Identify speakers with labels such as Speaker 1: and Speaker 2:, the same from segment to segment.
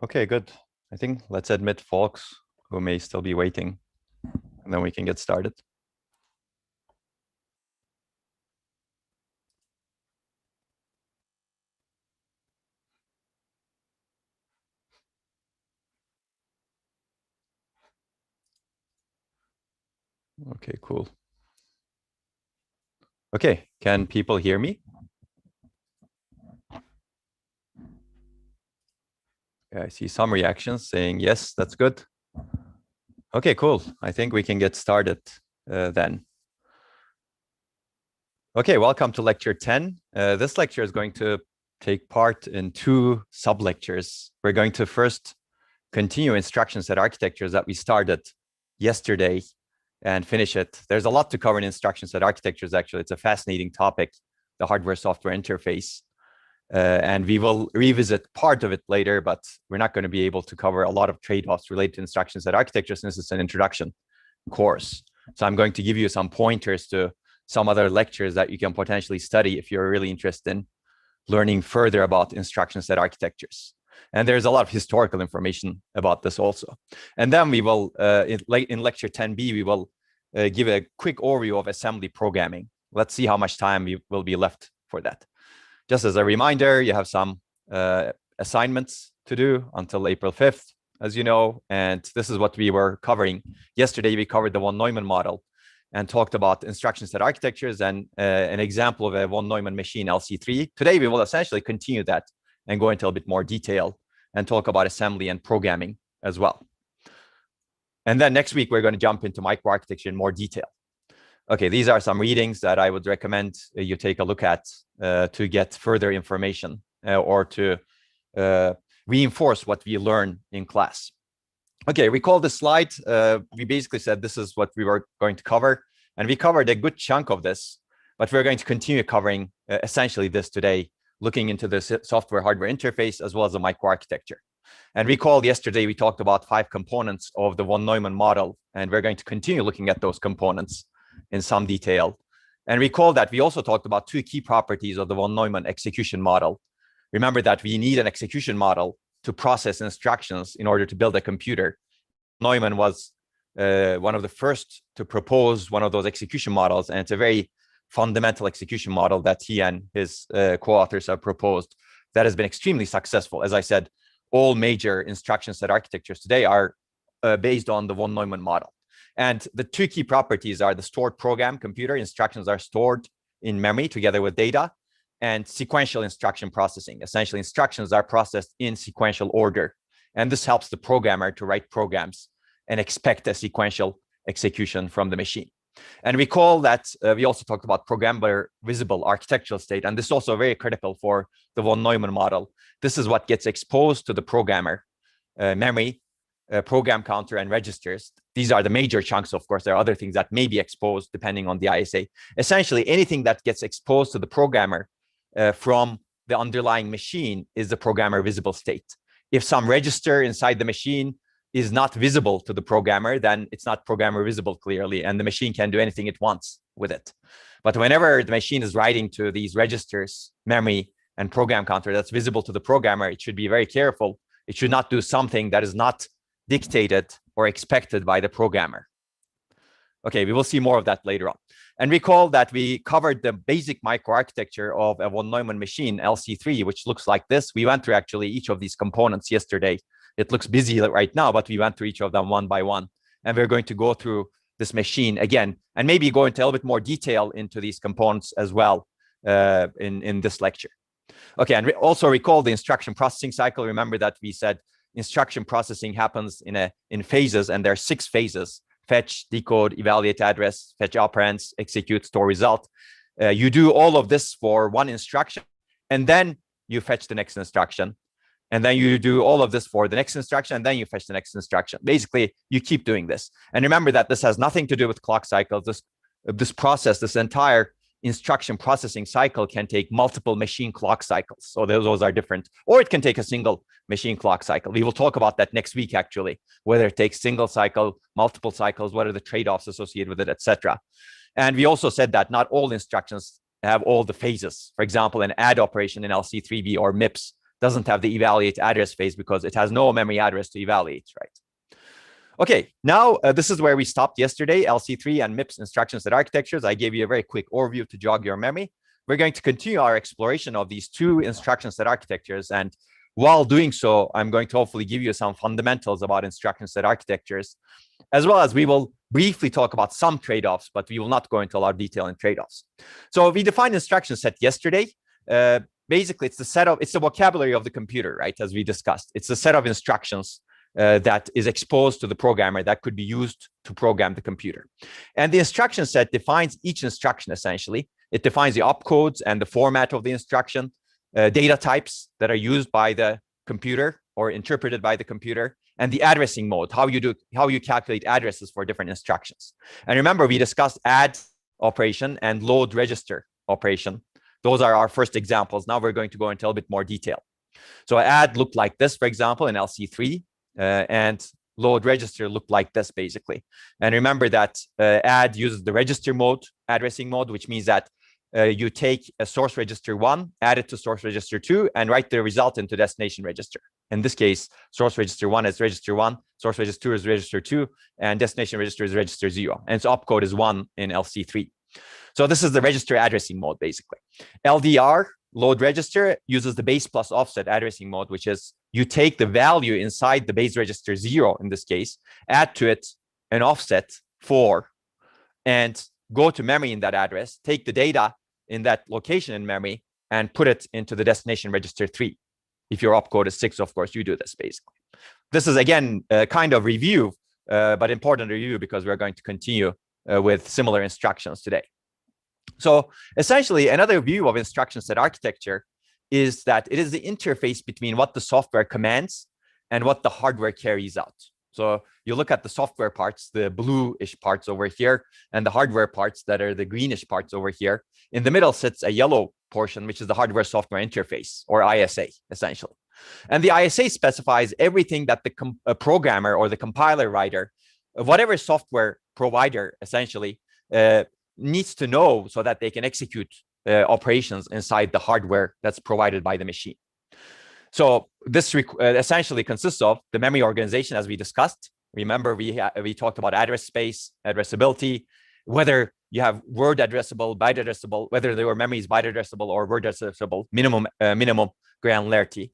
Speaker 1: Okay, good. I think let's admit folks who may still be waiting, and then we can get started. Okay, cool. Okay, can people hear me? Yeah, I see some reactions saying, yes, that's good. Okay, cool. I think we can get started then. Okay, welcome to lecture 10. This lecture is going to take part in two sub-lectures. We're going to first continue instruction set architectures that we started yesterday and finish it. There's a lot to cover in instruction set architectures, actually. It's a fascinating topic, the hardware-software interface. And we will revisit part of it later, but we're not going to be able to cover a lot of trade-offs related to instruction set architecture since it's an introduction course. So I'm going to give you some pointers to some other lectures that you can potentially study if you're really interested in learning further about instruction set architectures. And there's a lot of historical information about this also. And then we will, in lecture 10B, we will give a quick overview of assembly programming. Let's see how much time will be left for that. Just as a reminder, you have some assignments to do until April 5th, as you know, and this is what we were covering. Yesterday, we covered the von Neumann model and talked about instruction set architectures and an example of a von Neumann machine, LC3. Today, we will essentially continue that and go into a bit more detail and talk about assembly and programming as well. And then next week, we're going to jump into microarchitecture in more detail. Okay, these are some readings that I would recommend you take a look at to get further information or to reinforce what we learn in class. Okay, recall this slide. We basically said this is what we were going to cover, and we covered a good chunk of this, but we're going to continue covering essentially this today, looking into the software hardware interface as well as the microarchitecture. And recall yesterday we talked about 5 components of the von Neumann model, and we're going to continue looking at those components in some detail. And recall that we also talked about 2 key properties of the von Neumann execution model. Remember that we need an execution model to process instructions in order to build a computer. Neumann was one of the first to propose one of those execution models, and it's a very fundamental execution model that he and his co-authors have proposed that has been extremely successful. As I said, all major instruction set architectures today are based on the von Neumann model. And the 2 key properties are the stored program computer. Instructions are stored in memory together with data, and sequential instruction processing. Essentially, instructions are processed in sequential order. And this helps the programmer to write programs and expect a sequential execution from the machine. And recall that we also talked about programmer visible architectural state. And this is also very critical for the von Neumann model. This is what gets exposed to the programmer, memory, program counter, and registers. These are the major chunks. Of course, there are other things that may be exposed depending on the ISA. Essentially, anything that gets exposed to the programmer from the underlying machine is the programmer visible state. If some register inside the machine is not visible to the programmer, then it's not programmer visible clearly, and the machine can do anything it wants with it. But whenever the machine is writing to these registers, memory, and program counter that's visible to the programmer, it should be very careful. It should not do something that is not dictated or expected by the programmer. Okay, we will see more of that later on. And recall that we covered the basic microarchitecture of a von Neumann machine, LC3, which looks like this. We went through actually each of these components yesterday. It looks busy right now, but we went through each of them one by one. And we're going to go through this machine again, and maybe go into a little bit more detail into these components as well in this lecture. Okay, and also recall the instruction processing cycle. Remember that we said instruction processing happens in phases, and there are 6 phases: fetch, decode, evaluate address, fetch operands, execute, store result. You do all of this for one instruction, and then you fetch the next instruction. And then you do all of this for the next instruction, and then you fetch the next instruction. Basically, you keep doing this. And remember that this has nothing to do with clock cycles. This process, this entire instruction processing cycle can take multiple machine clock cycles. So those are different. Or it can take a single machine clock cycle. We will talk about that next week, actually, whether it takes single cycle, multiple cycles, what are the trade-offs associated with it, etc. And we also said that not all instructions have all the phases. For example, an add operation in LC3B or MIPS doesn't have the evaluate address phase because it has no memory address to evaluate, right? Okay, now this is where we stopped yesterday, LC3 and MIPS instruction set architectures. I gave you a very quick overview to jog your memory. We're going to continue our exploration of these two instruction set architectures. And while doing so, I'm going to hopefully give you some fundamentals about instruction set architectures, as well as we will briefly talk about some trade-offs, but we will not go into a lot of detail in trade-offs. So we defined instruction set yesterday. Basically, it's the vocabulary of the computer, right? As we discussed, it's a set of instructions that is exposed to the programmer that could be used to program the computer. And the instruction set defines each instruction, essentially. It defines the opcodes and the format of the instruction, data types that are used by the computer or interpreted by the computer, and the addressing mode, how you calculate addresses for different instructions. And remember, we discussed add operation and load register operation. Those are our first examples. Now we're going to go into a little bit more detail. So add looked like this, for example, in LC3. And load register looked like this, basically. And remember that add uses the register mode, addressing mode, which means that you take a source register 1, add it to source register 2, and write the result into destination register. In this case, source register 1 is register 1, source register 2 is register 2, and destination register is register 0. And so opcode is 1 in LC3. So this is the register addressing mode, basically. LDR, load register, uses the base plus offset addressing mode, which is you take the value inside the base register 0, in this case, add to it an offset 4, and go to memory in that address, take the data in that location in memory, and put it into the destination register 3. If your opcode is 6, of course, you do this, basically. This is, again, a kind of review, but important review because we're going to continue with similar instructions today. So essentially, another view of instruction set architecture is that it is the interface between what the software commands and what the hardware carries out. So you look at the software parts, the bluish parts over here, and the hardware parts that are the greenish parts over here. In the middle sits a yellow portion, which is the hardware software interface, or ISA, essentially. And the ISA specifies everything that the programmer or the compiler writer, whatever software provider, essentially, needs to know so that they can execute operations inside the hardware that's provided by the machine. So this essentially consists of the memory organization, as we discussed. Remember, we talked about address space, addressability, whether you have word addressable, byte addressable, whether your memory is byte addressable or word addressable, minimum granularity.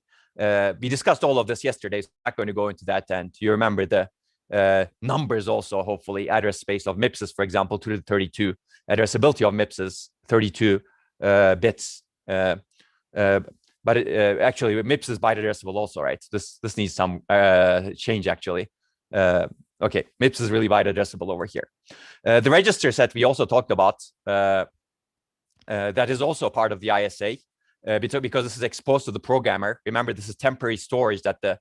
Speaker 1: We discussed all of this yesterday, so I'm not going to go into that. And you remember the numbers also, hopefully. Address space of MIPS is, for example, 2 to the 32. Addressability of MIPS is 32 bits. But actually, MIPS is byte addressable also, right? This needs some change, actually. Okay, MIPS is really byte addressable over here. The register set we also talked about, that is also part of the ISA, because this is exposed to the programmer. Remember, this is temporary storage that the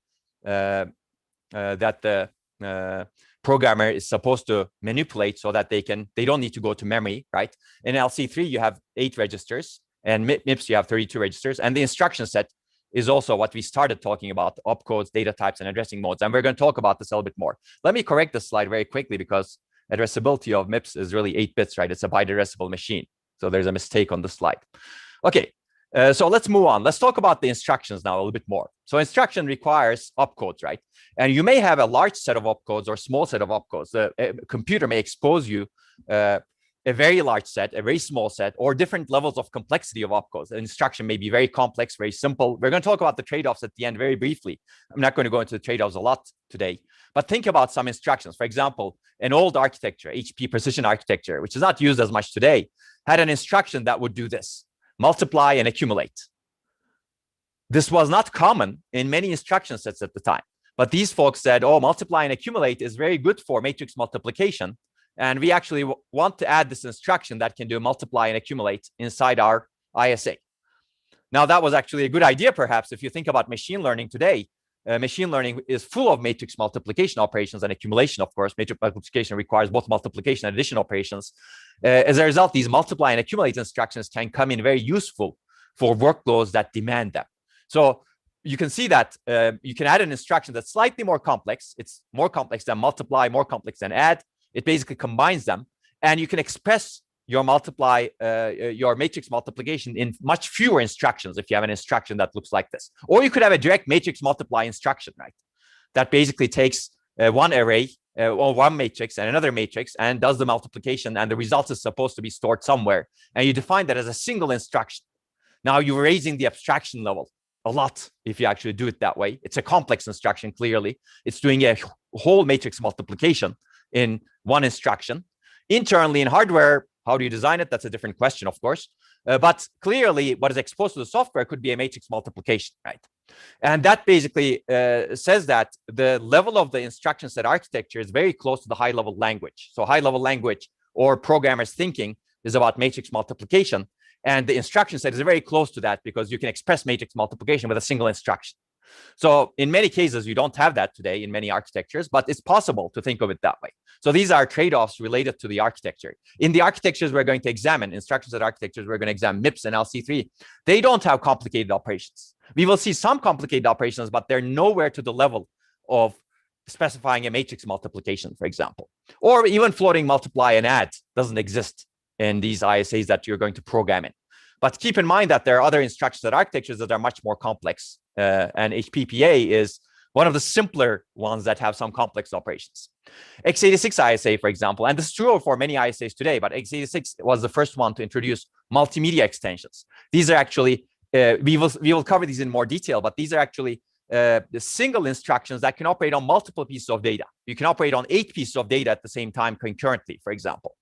Speaker 1: programmer is supposed to manipulate so that they don't need to go to memory, right? In LC3, you have 8 registers, and MIPS, you have 32 registers. And the instruction set is also what we started talking about, opcodes, data types, and addressing modes. And we're going to talk about this a little bit more. Let me correct this slide very quickly because addressability of MIPS is really 8 bits, right? It's a byte addressable machine. So there's a mistake on the slide. Okay, so let's move on. Let's talk about the instructions now a little bit more. So instruction requires opcodes, right? And you may have a large set of opcodes or small set of opcodes. The computer may expose you a very large set, a very small set, or different levels of complexity of opcodes. The instruction may be very complex, very simple. We're going to talk about the trade-offs at the end very briefly. I'm not going to go into the trade-offs a lot today, but think about some instructions. For example, an old architecture, HP precision architecture, which is not used as much today, had an instruction that would do this: multiply and accumulate. This was not common in many instruction sets at the time, but these folks said, oh, multiply and accumulate is very good for matrix multiplication. And we actually want to add this instruction that can do multiply and accumulate inside our ISA. Now, that was actually a good idea, perhaps, if you think about machine learning today. Machine learning is full of matrix multiplication operations and accumulation, of course. Matrix multiplication requires both multiplication and addition operations. As a result, these multiply and accumulate instructions can come in very useful for workloads that demand them. So you can see that you can add an instruction that's slightly more complex. It's more complex than multiply, more complex than add. It basically combines them, and you can express your matrix multiplication in much fewer instructions if you have an instruction that looks like this. Or you could have a direct matrix multiply instruction, right? That basically takes one array or one matrix and another matrix and does the multiplication, and the result is supposed to be stored somewhere. And you define that as a single instruction. Now you're raising the abstraction level a lot if you actually do it that way. It's a complex instruction, clearly. It's doing a whole matrix multiplication in one instruction. Internally in hardware, how do you design it? That's a different question, of course. But clearly, what is exposed to the software could be a matrix multiplication, right? And that basically says that the level of the instruction set architecture is very close to the high-level language. So high-level language or programmers thinking is about matrix multiplication. And the instruction set is very close to that because you can express matrix multiplication with a single instruction. So in many cases, you don't have that today in many architectures, but it's possible to think of it that way. So these are trade-offs related to the architecture. In the architectures we're going to examine, instruction set architectures, we're going to examine MIPS and LC3. They don't have complicated operations. We will see some complicated operations, but they're nowhere to the level of specifying a matrix multiplication, for example. Or even floating multiply and add doesn't exist in these ISAs that you're going to program in. But keep in mind that there are other instruction set architectures that are much more complex. And HPPA is one of the simpler ones that have some complex operations. x86 ISA, for example, and this is true for many ISAs today, but x86 was the first one to introduce multimedia extensions. These are actually, we will cover these in more detail, but these are actually the single instructions that can operate on multiple pieces of data. You can operate on 8 pieces of data at the same time concurrently, for example.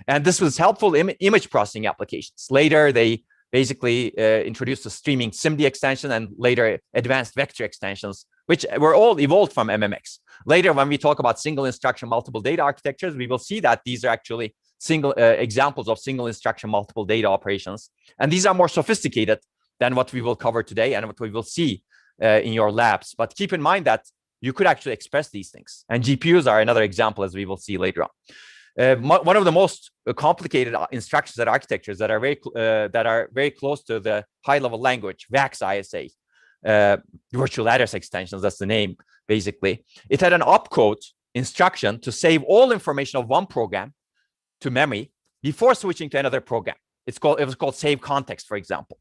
Speaker 1: And this was helpful in image processing applications. Later, they basically introduced a streaming SIMD extension and later advanced vector extensions, which were all evolved from MMX. Later, when we talk about single instruction multiple data architectures, we will see that these are actually single examples of single instruction multiple data operations. And these are more sophisticated than what we will cover today and what we will see in your labs. But keep in mind that you could actually express these things. And GPUs are another example, as we will see later on. One of the most complicated instruction set architectures that are very close to the high-level language, VAX ISA, virtual address extensions, that's the name, basically. It had an opcode instruction to save all information of one program to memory before switching to another program. It was called save context, for example.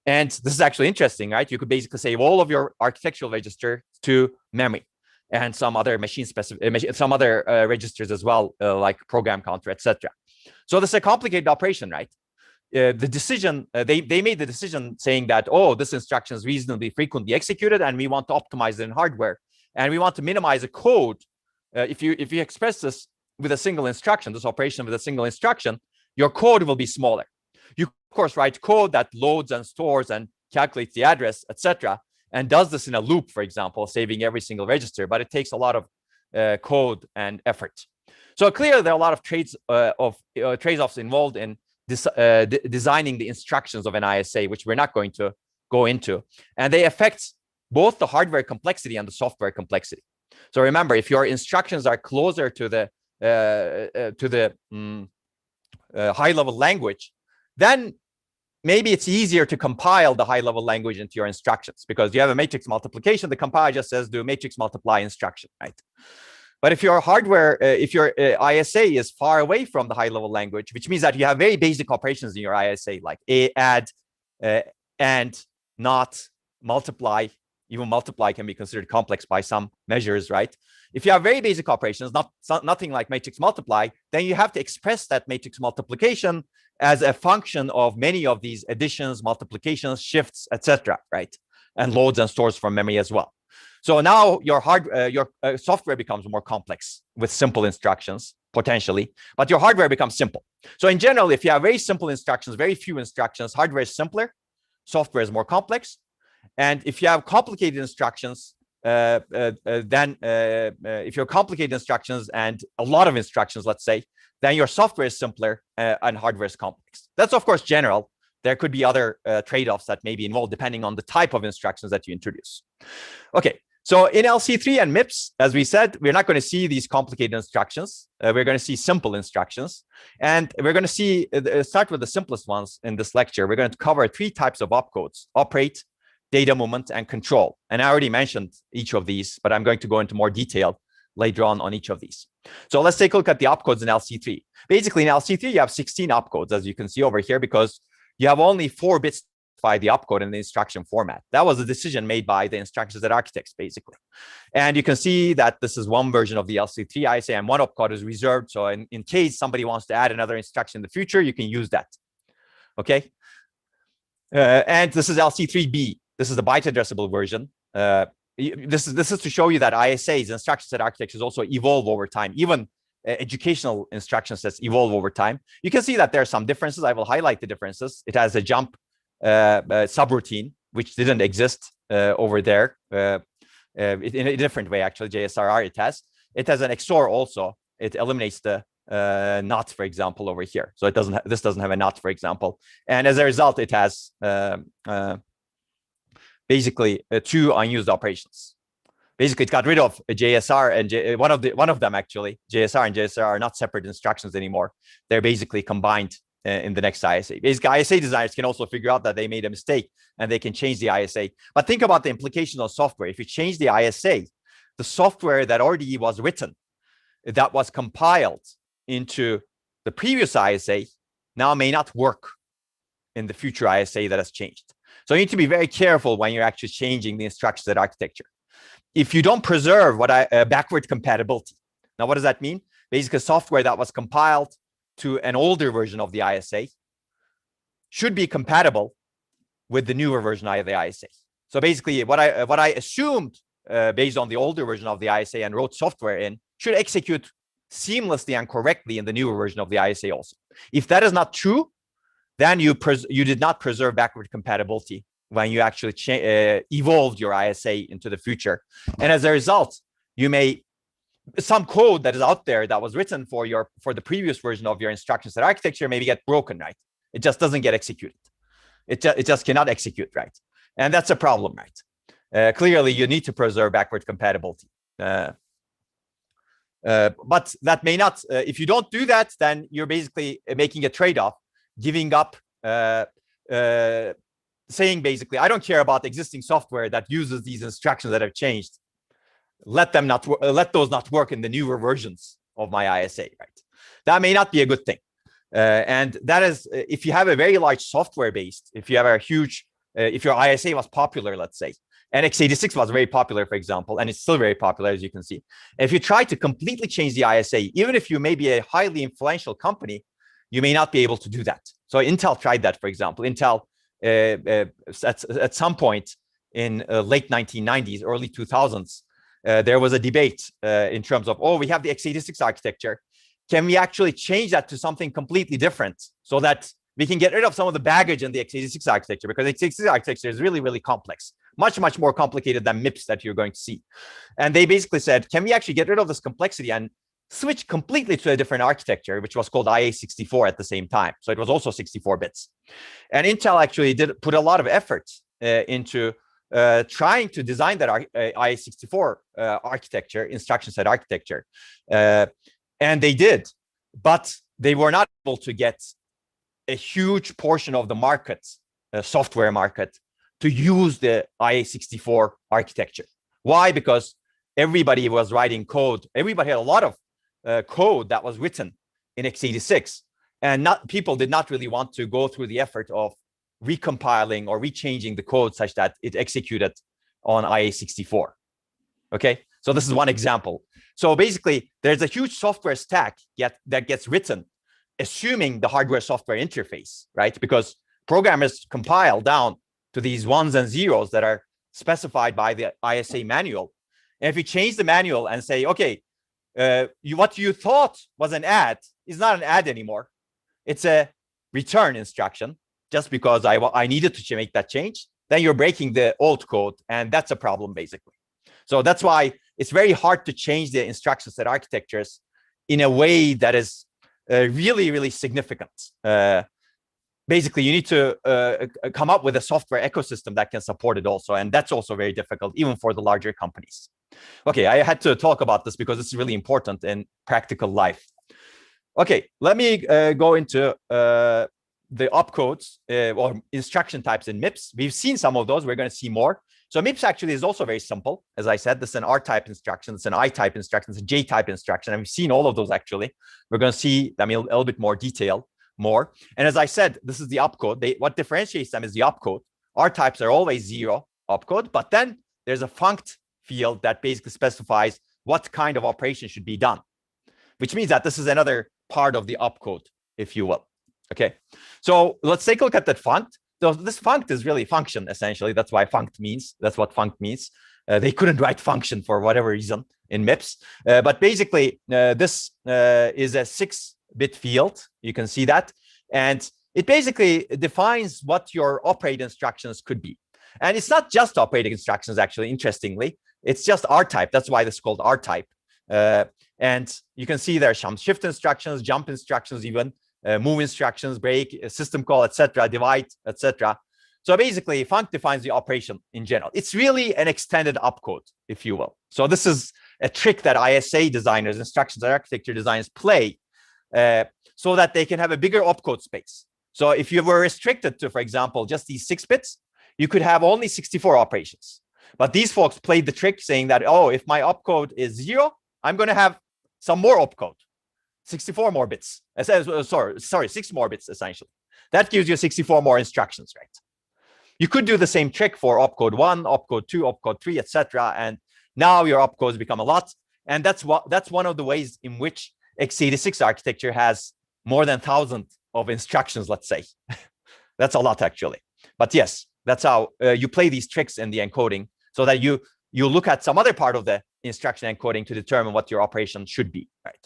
Speaker 1: And this is actually interesting, right? You could basically save all of your architectural register to memory and some other registers as well, like program counter, etc. So this is a complicated operation, right? The decision, they made the decision saying that, oh, this instruction is reasonably frequently executed and we want to optimize it in hardware. And we want to minimize the code. If you express this with a single instruction, this operation with a single instruction, your code will be smaller. You, of course, write code that loads and stores and calculates the address, etc., and does this in a loop, for example, saving every single register, but it takes a lot of code and effort. So clearly, there are a lot of trade-offs involved in designing the instructions of an ISA, which we're not going to go into, and they affect both the hardware complexity and the software complexity. So remember, if your instructions are closer to the high-level language, then maybe it's easier to compile the high-level language into your instructions because you have a matrix multiplication. The compiler just says do matrix multiply instruction, right? But if your hardware, if your ISA is far away from the high-level language, which means that you have very basic operations in your ISA, like add, and, not, multiply. Even multiply can be considered complex by some measures, right? If you have very basic operations, nothing like matrix multiply, then you have to express that matrix multiplication as a function of many of these additions, multiplications, shifts, etc., right? And loads and stores from memory as well. So now your software becomes more complex with simple instructions, potentially, but your hardware becomes simple. So in general, if you have very simple instructions, very few instructions, hardware is simpler, software is more complex. And if you have complicated instructions, if you're complicated instructions and a lot of instructions, let's say, then your software is simpler and hardware is complex. That's, of course, general. There could be other trade-offs that may be involved depending on the type of instructions that you introduce. Okay, so in LC3 and MIPS, as we said, we're not going to see these complicated instructions. We're going to see simple instructions. And we're going to see, start with the simplest ones in this lecture. We're going to cover 3 types of opcodes: operate, data movement, and control. And I already mentioned each of these, but I'm going to go into more detail later on each of these. So let's take a look at the opcodes in LC3. Basically, in LC3, you have 16 opcodes, as you can see over here, because you have only 4 bits by the opcode in the instruction format. That was a decision made by the instruction set architects, basically. And you can see that this is one version of the LC3 ISA, and one opcode is reserved. So in case somebody wants to add another instruction in the future, you can use that. Okay. And this is LC3B. This is the byte addressable version. This is to show you that ISAs, instruction set architectures, also evolve over time. Even educational instruction sets evolve over time. You can see that there are some differences. I will highlight the differences. It has a jump subroutine, which didn't exist over there in a different way. Actually, JSRR it has an XOR also. It eliminates the not, for example, over here. So it doesn't. This doesn't have a not, for example, and as a result, it has basically 2 unused operations. Basically, it got rid of a JSR and one of them actually. JSR and JSR are not separate instructions anymore. They're basically combined in the next ISA. Basically, ISA designers can also figure out that they made a mistake and they can change the ISA. But think about the implications on software. If you change the ISA, the software that already was written, that was compiled into the previous ISA, now may not work in the future ISA that has changed. So you need to be very careful when you're actually changing the instruction set architecture. If you don't preserve backward compatibility. Now, what does that mean? Basically, software that was compiled to an older version of the ISA should be compatible with the newer version of the ISA. So basically, what I assumed based on the older version of the ISA and wrote software in should execute seamlessly and correctly in the newer version of the ISA also. If that is not true, then you did not preserve backward compatibility when you actually evolved your ISA into the future. And as a result, you may some code that is out there that was written for the previous version of your instruction set architecture maybe get broken, right? It just doesn't get executed. It just cannot execute, right? And that's a problem, right? Clearly, you need to preserve backward compatibility. But that may not, if you don't do that, then you're basically making a trade-off, giving up, saying basically, I don't care about existing software that uses these instructions that have changed. Let those not work in the newer versions of my ISA, right? That may not be a good thing. And that is, if you have a very large software base, if you have a huge, if your ISA was popular, let's say, and x86 was very popular, for example, and it's still very popular, as you can see. If you try to completely change the ISA, even if you may be a highly influential company, you may not be able to do that. So Intel tried that, for example. Intel, at some point in late 1990s, early 2000s, there was a debate in terms of, oh, we have the x86 architecture. Can we actually change that to something completely different so that we can get rid of some of the baggage in the x86 architecture? Because x86 architecture is really, really complex, much, much more complicated than MIPS that you're going to see. And they basically said, can we actually get rid of this complexity and switch completely to a different architecture, which was called IA64 at the same time. So it was also 64 bits. And Intel actually did put a lot of effort into trying to design that IA64 architecture, instruction set architecture. And they did, but they were not able to get a huge portion of the market, software market, to use the IA64 architecture. Why? Because everybody was writing code. Everybody had a lot of code that was written in x86, and people did not really want to go through the effort of recompiling or rechanging the code such that it executed on IA64. Okay, so this is one example. So basically, there's a huge software stack that gets written, assuming the hardware-software interface, right? Because programmers compile down to these ones and zeros that are specified by the ISA manual. And if you change the manual and say, okay, what you thought was an add is not an add anymore. It's a return instruction just because I needed to make that change, then you're breaking the old code, and that's a problem, basically. So that's why it's very hard to change the instruction set architectures in a way that is really, really significant. Basically, you need to come up with a software ecosystem that can support it also, and that's also very difficult, even for the larger companies. Okay, I had to talk about this because it's really important in practical life. Okay, let me go into the opcodes or instruction types in MIPS. We've seen some of those. We're going to see more. So MIPS actually is also very simple. As I said, this is an R-type instruction, it's an I-type instruction, it's a J-type instruction. And we've seen all of those actually. We're going to see them in a little bit more detail more. And as I said, this is the opcode. What differentiates them is the opcode. R-types are always 0 opcode, but then there's a funct field that basically specifies what kind of operation should be done, which means that this is another part of the opcode, if you will. Okay, so let's take a look at that funct. So this funct is really function, essentially. That's why funct means. That's what funct means. They couldn't write function for whatever reason in MIPS. But basically, this is a 6-bit field. You can see that. And it basically defines what your operate instructions could be. And it's not just operating instructions, actually, interestingly. It's just R-type. That's why this is called R-type. And you can see there are some shift instructions, jump instructions even, move instructions, break, system call, etc., divide, etc. So basically, funct defines the operation in general. It's really an extended opcode, if you will. So this is a trick that ISA designers, instructions architecture designers play so that they can have a bigger opcode space. So if you were restricted to, for example, just these 6 bits, you could have only 64 operations. But these folks played the trick saying that, oh, if my opcode is 0, I'm going to have some more opcode. 64 more bits. Sorry, 6 more bits, essentially. That gives you 64 more instructions, right? You could do the same trick for opcode 1, opcode 2, opcode 3, etc. And now your opcodes become a lot. And that's one of the ways in which x86 architecture has more than 1,000 of instructions, let's say. That's a lot, actually. But yes, that's how you play these tricks in the encoding so that you look at some other part of the instruction encoding to determine what your operation should be, right?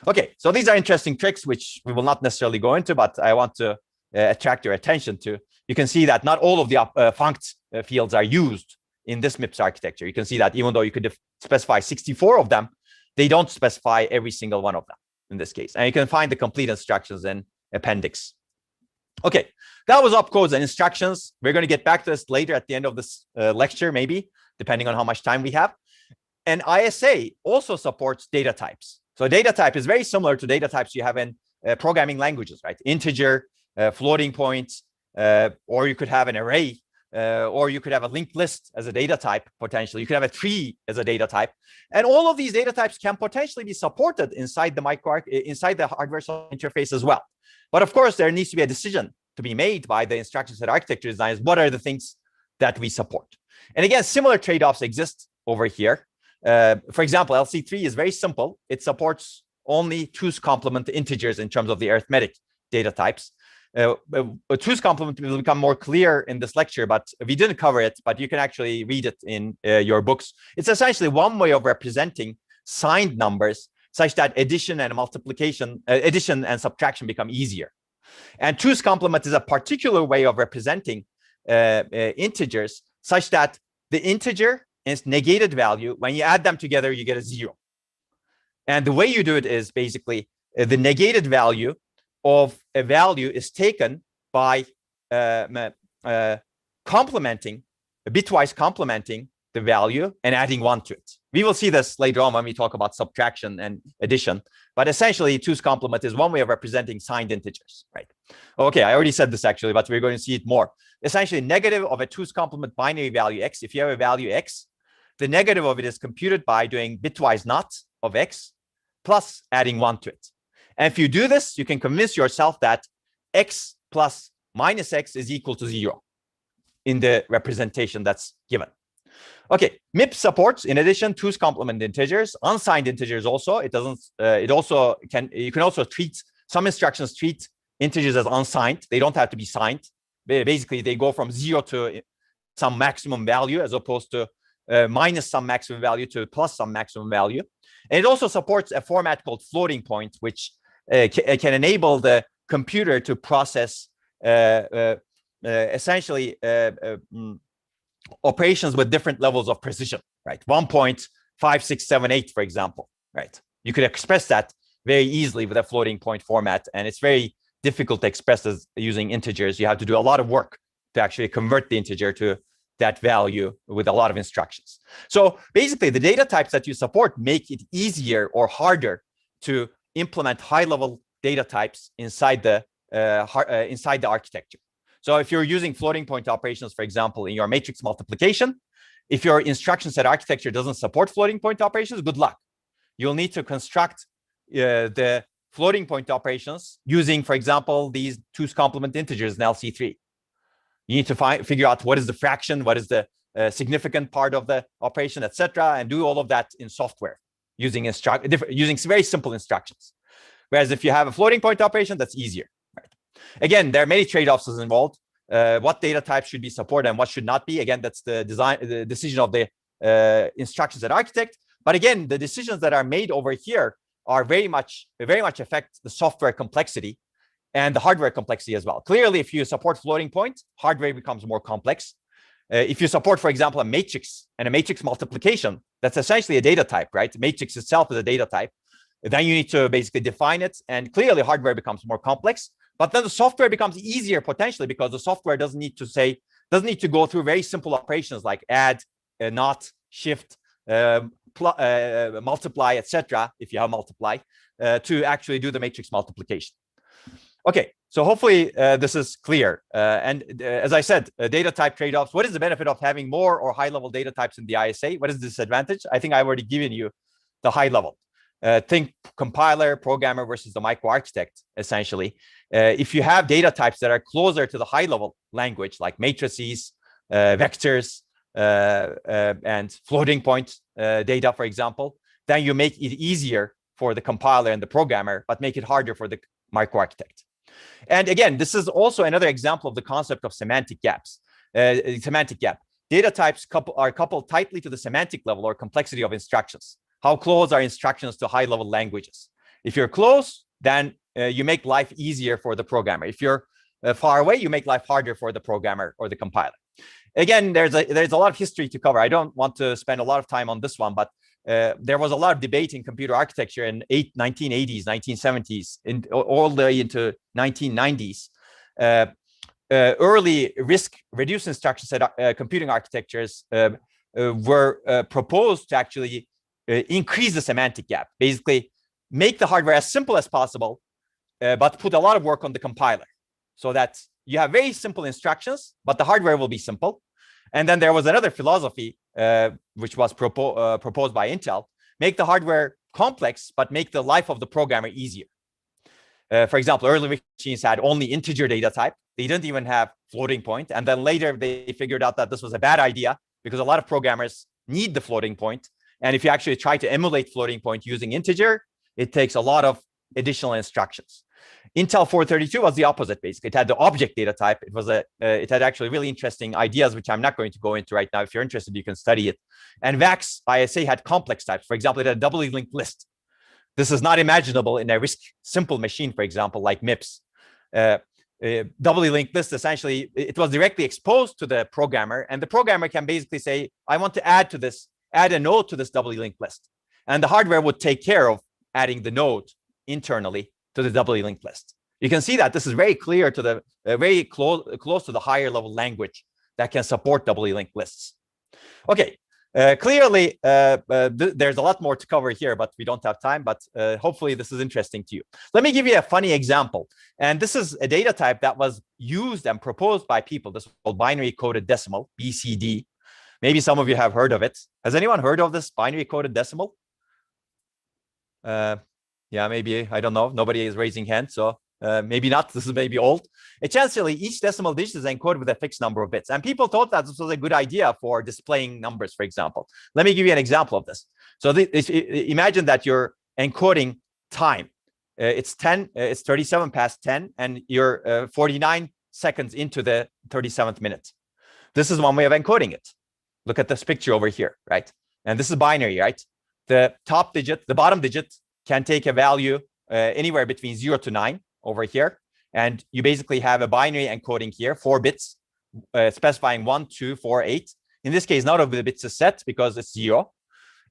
Speaker 1: Okay, so these are interesting tricks, which we will not necessarily go into, but I want to attract your attention to. You can see that not all of the funct fields are used in this MIPS architecture. You can see that even though you could specify 64 of them, they don't specify every single one of them in this case. And you can find the complete instructions in appendix. Okay, that was opcodes and instructions. We're going to get back to this later at the end of this lecture, maybe, depending on how much time we have. And ISA also supports data types. So data type is very similar to data types you have in programming languages, right? Integer, floating points, or you could have an array, or you could have a linked list as a data type, potentially. You could have a tree as a data type. And all of these data types can potentially be supported inside the hardware interface as well. But of course, there needs to be a decision to be made by the instruction set architecture designers. What are the things that we support? And again, similar trade-offs exist over here. For example, LC3 is very simple. It supports only 2's complement integers in terms of the arithmetic data types. 2's complement will become more clear in this lecture, but we didn't cover it, but you can actually read it in your books. It's essentially one way of representing signed numbers such that addition and subtraction become easier. And 2's complement is a particular way of representing integers such that the integer its negated value, when you add them together, you get a 0. And the way you do it is basically the negated value of a value is taken by bitwise complementing the value and adding 1 to it. We will see this later on when we talk about subtraction and addition. But essentially, 2's complement is one way of representing signed integers, right? Okay, I already said this actually, but we're going to see it more. Essentially, negative of a 2's complement binary value x, if you have a value x, the negative of it is computed by doing bitwise not of x plus adding 1 to it. And if you do this, you can convince yourself that x plus minus x is equal to 0 in the representation that's given. Okay, MIPS supports, in addition, 2's complement integers, unsigned integers also. It doesn't. You can also treat some instructions treat integers as unsigned. They don't have to be signed. Basically, they go from 0 to some maximum value as opposed to minus some maximum value to plus some maximum value. And it also supports a format called floating point, which can enable the computer to process essentially operations with different levels of precision, right? 1.5678, for example, right? You could express that very easily with a floating point format, and it's very difficult to express as using integers. You have to do a lot of work to actually convert the integer to that value with a lot of instructions. So basically, the data types that you support make it easier or harder to implement high-level data types inside the architecture. So if you're using floating point operations, for example, in your matrix multiplication, If your instruction set architecture doesn't support floating point operations, good luck. You'll need to construct the floating point operations using, for example, these 2's complement integers in LC3. You need to figure out what is the fraction, what is the significant part of the operation, etc., and do all of that in software using very simple instructions. Whereas if you have a floating point operation, that's easier. Right? Again, there are many trade-offs involved. What data types should be supported and what should not be. Again, that's the decision of the instruction set architect. But again, the decisions that are made over here are very much affect the software complexity and the hardware complexity as well. Clearly, if you support floating point, hardware becomes more complex. If you support, for example, a matrix and a matrix multiplication, that's essentially a data type, right? Matrix itself is a data type. Then you need to basically define it, and clearly hardware becomes more complex. But then the software becomes easier potentially because the software doesn't need to go through very simple operations like add, not, shift, multiply, etc. If you have multiply, to actually do the matrix multiplication. Okay, so hopefully this is clear. And as I said, data type trade-offs. What is the benefit of having more or high-level data types in the ISA? What is the disadvantage? I think I've already given you the high level. Think compiler, programmer versus the microarchitect, essentially. If you have data types that are closer to the high-level language, like matrices, vectors, and floating point data, for example, then you make it easier for the compiler and the programmer, but make it harder for the microarchitect. And again, this is also another example of the concept of semantic gaps. Semantic gap. Data types are coupled tightly to the semantic level or complexity of instructions. How close are instructions to high-level languages? If you're close, then you make life easier for the programmer. If you're far away, you make life harder for the programmer or the compiler. Again, there's a lot of history to cover. I don't want to spend a lot of time on this one, but there was a lot of debate in computer architecture in 1980s, 1970s, all the way into 1990s. Early RISC reduced instruction set computing architectures were proposed to actually increase the semantic gap, basically make the hardware as simple as possible, but put a lot of work on the compiler so that you have very simple instructions, but the hardware will be simple. And then there was another philosophy, which was proposed by Intel, make the hardware complex, but make the life of the programmer easier. For example, early machines had only integer data type. They didn't even have floating point. And then later they figured out that this was a bad idea because a lot of programmers need the floating point. And if you actually try to emulate floating point using integer, it takes a lot of additional instructions. Intel 432 was the opposite, basically. It had the object data type. It had actually really interesting ideas, which I'm not going to go into right now. If you're interested, you can study it. And VAX ISA had complex types. For example, it had a doubly linked list. This is not imaginable in a RISC simple machine, for example, like MIPS. Doubly linked list, essentially, it was directly exposed to the programmer, and the programmer can basically say, I want to add a node to this doubly linked list. And the hardware would take care of adding the node internally to the doubly linked list. You can see that this is very clear to the very close to the higher level language that can support doubly linked lists. Okay, clearly there's a lot more to cover here, but we don't have time. But hopefully this is interesting to you. Let me give you a funny example. And this is a data type that was used and proposed by people. This is called binary coded decimal, BCD. Maybe some of you have heard of it. Has anyone heard of this binary coded decimal? Yeah, maybe, I don't know. Nobody is raising hands, so maybe not. This is maybe old. Essentially, each decimal digit is encoded with a fixed number of bits. And people thought that this was a good idea for displaying numbers, for example. Let me give you an example of this. So imagine that you're encoding time. It's 37 past 10, and you're 49 seconds into the 37th minute. This is one way of encoding it. Look at this picture over here, right? And this is binary, right? The top digit, the bottom digit can take a value anywhere between 0 to 9 over here. And you basically have a binary encoding here, 4 bits, specifying 1, 2, 4, 8. In this case, none of the bits is set because it's 0.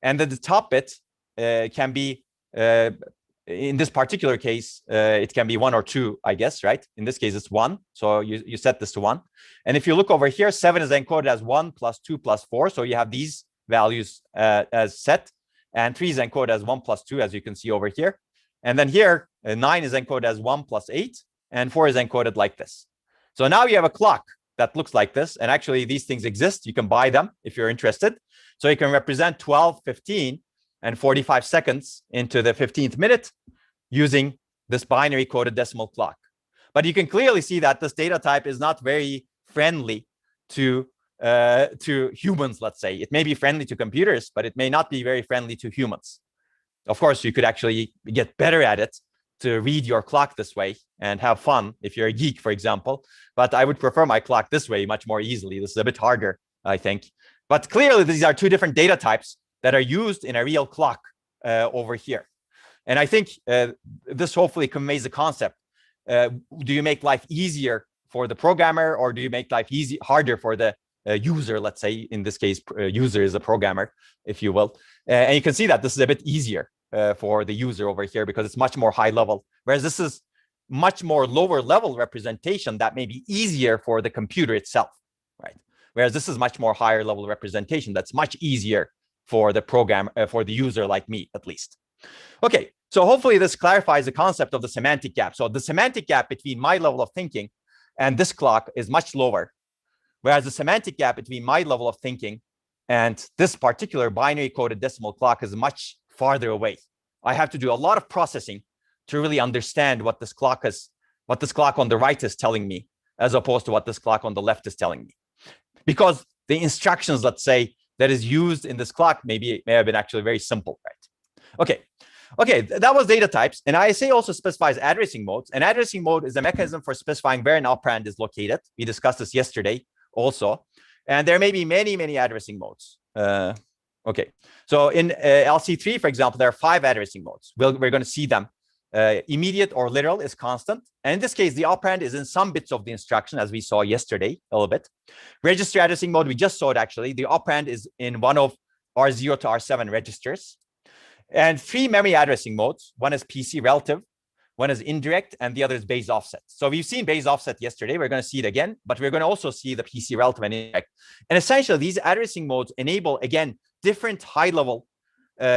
Speaker 1: And then the top bit can be, in this particular case, it can be 1 or 2, I guess, right? In this case, it's 1. So you set this to 1. And if you look over here, 7 is encoded as 1 plus 2 plus 4. So you have these values as set. And 3 is encoded as 1 plus 2, as you can see over here. And then here, 9 is encoded as 1 plus 8. And 4 is encoded like this. So now you have a clock that looks like this. And actually, these things exist. You can buy them if you're interested. So you can represent 12, 15, and 45 seconds into the 15th minute using this binary coded decimal clock. But you can clearly see that this data type is not very friendly to humans, let's say. It may be friendly to computers, but it may not be very friendly to humans. Of course, you could actually get better at it to read your clock this way and have fun if you're a geek, for example. But I would prefer my clock this way much more easily. This is a bit harder, I think. But clearly, these are two different data types that are used in a real clock over here. And I think this hopefully conveys the concept. Do you make life easier for the programmer, or do you make life harder for the user? Let's say, in this case, user is a programmer, if you will. And you can see that this is a bit easier for the user over here because it's much more high level, whereas this is much more lower level representation that may be easier for the computer itself, right? Whereas this is much more higher level representation that's much easier for the program, for the user like me, at least. Okay, so hopefully this clarifies the concept of the semantic gap. So the semantic gap between my level of thinking and this clock is much lower, whereas the semantic gap between my level of thinking and this particular binary coded decimal clock is much farther away. I have to do a lot of processing to really understand what this clock on the right is telling me, as opposed to what this clock on the left is telling me. Because the instructions, let's say, that is used in this clock may have been actually very simple, right? Okay, that was data types. And ISA also specifies addressing modes. And addressing mode is a mechanism for specifying where an operand is located. We discussed this yesterday also. And there may be many, many addressing modes. Okay, so in LC3, for example, there are 5 addressing modes. We're going to see them. Immediate or literal is constant. And in this case, the operand is in some bits of the instruction, as we saw yesterday a little bit. Register addressing mode, we just saw it actually. The operand is in one of R0 to R7 registers. And 3 memory addressing modes. One is PC relative, one is indirect, and the other is base offset. So we've seen base offset yesterday. We're going to see it again, but we're going to also see the PC relative and indirect. And essentially, these addressing modes enable, again, different high-level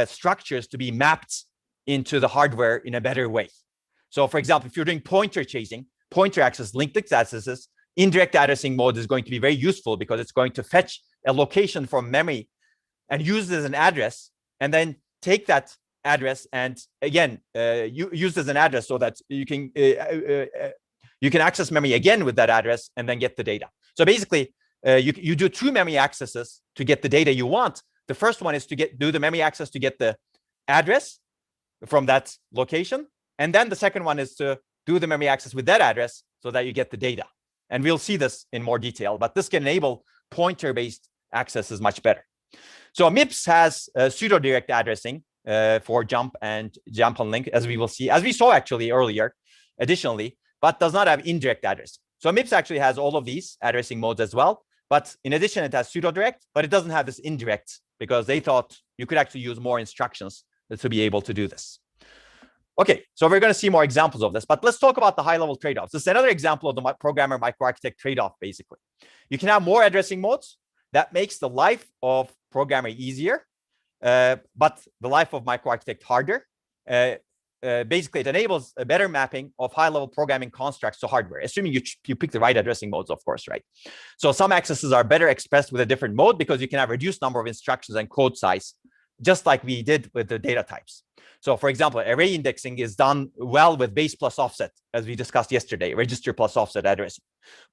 Speaker 1: structures to be mapped into the hardware in a better way. So for example, if you're doing pointer chasing, pointer access, linked list accesses, indirect addressing mode is going to be very useful because it's going to fetch a location from memory and use it as an address, and then take that address and again use it as an address so that you can access memory again with that address and then get the data. So basically, you do 2 memory accesses to get the data you want. The first one is to do the memory access to get the address from that location. And then the second one is to do the memory access with that address so that you get the data. And we'll see this in more detail, but this can enable pointer-based access is much better. So MIPS has pseudo-direct addressing for jump and link, as we will see, as we saw actually earlier, additionally, but does not have indirect addressing. So MIPS actually has all of these addressing modes as well. But in addition, it has pseudo-direct, but it doesn't have this indirect because they thought you could actually use more instructions to be able to do this. Okay, so we're going to see more examples of this, but let's talk about the high-level trade-offs. This is another example of the programmer microarchitect trade-off, basically. You can have more addressing modes. That makes the life of programmer easier, but the life of microarchitect harder. Basically, it enables a better mapping of high-level programming constructs to hardware, assuming you pick the right addressing modes, of course, right? So some accesses are better expressed with a different mode because you can have reduced number of instructions and code size, just like we did with the data types. So for example, array indexing is done well with base plus offset, as we discussed yesterday, register plus offset addressing.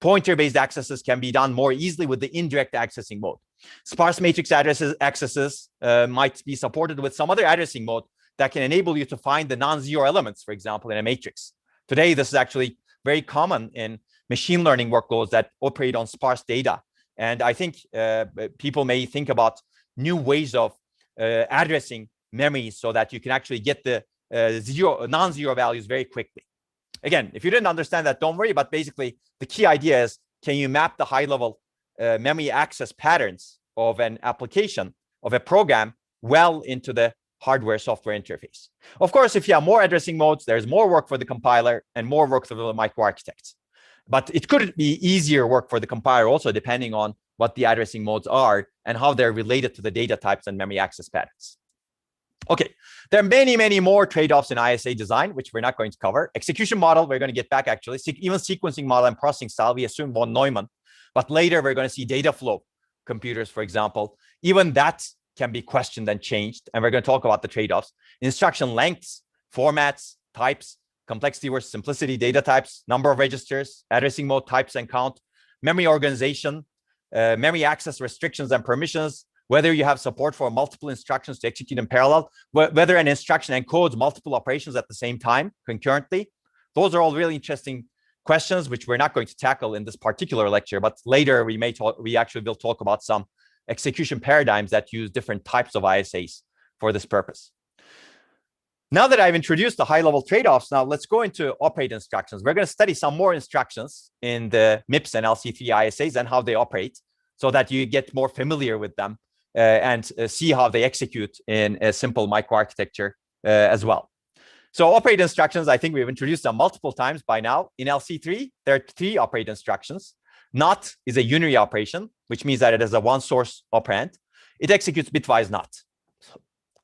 Speaker 1: Pointer-based accesses can be done more easily with the indirect accessing mode. Sparse matrix accesses might be supported with some other addressing mode that can enable you to find the non-zero elements, for example, in a matrix. Today, this is actually very common in machine learning workloads that operate on sparse data. And I think people may think about new ways of addressing memory so that you can actually get the non-zero values very quickly. Again, if you didn't understand that, don't worry. But basically, the key idea is, can you map the high-level memory access patterns of an application, of a program, well into the hardware-software interface? Of course, if you have more addressing modes, there's more work for the compiler and more work for the microarchitects. But it could be easier work for the compiler also, depending on what the addressing modes are and how they're related to the data types and memory access patterns. Okay, there are many, many more trade-offs in ISA design, which we're not going to cover. Execution model, we're going to get back actually. Even sequencing model and processing style, we assume von Neumann But later we're going to see data flow computers, for example. Even that can be questioned and changed. And we're going to talk about the trade-offs. Instruction lengths, formats, types, complexity versus simplicity, data types, number of registers, addressing mode, types and count, memory organization, memory access restrictions and permissions, whether you have support for multiple instructions to execute in parallel, whether an instruction encodes multiple operations at the same time concurrently. Those are all really interesting questions, which we're not going to tackle in this particular lecture, but later we actually will talk about some execution paradigms that use different types of ISAs for this purpose. Now that I've introduced the high-level trade-offs, now let's go into operate instructions. We're going to study some more instructions in the MIPS and LC3 ISAs and how they operate so that you get more familiar with them and see how they execute in a simple microarchitecture as well. So operate instructions, I think we've introduced them multiple times by now. In LC3, there are 3 operate instructions. NOT is a unary operation, which means that it is a one source operand. It executes bitwise NOT,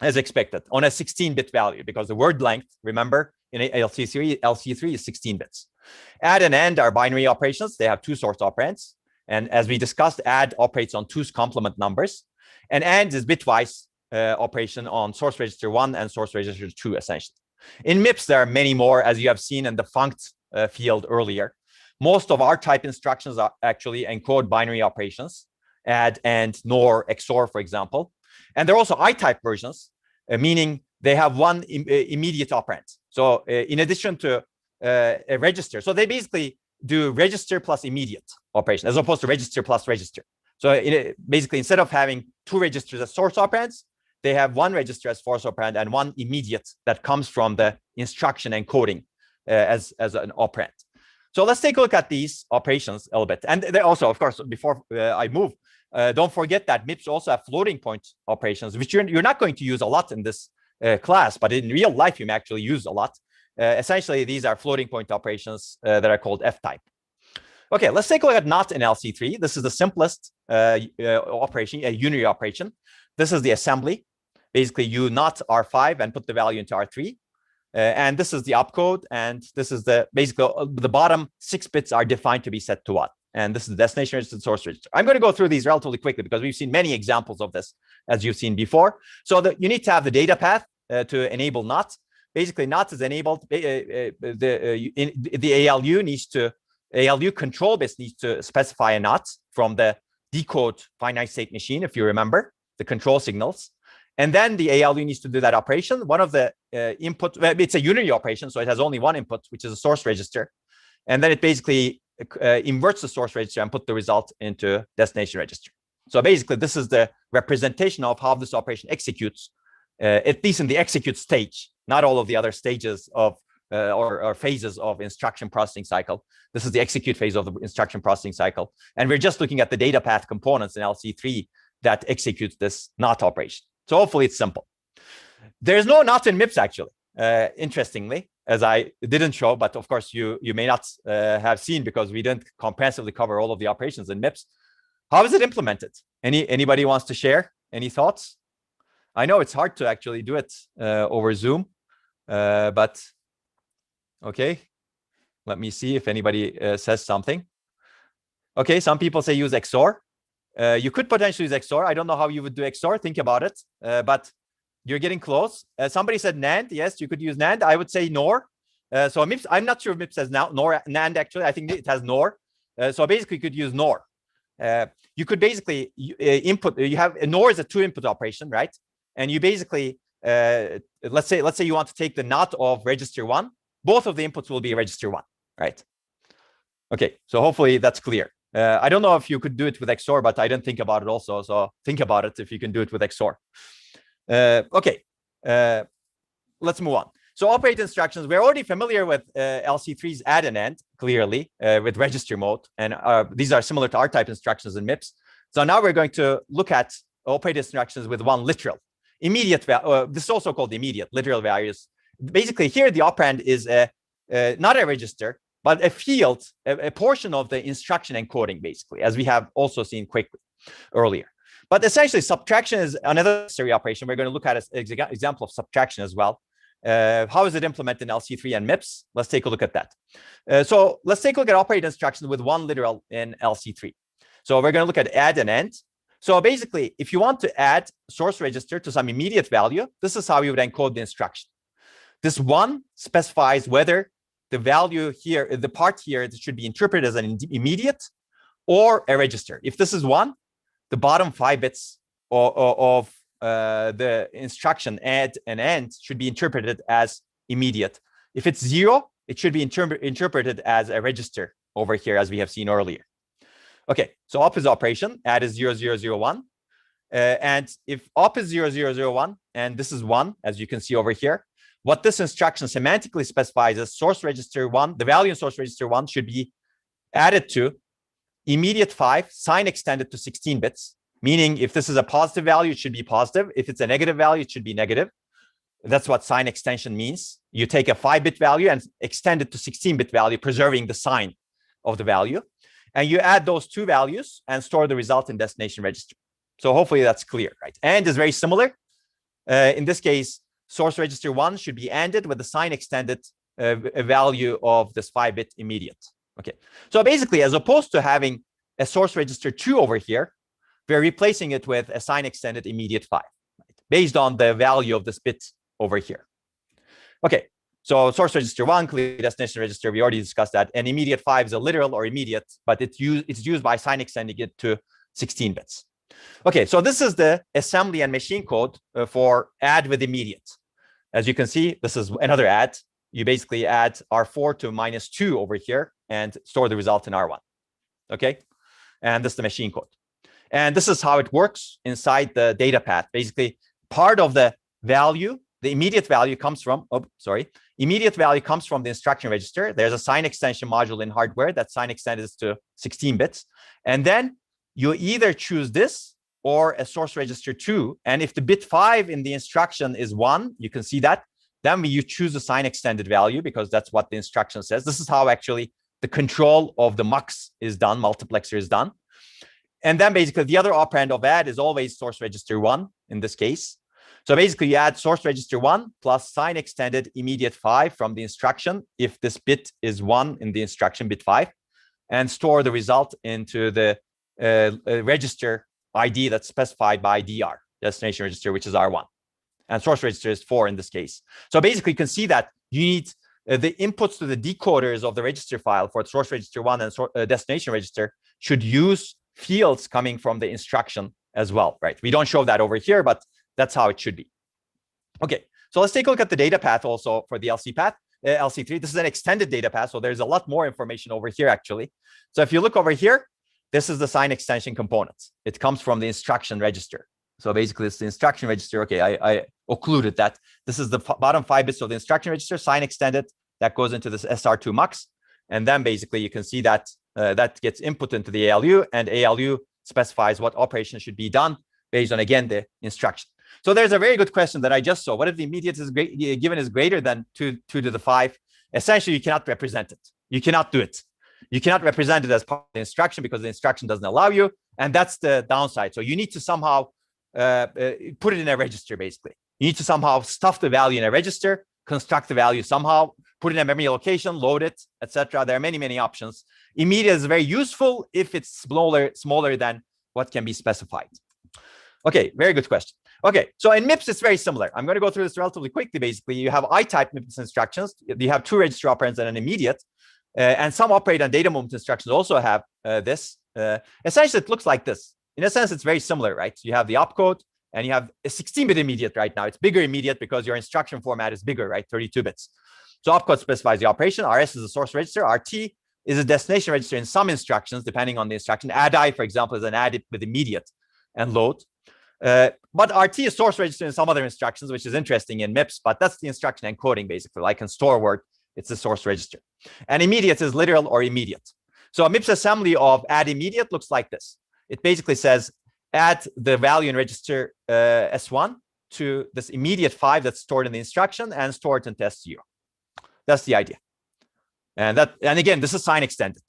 Speaker 1: as expected, on a 16-bit value, because the word length, remember, in LC3 is 16 bits. Add and AND are binary operations. They have 2 source operands. And as we discussed, add operates on 2's complement numbers. And AND is bitwise operation on source register 1 and source register 2, essentially. In MIPS, there are many more, as you have seen in the funct field earlier. Most of our type instructions are actually encode binary operations, add, AND, NOR, XOR, for example. And there are also I-type versions, meaning they have one immediate operand. So in addition to a register, so they basically do register plus immediate operation, as opposed to register plus register. So basically, instead of having 2 registers as source operands, they have 1 register as source operand and 1 immediate that comes from the instruction encoding as an operand. So let's take a look at these operations a little bit. And they also, of course, before I move, don't forget that MIPS also have floating point operations, which you're not going to use a lot in this class, but in real life, you may actually use a lot. Essentially, these are floating point operations that are called F-type. Okay, let's take a look at NOT in LC3. This is the simplest operation, a unary operation. This is the assembly. Basically, you NOT R5 and put the value into R3. And this is the opcode. And this is basically the bottom 6 bits are defined to be set to 1. And this is the destination register and source register. I'm going to go through these relatively quickly because we've seen many examples of this, as you've seen before. So you need to have the data path to enable NOT. Basically, NOT is enabled. The ALU control bits needs to specify a NOT from the decode finite state machine, if you remember, the control signals. And then the ALU needs to do that operation. One of the input, it's a unary operation, so it has only one input, which is a source register. And then it basically inverts the source register and put the result into destination register. So basically, this is the representation of how this operation executes, at least in the execute stage, not all of the other stages of or phases of instruction processing cycle. This is the execute phase of the instruction processing cycle. And we're just looking at the data path components in LC3 that executes this NOT operation. So hopefully it's simple. There's no NOT in MIPS, actually, interestingly, as I didn't show, but of course you may not have seen because we didn't comprehensively cover all of the operations in MIPS. How is it implemented? Anybody wants to share any thoughts? I know it's hard to actually do it over Zoom, but okay. Let me see if anybody says something. Okay, some people say use XOR. You could potentially use XOR. I don't know how you would do XOR. Think about it, but you're getting close. Somebody said NAND. Yes, you could use NAND. I would say NOR. So MIPS, I'm not sure if MIPS has now NOR NAND, actually. I think it has NOR. So basically, you could use NOR. You could basically input. You have NOR is a 2-input operation, right? And you basically let's say you want to take the NOT of register 1. Both of the inputs will be register 1, right? Okay, so hopefully that's clear. I don't know if you could do it with XOR, but I didn't think about it also. So think about it if you can do it with XOR. Okay, let's move on. So operate instructions, we're already familiar with LC3's add and AND, clearly, with register mode. And these are similar to R-type instructions in MIPS. So now we're going to look at operate instructions with one literal. Immediate value, this is also called immediate, literal values. Basically, here the operand is not a register, but a field, a portion of the instruction encoding, basically, as we have also seen quickly earlier. But essentially, subtraction is another necessary operation. We're going to look at an example of subtraction as well. How is it implemented in LC3 and MIPS? Let's take a look at that. So let's take a look at operate instructions with one literal in LC3. So we're going to look at add and end. So basically, if you want to add source register to some immediate value, this is how you would encode the instruction. This 1 specifies whether the value here, the part here, should be interpreted as an immediate or a register. If this is 1, the bottom 5 bits of the instruction add and end should be interpreted as immediate. If it's 0, it should be interpreted as a register over here, as we have seen earlier. Okay, so op is operation, add is 0001. And if op is 0001, and this is 1, as you can see over here, what this instruction semantically specifies is source register 1, the value in source register 1 should be added to immediate 5, sign extended to 16 bits, meaning if this is a positive value, it should be positive. If it's a negative value, it should be negative. That's what sign extension means. You take a 5-bit value and extend it to 16-bit value, preserving the sign of the value. And you add those two values and store the result in destination register. So hopefully that's clear, right? And is very similar. In this case, source register 1 should be ANDed with the sign extended value of this 5-bit immediate. Okay, so basically, as opposed to having a source register 2 over here, we're replacing it with a sign extended immediate 5, right? Based on the value of this bit over here. Okay, so source register 1, clearly destination register, we already discussed that. And immediate 5 is a literal or immediate, but it's used by sign extending it to 16 bits. Okay, so this is the assembly and machine code for add with immediate. As you can see, this is another add. You basically add R4 to -2 over here and store the result in R1. Okay, and this is the machine code. And this is how it works inside the data path. Basically, part of the value, the immediate value comes from, immediate value comes from the instruction register. There's a sign extension module in hardware that sign extends to 16 bits. And then you either choose this or a source register 2. And if the bit 5 in the instruction is 1, you can see that, then you choose a sign extended value because that's what the instruction says. This is how actually the control of the mux is done, multiplexer is done. And then basically the other operand of add is always source register 1 in this case. So basically you add source register 1 plus sign extended immediate 5 from the instruction if this bit is 1 in the instruction, bit 5, and store the result into the register ID that's specified by DR, destination register, which is R1. And source register is 4 in this case. So basically you can see that you need the inputs to the decoders of the register file for source register 1 and destination register should use fields coming from the instruction as well, right? We don't show that over here, but that's how it should be. Okay, so let's take a look at the data path also for the LC path, LC3. This is an extended data path, so there's a lot more information over here actually. So if you look over here, this is the sign extension components. It comes from the instruction register. So basically it's the instruction register. Okay, I occluded that. This is the bottom 5 bits of the instruction register, sign extended, that goes into this SR2 mux. And then basically you can see that that gets input into the ALU, and ALU specifies what operation should be done based on, again, the instruction. So there's a very good question that I just saw. What if the immediate is given is greater than 2 to the 5? Essentially, you cannot represent it. You cannot do it. You cannot represent it as part of the instruction because the instruction doesn't allow you. And that's the downside. So you need to somehow put it in a register, basically. You need to somehow stuff the value in a register, construct the value somehow, put it in a memory location, load it, etc. There are many, many options. Immediate is very useful if it's smaller than what can be specified. Okay, very good question. Okay, so in MIPS, it's very similar. I'm going to go through this relatively quickly. Basically, you have I-type MIPS instructions. You have 2 register operands and an immediate. And some operate on data movement instructions also have this. Essentially, it looks like this. In a sense, it's very similar, right? So you have the opcode, and you have a 16-bit immediate right now. It's bigger immediate because your instruction format is bigger, right? 32 bits. So opcode specifies the operation. RS is a source register. RT is a destination register in some instructions, depending on the instruction. Add-I, for example, is an add with immediate and load. But RT is source register in some other instructions, which is interesting in MIPS, but that's the instruction encoding, basically. Like in store word, it's the source register. And immediate is literal or immediate. So a MIPS assembly of add immediate looks like this. It basically says add the value in register S1 to this immediate 5 that's stored in the instruction and store it into S0. That's the idea. And again, this is sign extended.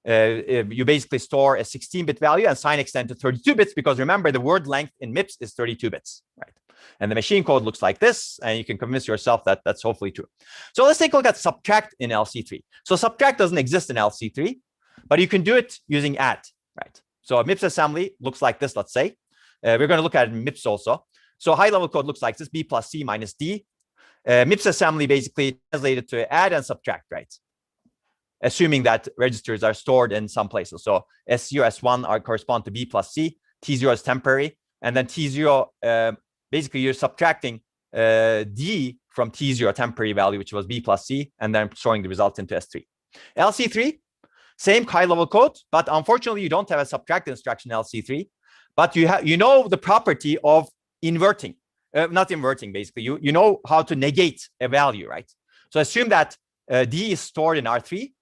Speaker 1: You basically store a 16-bit value and sign extend to 32 bits because remember the word length in MIPS is 32 bits, right? And the machine code looks like this, and you can convince yourself that that's hopefully true. So let's take a look at subtract in LC3. So subtract doesn't exist in LC3, but you can do it using add, right? So a MIPS assembly looks like this, let's say. We're going to look at MIPS also. So high-level code looks like this, B plus C minus D. MIPS assembly basically translated to add and subtract, right? Assuming that registers are stored in some places. So S0, S1 correspond to B plus C. T0 is temporary. And then T0, basically you're subtracting D from T0 temporary value, which was B plus C, and then storing the result into S3. LC3, same high-level code, but unfortunately you don't have a subtract instruction in LC3, but you know the property of inverting, not inverting basically. You know how to negate a value, right? So assume that D is stored in R3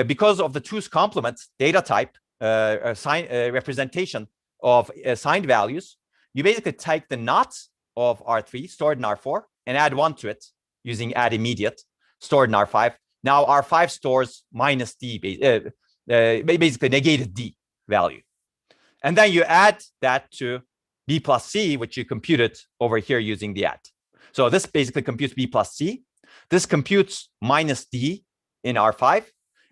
Speaker 1: because of the 2's complement data type representation of signed values. You basically take the not of R3 stored in R4 and add 1 to it using add immediate stored in R5. Now R5 stores minus D, basically negated D value. And then you add that to B plus C, which you computed over here using the add. So this basically computes B plus C. This computes minus D in R5.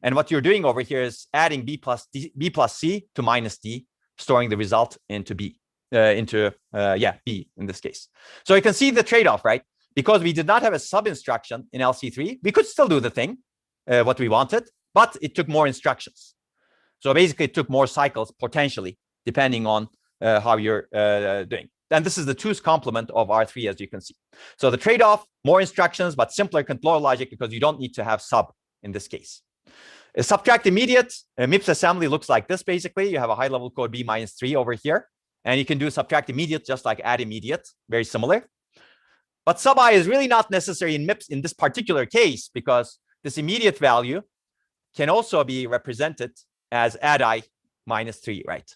Speaker 1: And what you're doing over here is adding B plus C to minus D, storing the result into B, B in this case. So you can see the trade-off, right? Because we did not have a sub-instruction in LC3, we could still do the thing, what we wanted, but it took more instructions. So basically it took more cycles, potentially, depending on how you're doing. And this is the 2's complement of R3, as you can see. So the trade-off, more instructions, but simpler control logic because you don't need to have sub in this case. A subtract immediate, MIPS assembly looks like this, basically. You have a high-level code B minus 3 over here. And you can do subtract immediate just like add immediate, very similar. But sub-I is really not necessary in MIPS in this particular case because this immediate value can also be represented as add I minus 3, right?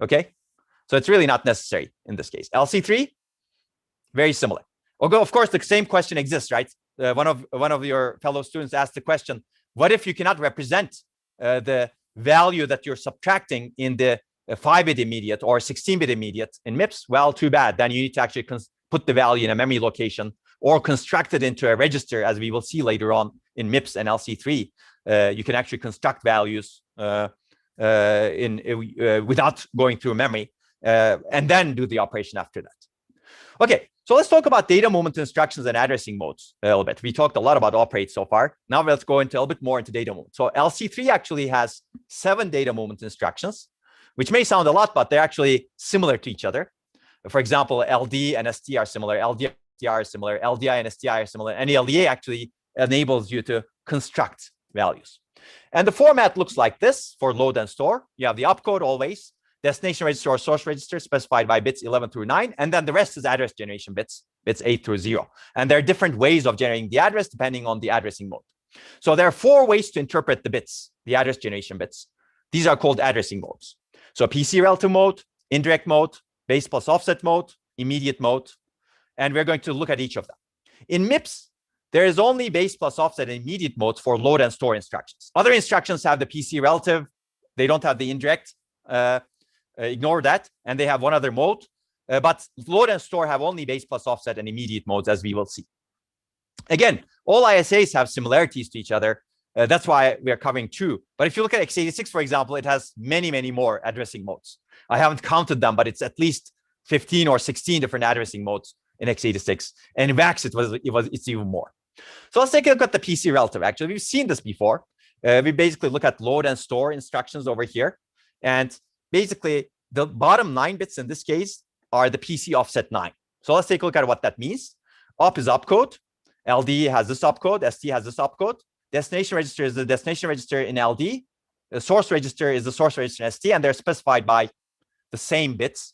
Speaker 1: Okay, so it's really not necessary in this case. LC3, very similar. Although, of course, the same question exists, right? One of your fellow students asked the question, what if you cannot represent the value that you're subtracting in the 5-bit immediate or 16-bit immediate in MIPS? Well, too bad. Then you need to actually put the value in a memory location or construct it into a register, as we will see later on in MIPS and LC3. You can actually construct values without going through memory and then do the operation after that. Okay, so let's talk about data movement instructions and addressing modes a little bit. We talked a lot about operate so far. Now let's go into a little bit more into data movement. So LC3 actually has 7 data movement instructions, which may sound a lot, but they're actually similar to each other. For example, LD and ST are similar, LD and STR are similar, LDI and STI are similar, and LDA actually enables you to construct values. And the format looks like this for load and store. You have the opcode always, destination register or source register specified by bits 11 through 9, and then the rest is address generation bits 8 through 0. And there are different ways of generating the address depending on the addressing mode. So there are 4 ways to interpret the bits, the address generation bits. These are called addressing modes. So PC relative mode, indirect mode, base plus offset mode, immediate mode, and we're going to look at each of them. In MIPS, there is only base plus offset and immediate modes for load and store instructions. Other instructions have the PC relative. They don't have the indirect. Ignore that. And they have one other mode. But load and store have only base plus offset and immediate modes, as we will see. Again, all ISAs have similarities to each other. That's why we are covering 2. But if you look at x86, for example, it has many, many more addressing modes. I haven't counted them, but it's at least 15 or 16 different addressing modes in x86. And in VAX, it's even more. So let's take a look at the PC relative. Actually, we've seen this before. We basically look at load and store instructions over here. And basically, the bottom 9 bits in this case are the PC offset 9. So let's take a look at what that means. Op is opcode. LD has this opcode. ST has this opcode. Destination register is the destination register in LD. The source register is the source register in ST, and they're specified by the same bits.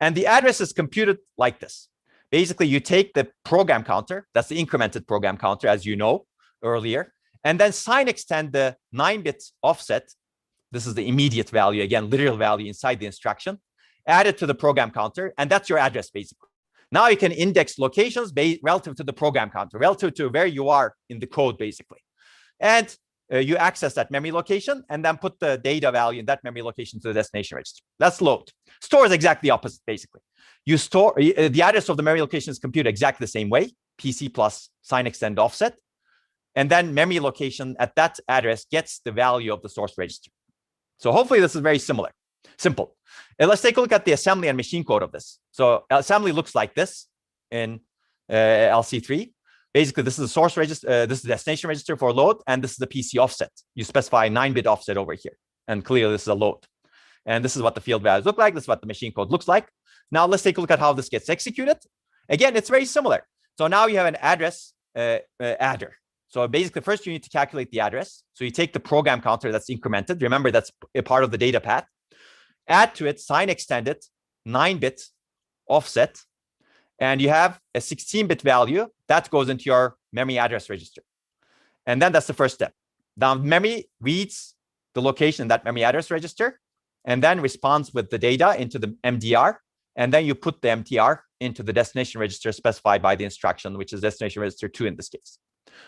Speaker 1: And the address is computed like this. Basically, you take the program counter, that's the incremented program counter, as you know earlier, and then sign extend the 9-bit offset. This is the immediate value, again, literal value inside the instruction, add it to the program counter, and that's your address, basically. Now you can index locations relative to the program counter, relative to where you are in the code, basically. And you access that memory location and then put the data value in that memory location to the destination register. That's load. Store is exactly the opposite, basically. You store the address of the memory location is computed exactly the same way, PC plus sign extend offset. And then memory location at that address gets the value of the source register. So hopefully this is very simple. And let's take a look at the assembly and machine code of this. So assembly looks like this in LC3. Basically, this is the source register, this is the destination register for load, and this is the PC offset. You specify a 9-bit offset over here, and clearly this is a load. And this is what the field values look like. This is what the machine code looks like. Now let's take a look at how this gets executed. Again, it's very similar. So now you have an address adder. So basically, first you need to calculate the address. So you take the program counter that's incremented. Remember, that's a part of the data path. Add to it sign extended 9-bit offset. And you have a 16-bit value that goes into your memory address register. And then that's the first step. Now, memory reads the location in that memory address register and then responds with the data into the MDR. And then you put the MTR into the destination register specified by the instruction, which is destination register 2 in this case.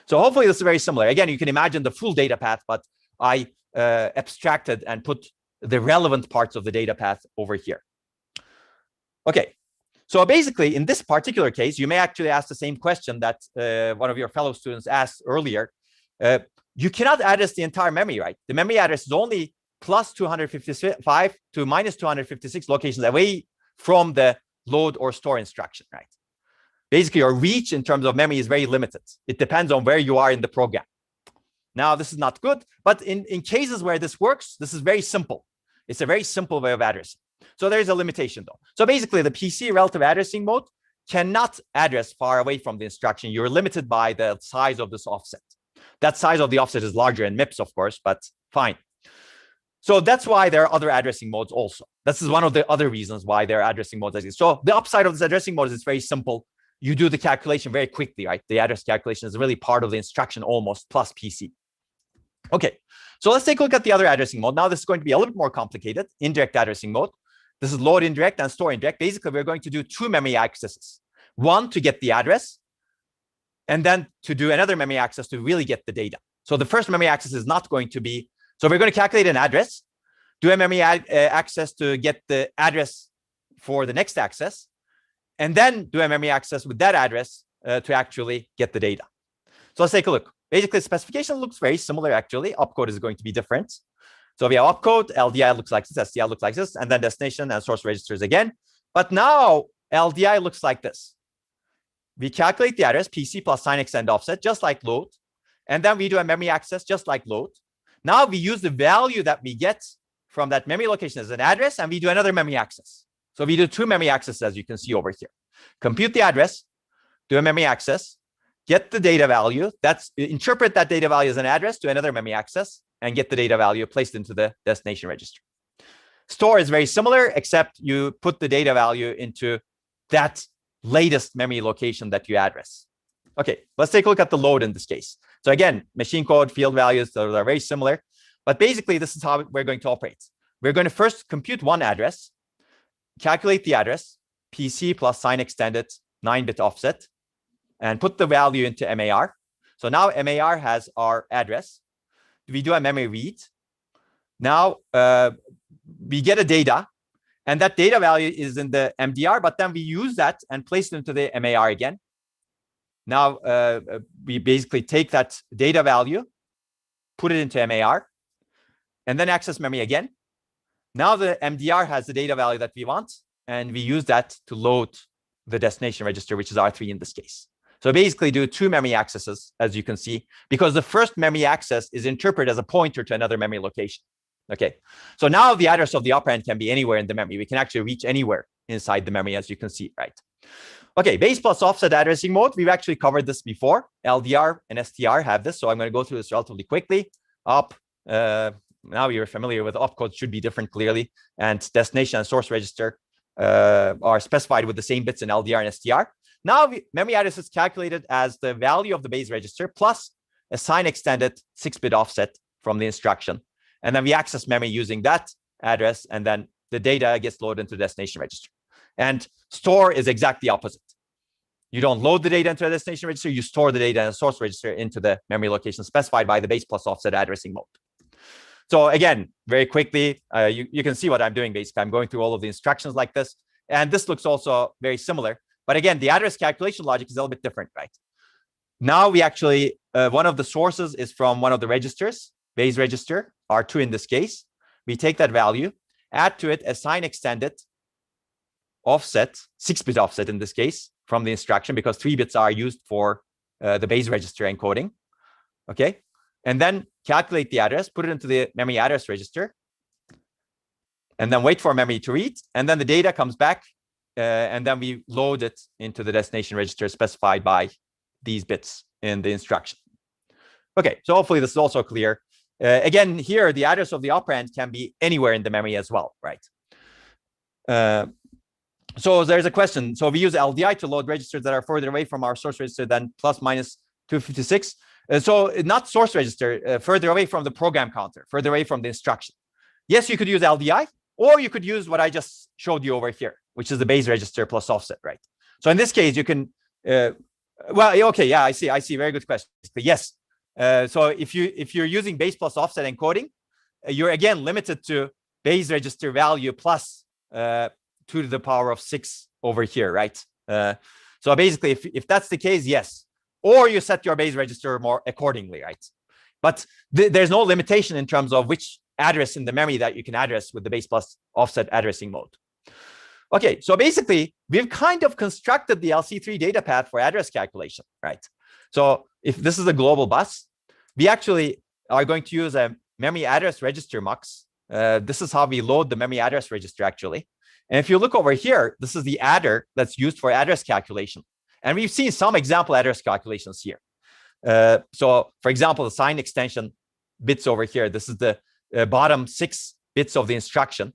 Speaker 1: So hopefully this is very similar. Again, you can imagine the full data path, but I abstracted and put the relevant parts of the data path over here. Okay. So basically, in this particular case, you may actually ask the same question that one of your fellow students asked earlier. You cannot address the entire memory, right? The memory address is only plus 255 to minus 256 locations away from the load or store instruction, right? Basically, your reach in terms of memory is very limited. It depends on where you are in the program. Now, this is not good, but in cases where this works, this is very simple. It's a very simple way of addressing. So there's a limitation though. So basically the PC relative addressing mode cannot address far away from the instruction. You're limited by the size of this offset. That size of the offset is larger in MIPS, of course, but fine. So that's why there are other addressing modes also. This is one of the other reasons why there are addressing modes exist. So the upside of this addressing mode is it's very simple. You do the calculation very quickly, right? The address calculation is really part of the instruction almost plus PC. Okay, so let's take a look at the other addressing mode. Now this is going to be a little bit more complicated. Indirect addressing mode. This is load indirect and store indirect. Basically, we're going to do 2 memory accesses. One to get the address, and then to do another memory access to really get the data. So the first memory access is not going to be, so we're going to calculate an address, do a memory access to get the address for the next access, and then do a memory access with that address to actually get the data. So let's take a look. Basically, the specification looks very similar, actually. Opcode is going to be different. So we have opcode, LDI looks like this, SDI looks like this, and then destination and source registers again. But now LDI looks like this. We calculate the address, PC plus sign extend offset, just like load. And then we do a memory access, just like load. Now we use the value that we get from that memory location as an address, and we do another memory access. So we do 2 memory accesses, as you can see over here. Compute the address, do a memory access, get the data value, interpret that data value as an address to another memory access, and get the data value placed into the destination register. Store is very similar, except you put the data value into that latest memory location that you address. Okay, let's take a look at the load in this case. So again, machine code, field values, those are very similar. But basically, this is how we're going to operate. We're going to first compute one address, calculate the address, PC plus sign extended 9-bit offset, and put the value into MAR. So now MAR has our address. We do a memory read. Now we get a data, and that data value is in the MDR, but then we use that and place it into the MAR again. Now we basically take that data value, put it into MAR, and then access memory again. Now the MDR has the data value that we want, and we use that to load the destination register, which is R3 in this case. So basically do 2 memory accesses, as you can see, because the first memory access is interpreted as a pointer to another memory location. Okay, so now the address of the operand can be anywhere in the memory. We can actually reach anywhere inside the memory, as you can see, right? Okay, base plus offset addressing mode. We've actually covered this before. LDR and STR have this, so I'm going to go through this relatively quickly. Now you're familiar with opcode, should be different clearly, and destination and source register are specified with the same bits in LDR and STR. Now memory address is calculated as the value of the base register plus a sign extended 6-bit offset from the instruction. And then we access memory using that address, and then the data gets loaded into the destination register. And store is exactly opposite. You don't load the data into the destination register, you store the data in the source register into the memory location specified by the base plus offset addressing mode. So again, very quickly, you can see what I'm doing basically. I'm going through all of the instructions like this. And this looks also very similar. But again, the address calculation logic is a little bit different, right? Now we actually, one of the sources is from one of the registers, base register, R2 in this case. we take that value, add to it a sign extended offset, 6-bit offset in this case, from the instruction, because 3 bits are used for the base register encoding. Okay, and then calculate the address, put it into the memory address register, and then wait for memory to read, and then the data comes back, and then we load it into the destination register specified by these bits in the instruction. Okay, so hopefully this is also clear. Again, here, the address of the operand can be anywhere in the memory as well, right? So there's a question. So we use LDI to load registers that are further away from our source register than plus minus 256. So not source register, further away from the program counter, further away from the instruction. Yes, you could use LDI, or you could use what I just showed you over here, which is the base register plus offset, right? So in this case, you can, well, okay, yeah, I see, very good question. But yes, so if you're using base plus offset encoding, you're again limited to base register value plus 2 to the power of 6 over here, right? So basically, if that's the case, yes. Or you set your base register more accordingly, right? But there's no limitation in terms of which address in the memory that you can address with the base plus offset addressing mode. Okay, so basically, we've kind of constructed the LC3 data path for address calculation, right? So if this is a global bus, we actually are going to use a memory address register mux. This is how we load the memory address register, actually. And if you look over here, this is the adder that's used for address calculation. And we've seen some example address calculations here. So for example, the sign extension bits over here, this is the bottom 6 bits of the instruction.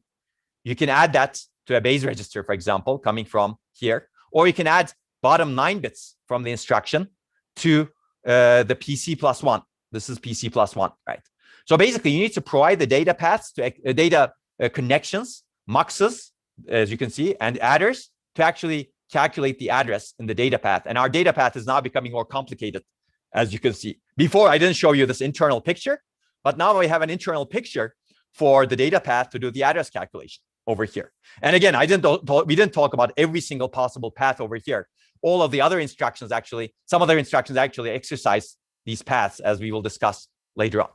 Speaker 1: You can add that to a base register, for example, coming from here, or you can add bottom 9 bits from the instruction to the PC plus 1. This is PC plus 1, right? So basically, you need to provide the data paths to data connections, muxes, as you can see, and adders to actually calculate the address in the data path. And our data path is now becoming more complicated, as you can see. Before, I didn't show you this internal picture, but now we have an internal picture for the data path to do the address calculation over here. And again, we didn't talk about every single possible path over here. All of the other instructions actually, some other instructions actually exercise these paths, as we will discuss later on.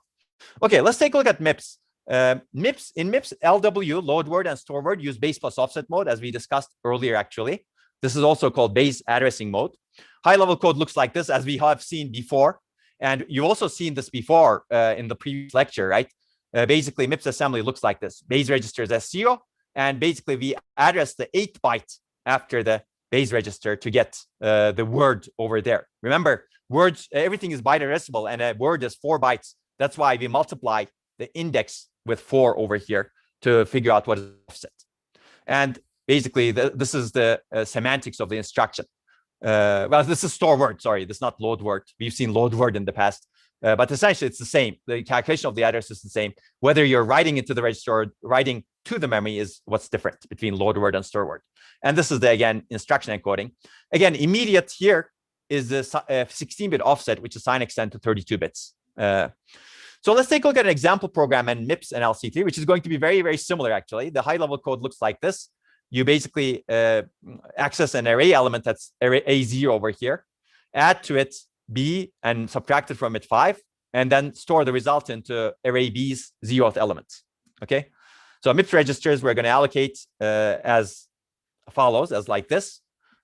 Speaker 1: Okay, let's take a look at MIPS. MIPS, LW, load word and store word, use base plus offset mode, as we discussed earlier, actually. This is also called base addressing mode. High-level code looks like this, as we have seen before. And you've also seen this before in the previous lecture, right? Basically, MIPS assembly looks like this. Base register is S0, and basically we address the 8th byte after the base register to get the word over there. Remember, words, everything is byte addressable, and a word is 4 bytes. That's why we multiply the index with 4 over here to figure out what is offset. And basically, this is the semantics of the instruction. Well, this is store word. Sorry, this is not load word. We've seen load word in the past. But essentially, it's the same. The calculation of the address is the same. Whether you're writing into the register or writing to the memory is what's different between load word and store word. And this is the, again, instruction encoding. Again, immediate here is the 16-bit offset, which is sign extend to 32 bits. So let's take a look at an example program in MIPS and LC3, which is going to be very, very similar, actually. The high-level code looks like this. You basically access an array element that's array A0 over here, add to it B and subtract it from it 5, and then store the result into array B's 0th element. Okay, so MIPS registers we're going to allocate as follows, as like this.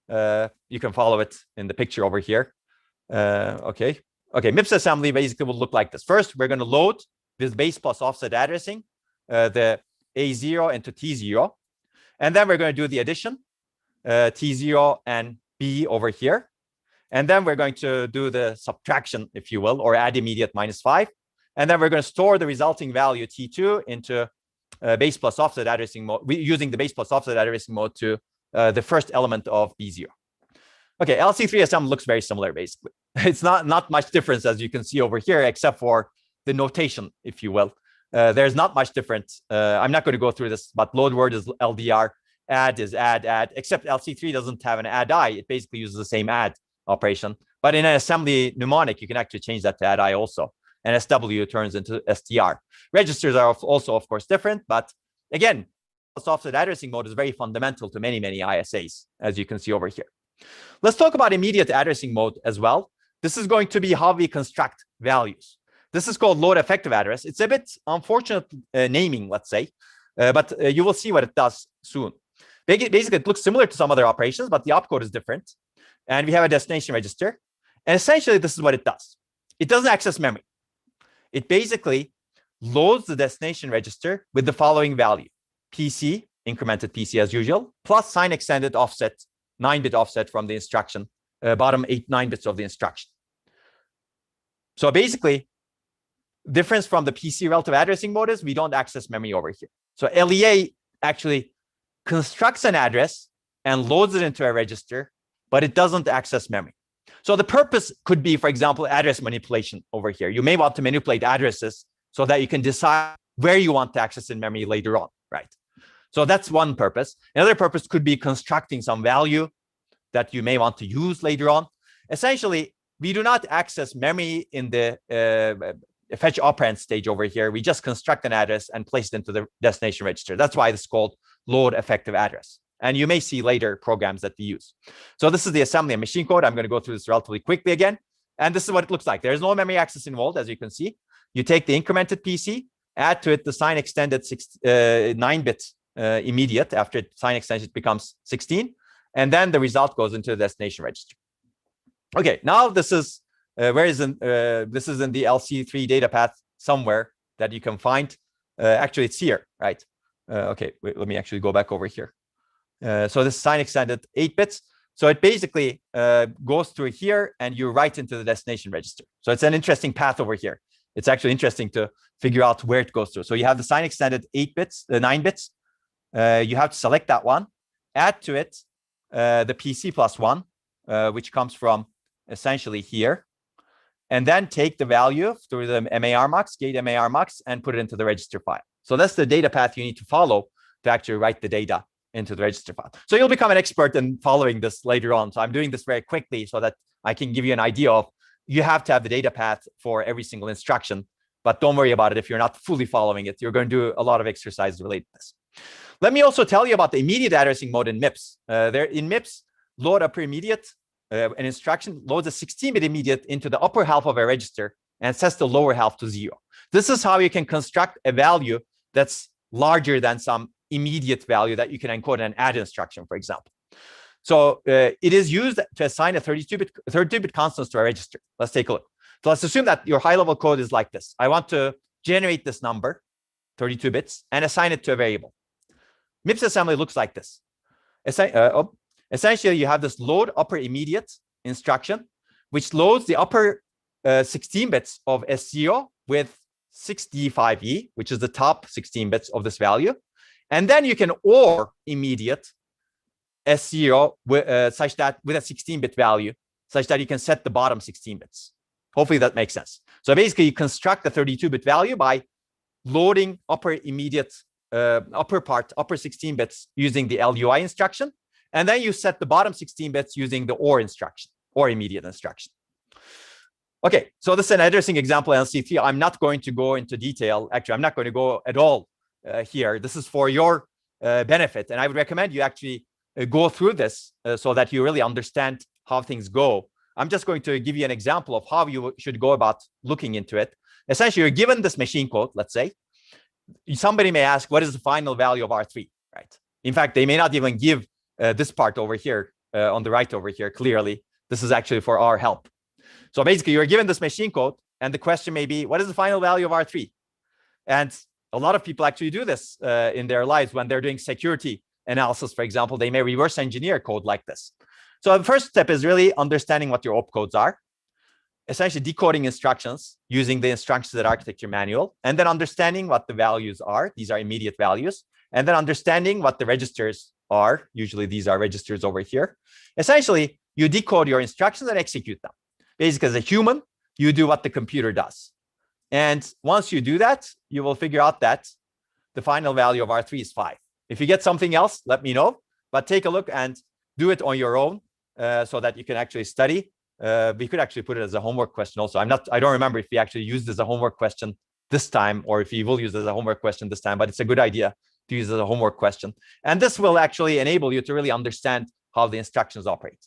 Speaker 1: You can follow it in the picture over here. Okay, MIPS assembly basically will look like this. First, we're going to load with base plus offset addressing the A0 into T0. And then we're going to do the addition, T0 and B over here. And then we're going to do the subtraction, if you will, or add immediate -5. And then we're going to store the resulting value T2 into base plus offset addressing mode, using the base plus offset addressing mode to the first element of B0. Okay, LC3 assembly looks very similar, basically. It's not much difference, as you can see over here, except for the notation, if you will. There's not much difference. I'm not going to go through this, but load word is LDR, add is add, except LC3 doesn't have an add I. It basically uses the same add operation. But in an assembly mnemonic, you can actually change that to add I also. And SW turns into STR. Registers are also, of course, different. But again, offset addressing mode is very fundamental to many, many ISAs, as you can see over here. Let's talk about immediate addressing mode as well. This is going to be how we construct values. This is called load effective address. It's a bit unfortunate naming, let's say, but you will see what it does soon. Basically, it looks similar to some other operations, but the opcode is different. And we have a destination register. And essentially, this is what it does. It doesn't access memory. It basically loads the destination register with the following value: PC, incremented PC as usual, plus sign extended offset, 9-bit offset from the instruction, bottom 9 bits of the instruction. So basically, difference from the PC relative addressing mode is we don't access memory over here. So LEA actually constructs an address and loads it into a register, but it doesn't access memory. So the purpose could be, for example, address manipulation over here. You may want to manipulate addresses so that you can decide where you want to access in memory later on, right? So that's one purpose. Another purpose could be constructing some value that you may want to use later on. Essentially, we do not access memory in the fetch operand stage over here. We just construct an address and place it into the destination register. That's why it's called load effective address. And you may see later programs that we use. So this is the assembly and machine code. I'm going to go through this relatively quickly again. And this is what it looks like. There's no memory access involved, as you can see. You take the incremented PC, add to it the sign extended 9-bit immediate. After sign extension, it becomes 16. And then the result goes into the destination register. Okay, now this is this is in the LC3 data path somewhere that you can find. Actually, it's here, right? Okay, wait, let me actually go back over here. So this sign extended 8 bits. So it basically goes through here and you write into the destination register. So it's an interesting path over here. It's actually interesting to figure out where it goes through. So you have the sign extended 8 bits, 9 bits. You have to select that one, add to it the PC plus 1, which comes from essentially here, and then take the value through the MAR mux, gate MAR mux, and put it into the register file. So that's the data path you need to follow to actually write the data into the register file. So you'll become an expert in following this later on. So I'm doing this very quickly so that I can give you an idea of, you have to have the data path for every single instruction, but don't worry about it if you're not fully following it. You're going to do a lot of exercises related to this. Let me also tell you about the immediate addressing mode in MIPS. In MIPS, load upper immediate, an instruction loads a 16-bit immediate into the upper half of a register and sets the lower half to 0. This is how you can construct a value that's larger than some immediate value that you can encode in an add instruction, for example. So it is used to assign a 32-bit constants to a register. Let's take a look. So let's assume that your high-level code is like this. I want to generate this number, 32 bits, and assign it to a variable. MIPS assembly looks like this. Essentially, you have this load upper immediate instruction, which loads the upper 16 bits of S0 with 6D5E, which is the top 16 bits of this value. And then you can OR immediate S0 such that with a 16-bit value, such that you can set the bottom 16 bits. Hopefully that makes sense. So basically, you construct the 32-bit value by loading upper immediate, upper 16 bits using the LUI instruction. And then you set the bottom 16 bits using the OR instruction, or immediate instruction. Okay, so this is an addressing example in LC3. I'm not going to go into detail. Actually, I'm not going to go at all here. This is for your benefit. And I would recommend you actually go through this so that you really understand how things go. I'm just going to give you an example of how you should go about looking into it. Essentially, you're given this machine code, let's say. Somebody may ask, what is the final value of R3, right? In fact, they may not even give this part over here on the right over here clearly. This is actually for our help. So basically, you're given this machine code, and the question may be, what is the final value of R3? And a lot of people actually do this in their lives when they're doing security analysis, for example. They may reverse engineer code like this. So the first step is really understanding what your opcodes are, essentially decoding instructions using the instructions architecture manual, and then understanding what the values are. These are immediate values. And then understanding what the registers are. Usually these are registers over here. Essentially, you decode your instructions and execute them. Basically, as a human, you do what the computer does. And once you do that, you will figure out that the final value of R3 is 5. If you get something else, let me know. But take a look and do it on your own so that you can actually study. We could actually put it as a homework question also. I don't remember if we actually used it as a homework question this time, or if you will use it as a homework question this time, but it's a good idea to use it as a homework question. And this will actually enable you to really understand how the instructions operate.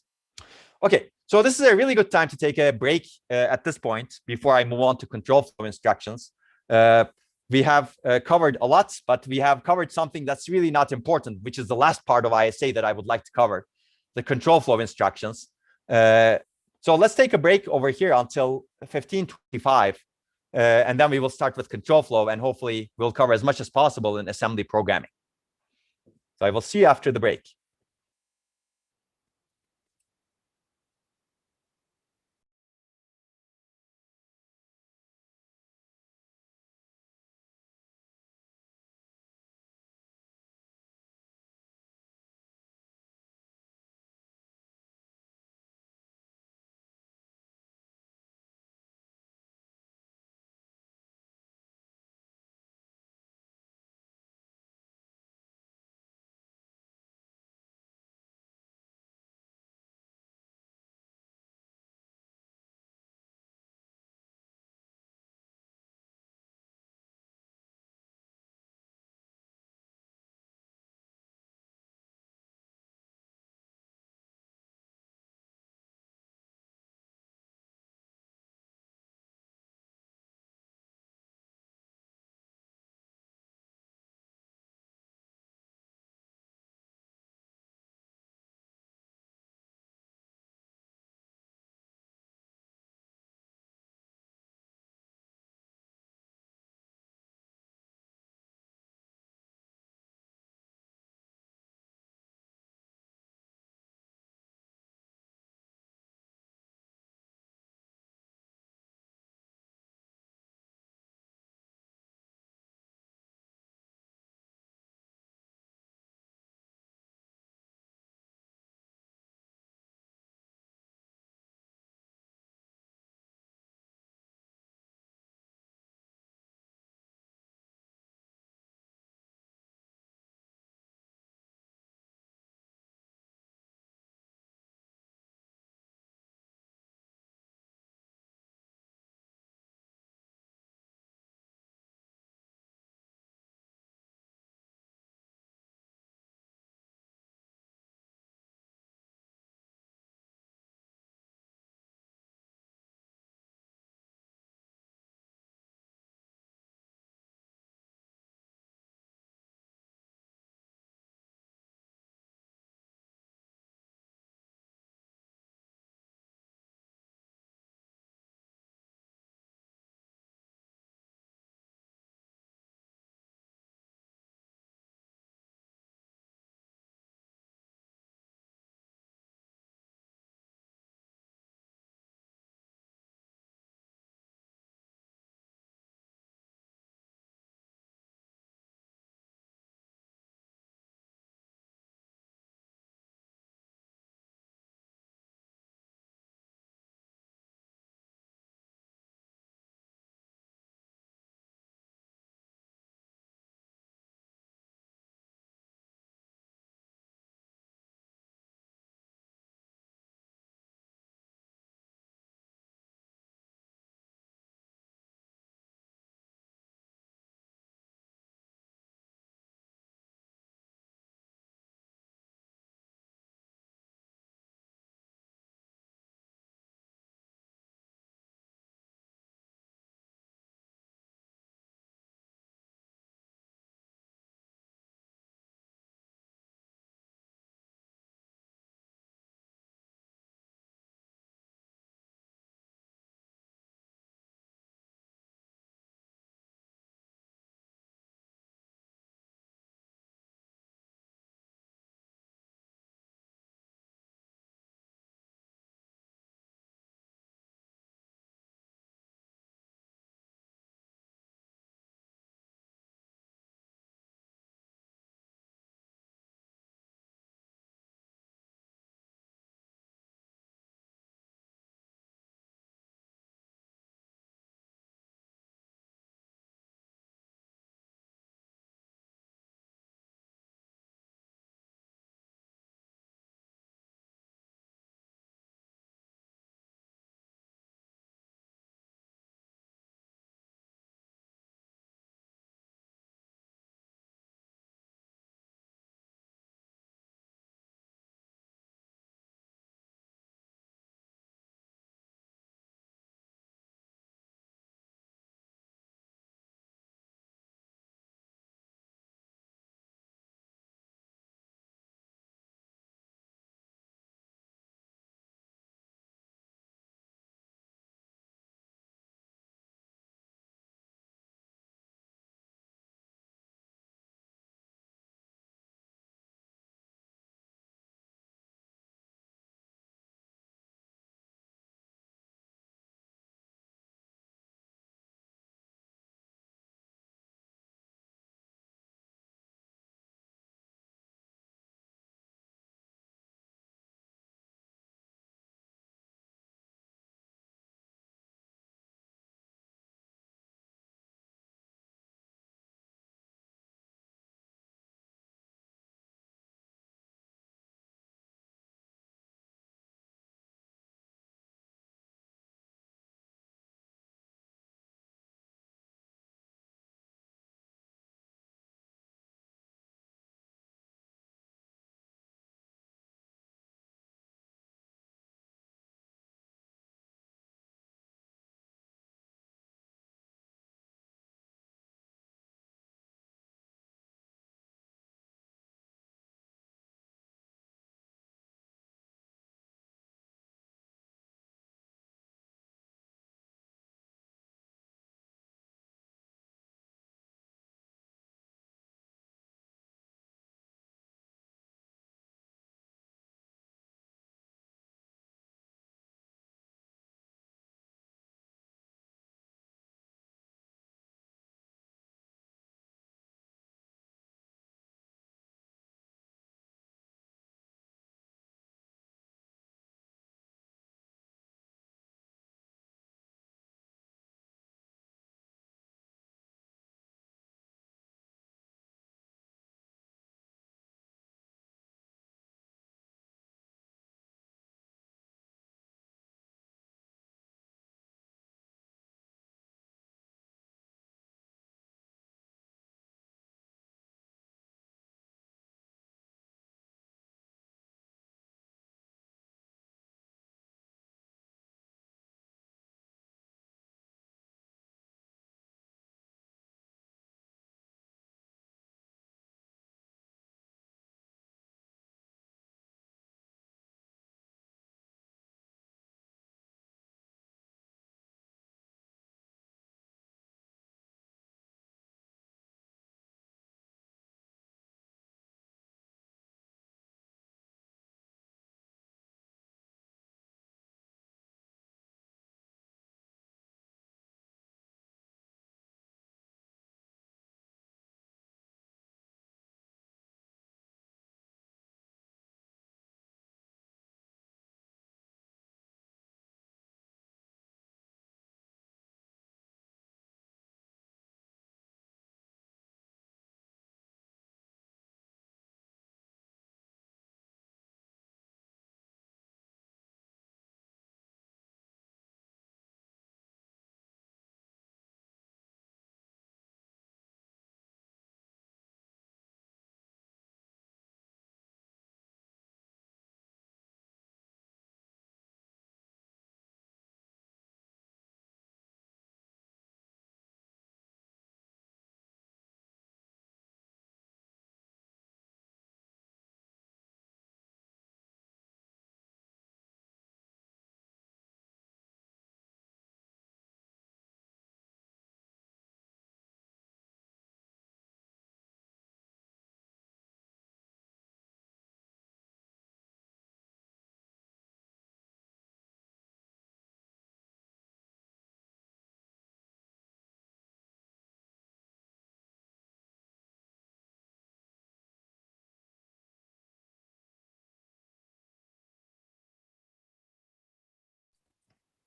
Speaker 1: Okay, so this is a really good time to take a break at this point before I move on to control flow instructions. We have covered a lot, but we have covered something that's really not important, which is the last part of ISA that I would like to cover, the control flow instructions. So let's take a break over here until 15:25, and then we will start with control flow, and hopefully we'll cover as much as possible in assembly programming. So I will see you after the break.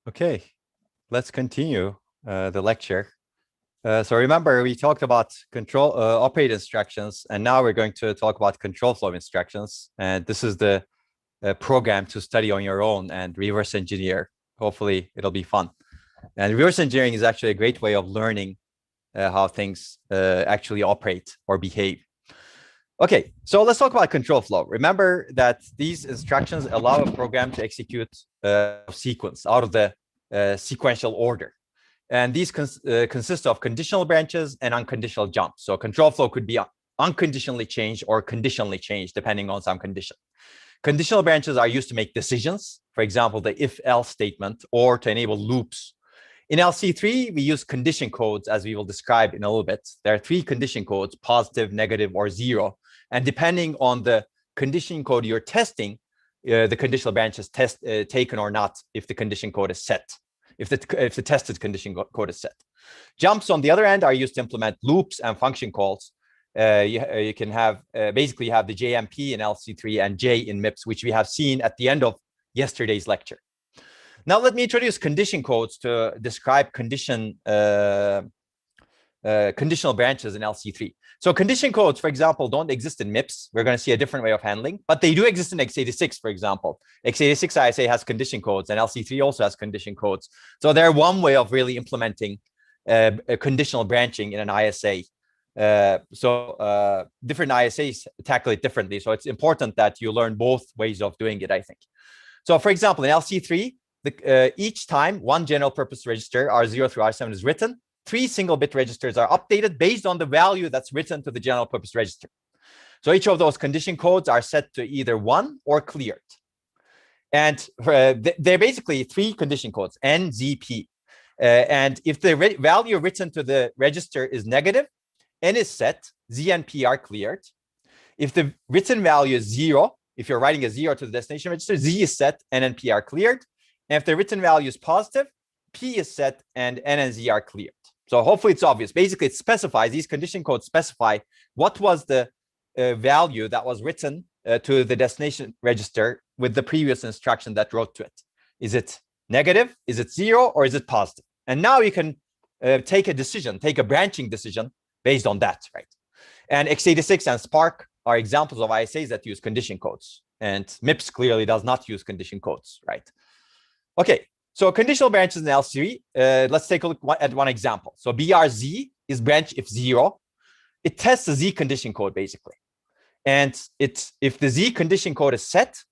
Speaker 1: Okay, let's continue the lecture. So remember, we talked about control operate instructions, and now we're going to talk about control flow instructions. And this is the program to study on your own and reverse engineer. Hopefully, it'll be fun. And reverse engineering is actually a great way of learning how things actually operate or behave. Okay, so let's talk about control flow. Remember that these instructions allow a program to execute a sequence out of the sequential order. And these consist of conditional branches and unconditional jumps. So control flow could be unconditionally changed or conditionally changed depending on some condition. Conditional branches are used to make decisions, for example, the if-else statement, or to enable loops. In LC3, we use condition codes, as we will describe in a little bit. There are 3 condition codes, positive, negative, or 0. And depending on the condition code you're testing, the conditional branch is taken or not if the condition code is set, if the tested condition code is set. Jumps, on the other end, are used to implement loops and function calls. You can have basically you have the JMP in LC3 and J in MIPS, which we have seen at the end of yesterday's lecture. Now let me introduce condition codes to describe conditional branches in LC3. So condition codes, for example, don't exist in MIPS. We're going to see a different way of handling, but they do exist in x86, for example. x86 ISA has condition codes, and LC3 also has condition codes. So they're one way of really implementing conditional branching in an ISA. Different ISAs tackle it differently. So it's important that you learn both ways of doing it, I think. So for example, in LC3, each time one general purpose register, R0 through R7, is written, 3 single-bit registers are updated based on the value that's written to the general purpose register. So each of those condition codes are set to either 1 or cleared. And they're basically 3 condition codes, N, Z, P. And if the value written to the register is negative, N is set, Z and P are cleared. If the written value is 0, if you're writing a 0 to the destination register, Z is set, N and P are cleared. And if the written value is positive, P is set, and N and Z are cleared. So hopefully it's obvious. Basically, it specifies, these condition codes specify what was the value that was written to the destination register with the previous instruction that wrote to it. Is it negative? Is it 0? Or is it positive? And now you can take a branching decision based on that, right? And x86 and Spark are examples of ISAs that use condition codes. And MIPS clearly does not use condition codes, right? Okay, so conditional branches in LC3, let's take a look at one example. So BRZ is branch if 0. It tests the Z condition code, basically. And if the Z condition code is set,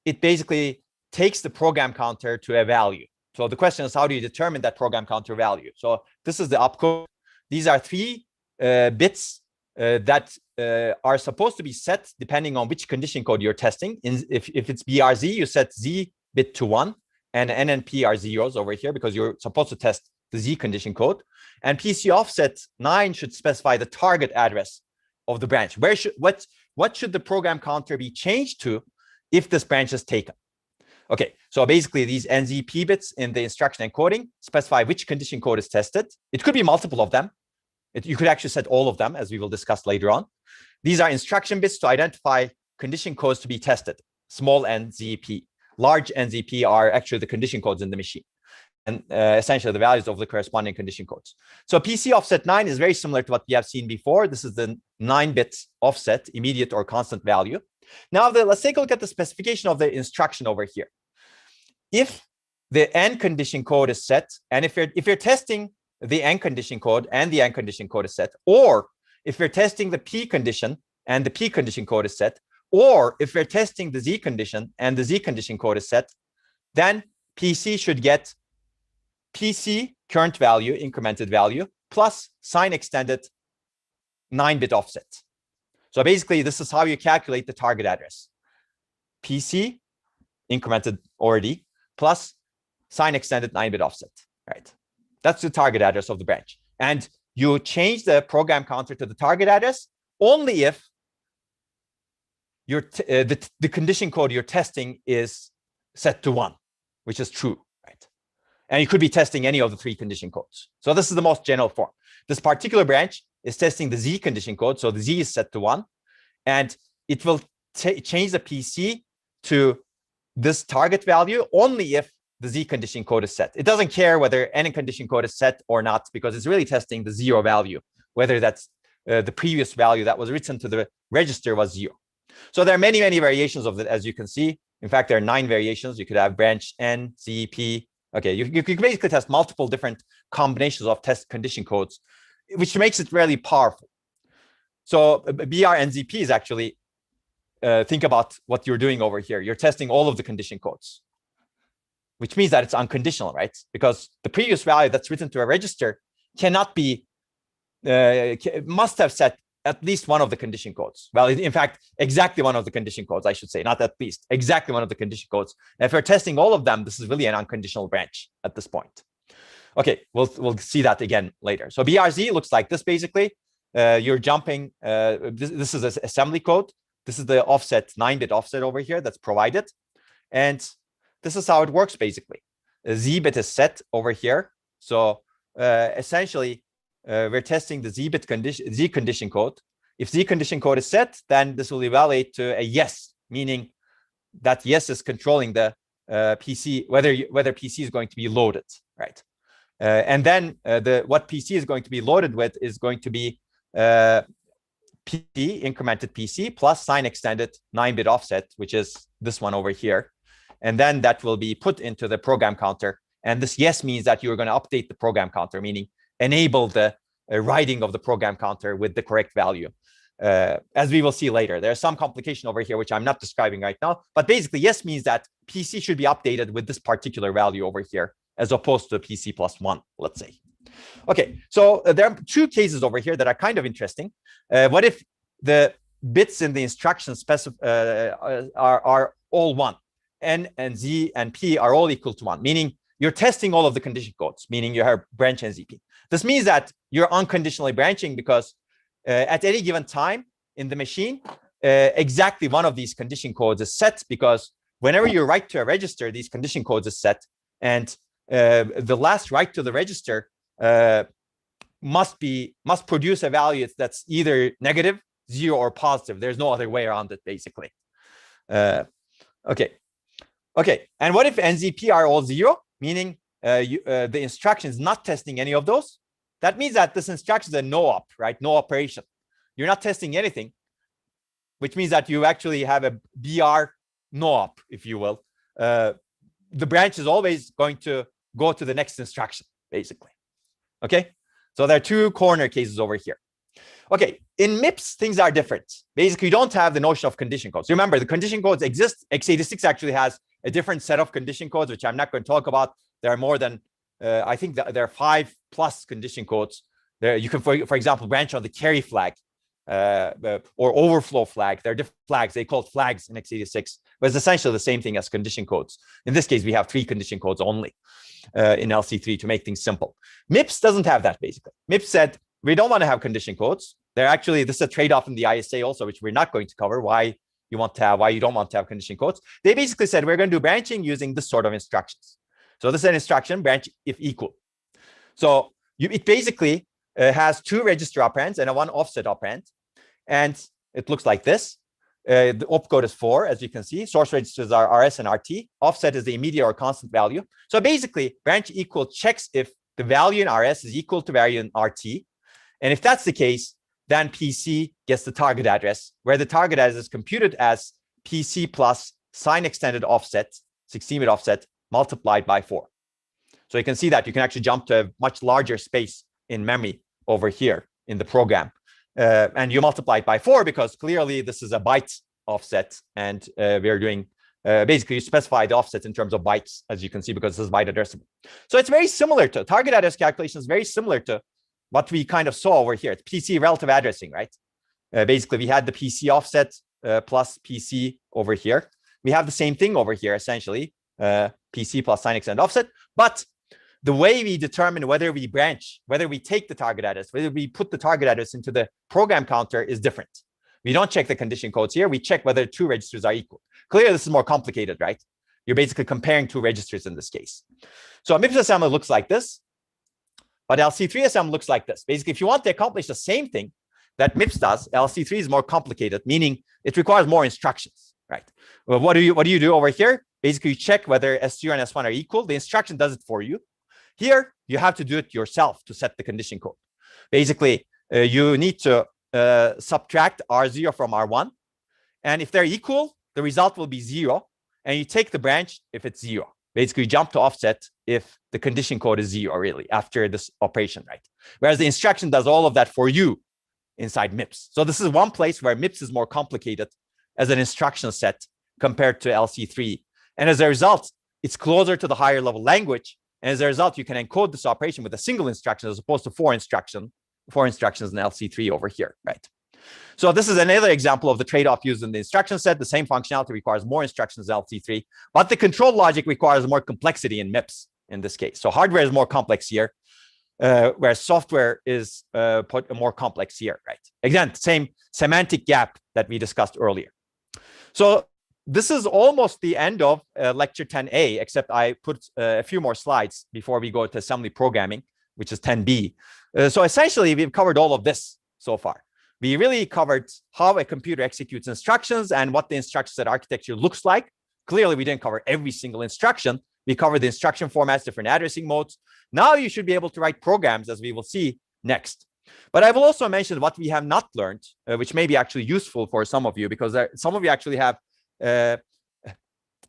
Speaker 1: it basically takes the program counter to a value. So the question is, how do you determine that program counter value? So this is the opcode. These are 3 bits that are supposed to be set depending on which condition code you're testing. If it's BRZ, you set Z bit to 1, and N and P are zeros over here because you're supposed to test the Z condition code. And PC offset 9 should specify the target address of the branch. What should the program counter be changed to if this branch is taken? Okay, so basically these NZP bits in the instruction encoding specify which condition code is tested. It could be multiple of them. You could actually set all of them, as we will discuss later on. These are instruction bits to identify condition codes to be tested, small NZP. Large NZP are actually the condition codes in the machine, and essentially the values of the corresponding condition codes. So PC offset 9 is very similar to what we have seen before. This is the 9-bit offset, immediate or constant value. Now, let's take a look at the specification of the instruction over here. If the N condition code is set, and if you're testing the N condition code and the N condition code is set, or if you're testing the P condition and the P condition code is set, or if we're testing the Z condition and the Z condition code is set, then PC should get PC current value, incremented value, plus sign extended 9-bit offset. So basically, this is how you calculate the target address. PC incremented already, plus sign extended 9-bit offset, right? That's the target address of the branch. And you change the program counter to the target address only if the condition code you're testing is set to 1, which is true, right? And you could be testing any of the 3 condition codes. So this is the most general form. This particular branch is testing the Z condition code. So the Z is set to 1, and it will change the PC to this target value only if the Z condition code is set. It doesn't care whether any condition code is set or not, because it's really testing the 0 value, whether that's the previous value that was written to the register was 0. So there are many, many variations of it, as you can see. In fact, there are 9 variations. You could have branch N, Z, P. Okay, you could basically test multiple different combinations of test condition codes, which makes it really powerful. So BR and ZP is actually, think about what you're doing over here. You're testing all of the condition codes, which means that it's unconditional, right? Because the previous value that's written to a register cannot be, must have set at least one of the condition codes. Well, in fact, exactly one of the condition codes, I should say, not at least, exactly one of the condition codes. And if we're testing all of them, this is really an unconditional branch at this point. Okay, we'll see that again later. So BRZ looks like this, basically. You're jumping, this is an assembly code. This is the offset, 9-bit offset over here that's provided. And this is how it works, basically. A Z bit is set over here. So essentially, we're testing the Z condition code. If Z condition code is set, then this will evaluate to a yes, meaning that yes is controlling the PC, whether PC is going to be loaded, right? And then what PC is going to be loaded with is going to be PC, incremented PC, plus sign extended 9-bit offset, which is this one over here. And then that will be put into the program counter. And this yes means that you're going to update the program counter, meaning enable the writing of the program counter with the correct value. As we will see later, there's some complication over here, which I'm not describing right now. But basically, yes means that PC should be updated with this particular value over here, as opposed to PC plus 1, let's say. Okay, so there are 2 cases over here that are kind of interesting. What if the bits in the instruction are all 1? N and Z and P are all equal to 1, meaning you're testing all of the condition codes, meaning you have branch and ZP. This means that you're unconditionally branching because at any given time in the machine, exactly one of these condition codes is set, because whenever you write to a register, these condition codes is set, and the last write to the register must produce a value that's either negative, 0, or positive. There's no other way around it, basically. Okay, and what if NZP are all 0, meaning the instruction is not testing any of those? That means that this instruction is a no-op, right? No operation. You're not testing anything, which means that you actually have a BR no-op, if you will. The branch is always going to go to the next instruction, basically. Okay, so there are 2 corner cases over here. Okay, in MIPS, things are different. Basically, you don't have the notion of condition codes. Remember, the condition codes exist. x86 actually has a different set of condition codes, which I'm not going to talk about. There are more than, I think there are 5+ condition codes. There, you can, for example, branch on the carry flag or overflow flag. There are different flags. They call it flags in x86, but it's essentially the same thing as condition codes. In this case, we have 3 condition codes only in LC3 to make things simple. MIPS doesn't have that, basically. MIPS said, we don't want to have condition codes. They're actually, this is a trade-off in the ISA also, which we're not going to cover, why you don't want to have condition codes. They basically said, we're going to do branching using this sort of instructions. So this is an instruction, branch if equal. So it basically has 2 register operands and a 1 offset operand. And it looks like this. The opcode is 4, as you can see. Source registers are RS and RT. Offset is the immediate or constant value. So basically, branch equal checks if the value in RS is equal to value in RT. And if that's the case, then PC gets the target address, where the target address is computed as PC plus sign extended offset, 16-bit offset, multiplied by 4. So you can see that you can actually jump to a much larger space in memory over here in the program. And you multiply it by 4 because clearly this is a byte offset. And we're doing, basically you specify the offset in terms of bytes, as you can see, because this is byte addressable. So it's very similar to, target address calculation is very similar to what we kind of saw over here. It's PC relative addressing, right? Basically, we had the PC offset plus PC over here. We have the same thing over here, essentially, PC plus sign extended offset. But the way we determine whether we branch, whether we take the target address, whether we put the target address into the program counter is different. We don't check the condition codes here. We check whether 2 registers are equal. Clearly, this is more complicated, right? You're basically comparing 2 registers in this case. So MIPS assembly looks like this. But LC3 assembly looks like this. Basically, if you want to accomplish the same thing that MIPS does, LC3 is more complicated, meaning it requires more instructions, right? Well, what do you do over here? basically you check whether S0 and S1 are equal. The instruction does it for you. Here, you have to do it yourself to set the condition code. Basically, you need to subtract R0 from R1. And if they're equal, the result will be 0. And you take the branch if it's 0. Basically, you jump to offset if the condition code is 0, really, after this operation, right? Whereas the instruction does all of that for you inside MIPS. So this is one place where MIPS is more complicated as an instruction set compared to LC3. And as a result, it's closer to the higher level language. And as a result, you can encode this operation with a single instruction as opposed to four instructions in LC3 over here, right? So this is another example of the trade-off used in the instruction set. The same functionality requires more instructions in LC3, but the control logic requires more complexity in MIPS in this case. So hardware is more complex here, whereas software is more complex here, right? Again, same semantic gap that we discussed earlier. So this is almost the end of lecture 10A, except I put a few more slides before we go to assembly programming, which is 10B. So essentially, we've covered all of this so far. We really covered how a computer executes instructions and what the instruction set architecture looks like. Clearly, we didn't cover every single instruction. We covered the instruction formats, different addressing modes. Now you should be able to write programs, as we will see next. But I will also mention what we have not learned, which may be actually useful for some of you, because some of you actually have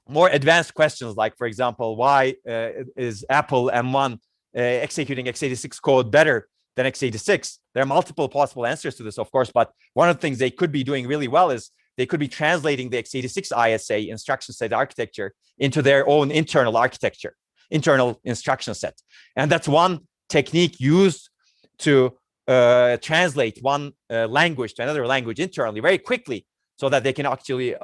Speaker 1: more advanced questions, like, for example, why is Apple M1 executing x86 code better than x86? There are multiple possible answers to this, of course, but one of the things they could be doing really well is they could be translating the x86 ISA instruction set architecture into their own internal architecture, internal instruction set. And that's one technique used to translate one language to another language internally very quickly, so that they can actually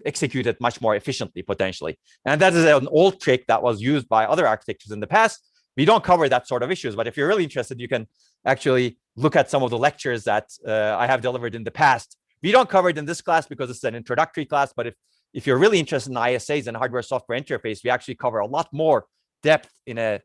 Speaker 1: execute it much more efficiently, potentially. And that is an old trick that was used by other architectures in the past. We don't cover that sort of issues, but if you're really interested, you can actually look at some of the lectures that I have delivered in the past. We don't cover it in this class because it's an introductory class, but if you're really interested in ISAs and hardware software interface, we actually cover a lot more depth in a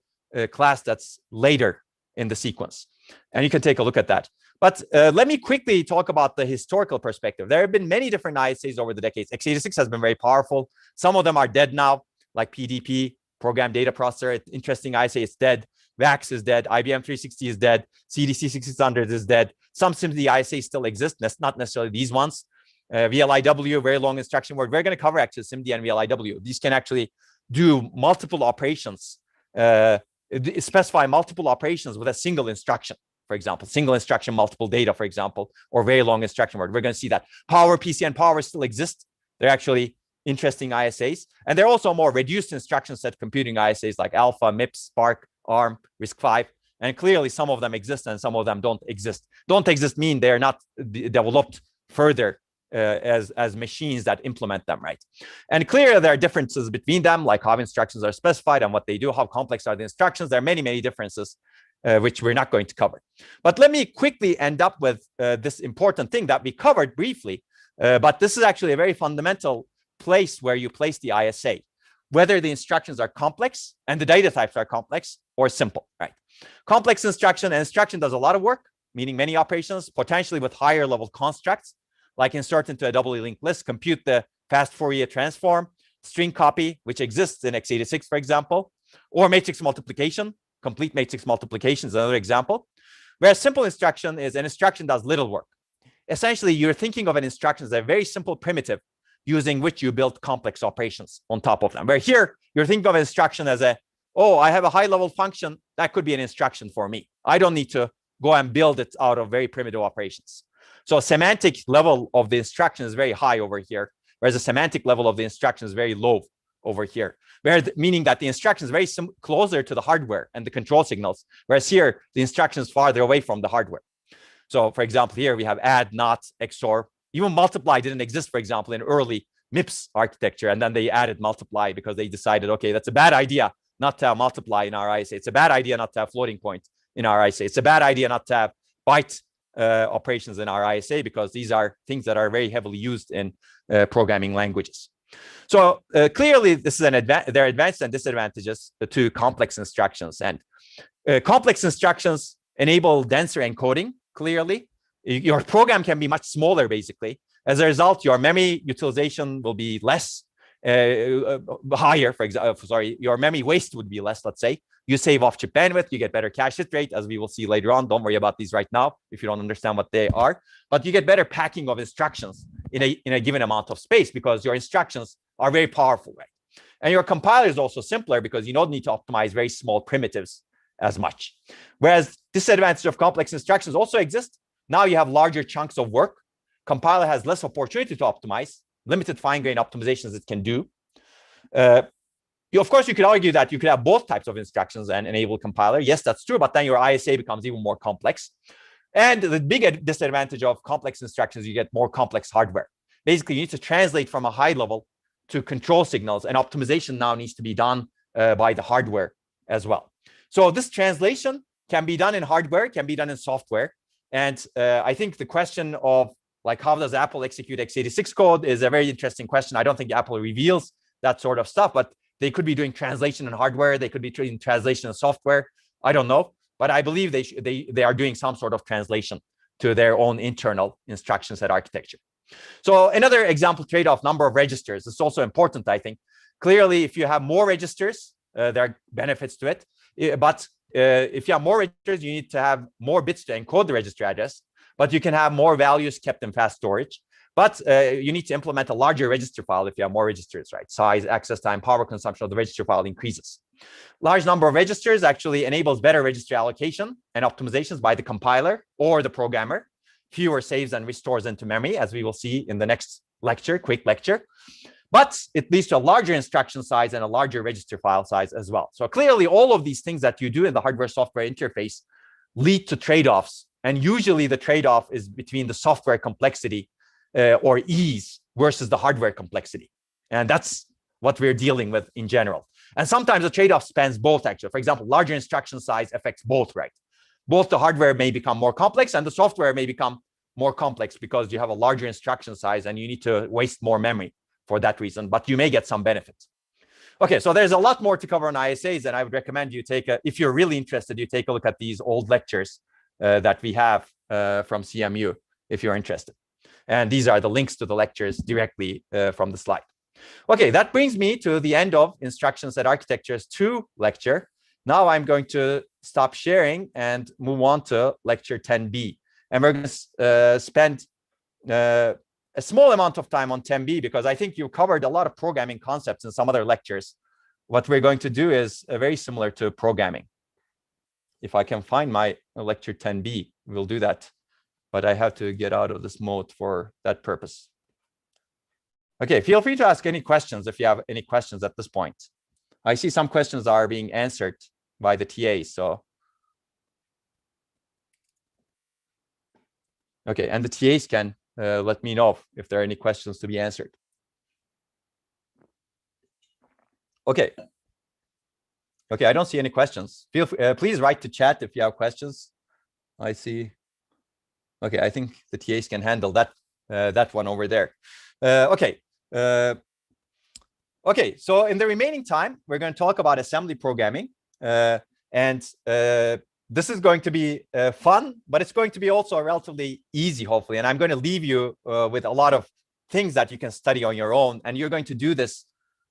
Speaker 1: class that's later in the sequence. And you can take a look at that. But let me quickly talk about the historical perspective. There have been many different ISAs over the decades. x86 has been very powerful. Some of them are dead now, like PDP, Program Data Processor. Interesting ISA, it's dead. VAX is dead. IBM 360 is dead. CDC 6600 is dead. Some SIMD ISAs still exist. That's not necessarily these ones. VLIW, very long instruction word. We're going to cover actually SIMD and VLIW. These can actually do multiple operations, specify multiple operations with a single instruction. For example, single instruction, multiple data, for example, or very long instruction word. We're going to see that. Power, PC, and Power still exist. They're actually interesting ISAs. And they're also more reduced instruction set computing ISAs like Alpha, MIPS, Spark, ARM, RISC-V. And clearly, some of them exist and some of them don't exist. Don't exist mean they're not developed further as machines that implement them, right? And clearly, there are differences between them, like how instructions are specified and what they do, how complex are the instructions. There are many, many differences, which we're not going to cover. But let me quickly end up with this important thing that we covered briefly. But this is actually a very fundamental place where you place the ISA, whether the instructions are complex and the data types are complex or simple, right? Complex instruction does a lot of work, meaning many operations, potentially with higher level constructs, like insert into a doubly linked list, compute the fast Fourier transform, string copy, which exists in x86, for example, or matrix multiplication. Complete matrix multiplication is another example. Whereas simple instruction is an instruction does little work. Essentially, you're thinking of an instruction as a very simple primitive using which you build complex operations on top of them. Where here, you're thinking of an instruction as I have a high-level function. That could be an instruction for me. I don't need to go and build it out of very primitive operations. So semantic level of the instruction is very high over here, whereas the semantic level of the instruction is very low over here, meaning that the instruction is very closer to the hardware and the control signals, whereas here, the instruction is farther away from the hardware. So for example, here we have add, not, XOR. Even multiply didn't exist, for example, in early MIPS architecture, and then they added multiply because they decided, okay, that's a bad idea not to have multiply in our ISA. It's a bad idea not to have floating point in our ISA. It's a bad idea not to have byte operations in our ISA because these are things that are very heavily used in programming languages. So clearly, this is there are advantages and disadvantages to complex instructions. And complex instructions enable denser encoding, clearly. Your program can be much smaller, basically. As a result, your memory utilization will be less. higher, for example, sorry, your memory waste would be less, let's say. You save off chip bandwidth, you get better cache hit rate, as we will see later on. Don't worry about these right now if you don't understand what they are. But you get better packing of instructions in a given amount of space because your instructions are very powerful, right? And your compiler is also simpler because you don't need to optimize very small primitives as much. Whereas disadvantage of complex instructions also exist. Now you have larger chunks of work. Compiler has less opportunity to optimize, limited fine-grained optimizations it can do. Of course, you could argue that you could have both types of instructions and enable compiler. Yes, that's true, but then your ISA becomes even more complex. And the big disadvantage of complex instructions, you get more complex hardware. Basically, you need to translate from a high level to control signals, and optimization now needs to be done by the hardware as well. So this translation can be done in hardware, can be done in software. And I think the question of like, how does Apple execute x86 code is a very interesting question. I don't think Apple reveals that sort of stuff, but they could be doing translation in hardware. They could be doing translation in software. I don't know, but I believe they are doing some sort of translation to their own internal instruction set architecture. So another example trade-off, number of registers. It's also important, I think. Clearly, if you have more registers, there are benefits to it. But if you have more registers, you need to have more bits to encode the register address. But you can have more values kept in fast storage. But you need to implement a larger register file if you have more registers, right? Size, access time, power consumption of the register file increases. Large number of registers actually enables better register allocation and optimizations by the compiler or the programmer. Fewer saves and restores into memory, as we will see in the next lecture, quick lecture. But it leads to a larger instruction size and a larger register file size as well. So clearly, all of these things that you do in the hardware-software interface lead to trade-offs. And usually the trade-off is between the software complexity or ease versus the hardware complexity. And that's what we're dealing with in general. And sometimes the trade-off spans both, actually. For example, larger instruction size affects both, right? Both the hardware may become more complex and the software may become more complex because you have a larger instruction size and you need to waste more memory for that reason, but you may get some benefits. Okay, so there's a lot more to cover on ISAs, and I would recommend you if you're really interested, you take a look at these old lectures that we have from CMU if you're interested. And these are the links to the lectures directly from the slide. Okay, that brings me to the end of Instruction Set Architectures 2 lecture. Now I'm going to stop sharing and move on to lecture 10B. And we're going to spend a small amount of time on 10B because I think you covered a lot of programming concepts in some other lectures. What we're going to do is very similar to programming. If I can find my lecture 10B, we'll do that. But I have to get out of this mode for that purpose. Okay, feel free to ask any questions if you have any questions at this point. I see some questions are being answered by the TAs, so. Okay, and the TAs can let me know if there are any questions to be answered. Okay. Okay, I don't see any questions. Please write to chat if you have questions. I see. Okay, I think the TAs can handle that that one over there. Okay. Okay, so in the remaining time, we're going to talk about assembly programming. And this is going to be fun, but it's going to be also relatively easy, hopefully. And I'm going to leave you with a lot of things that you can study on your own. And you're going to do this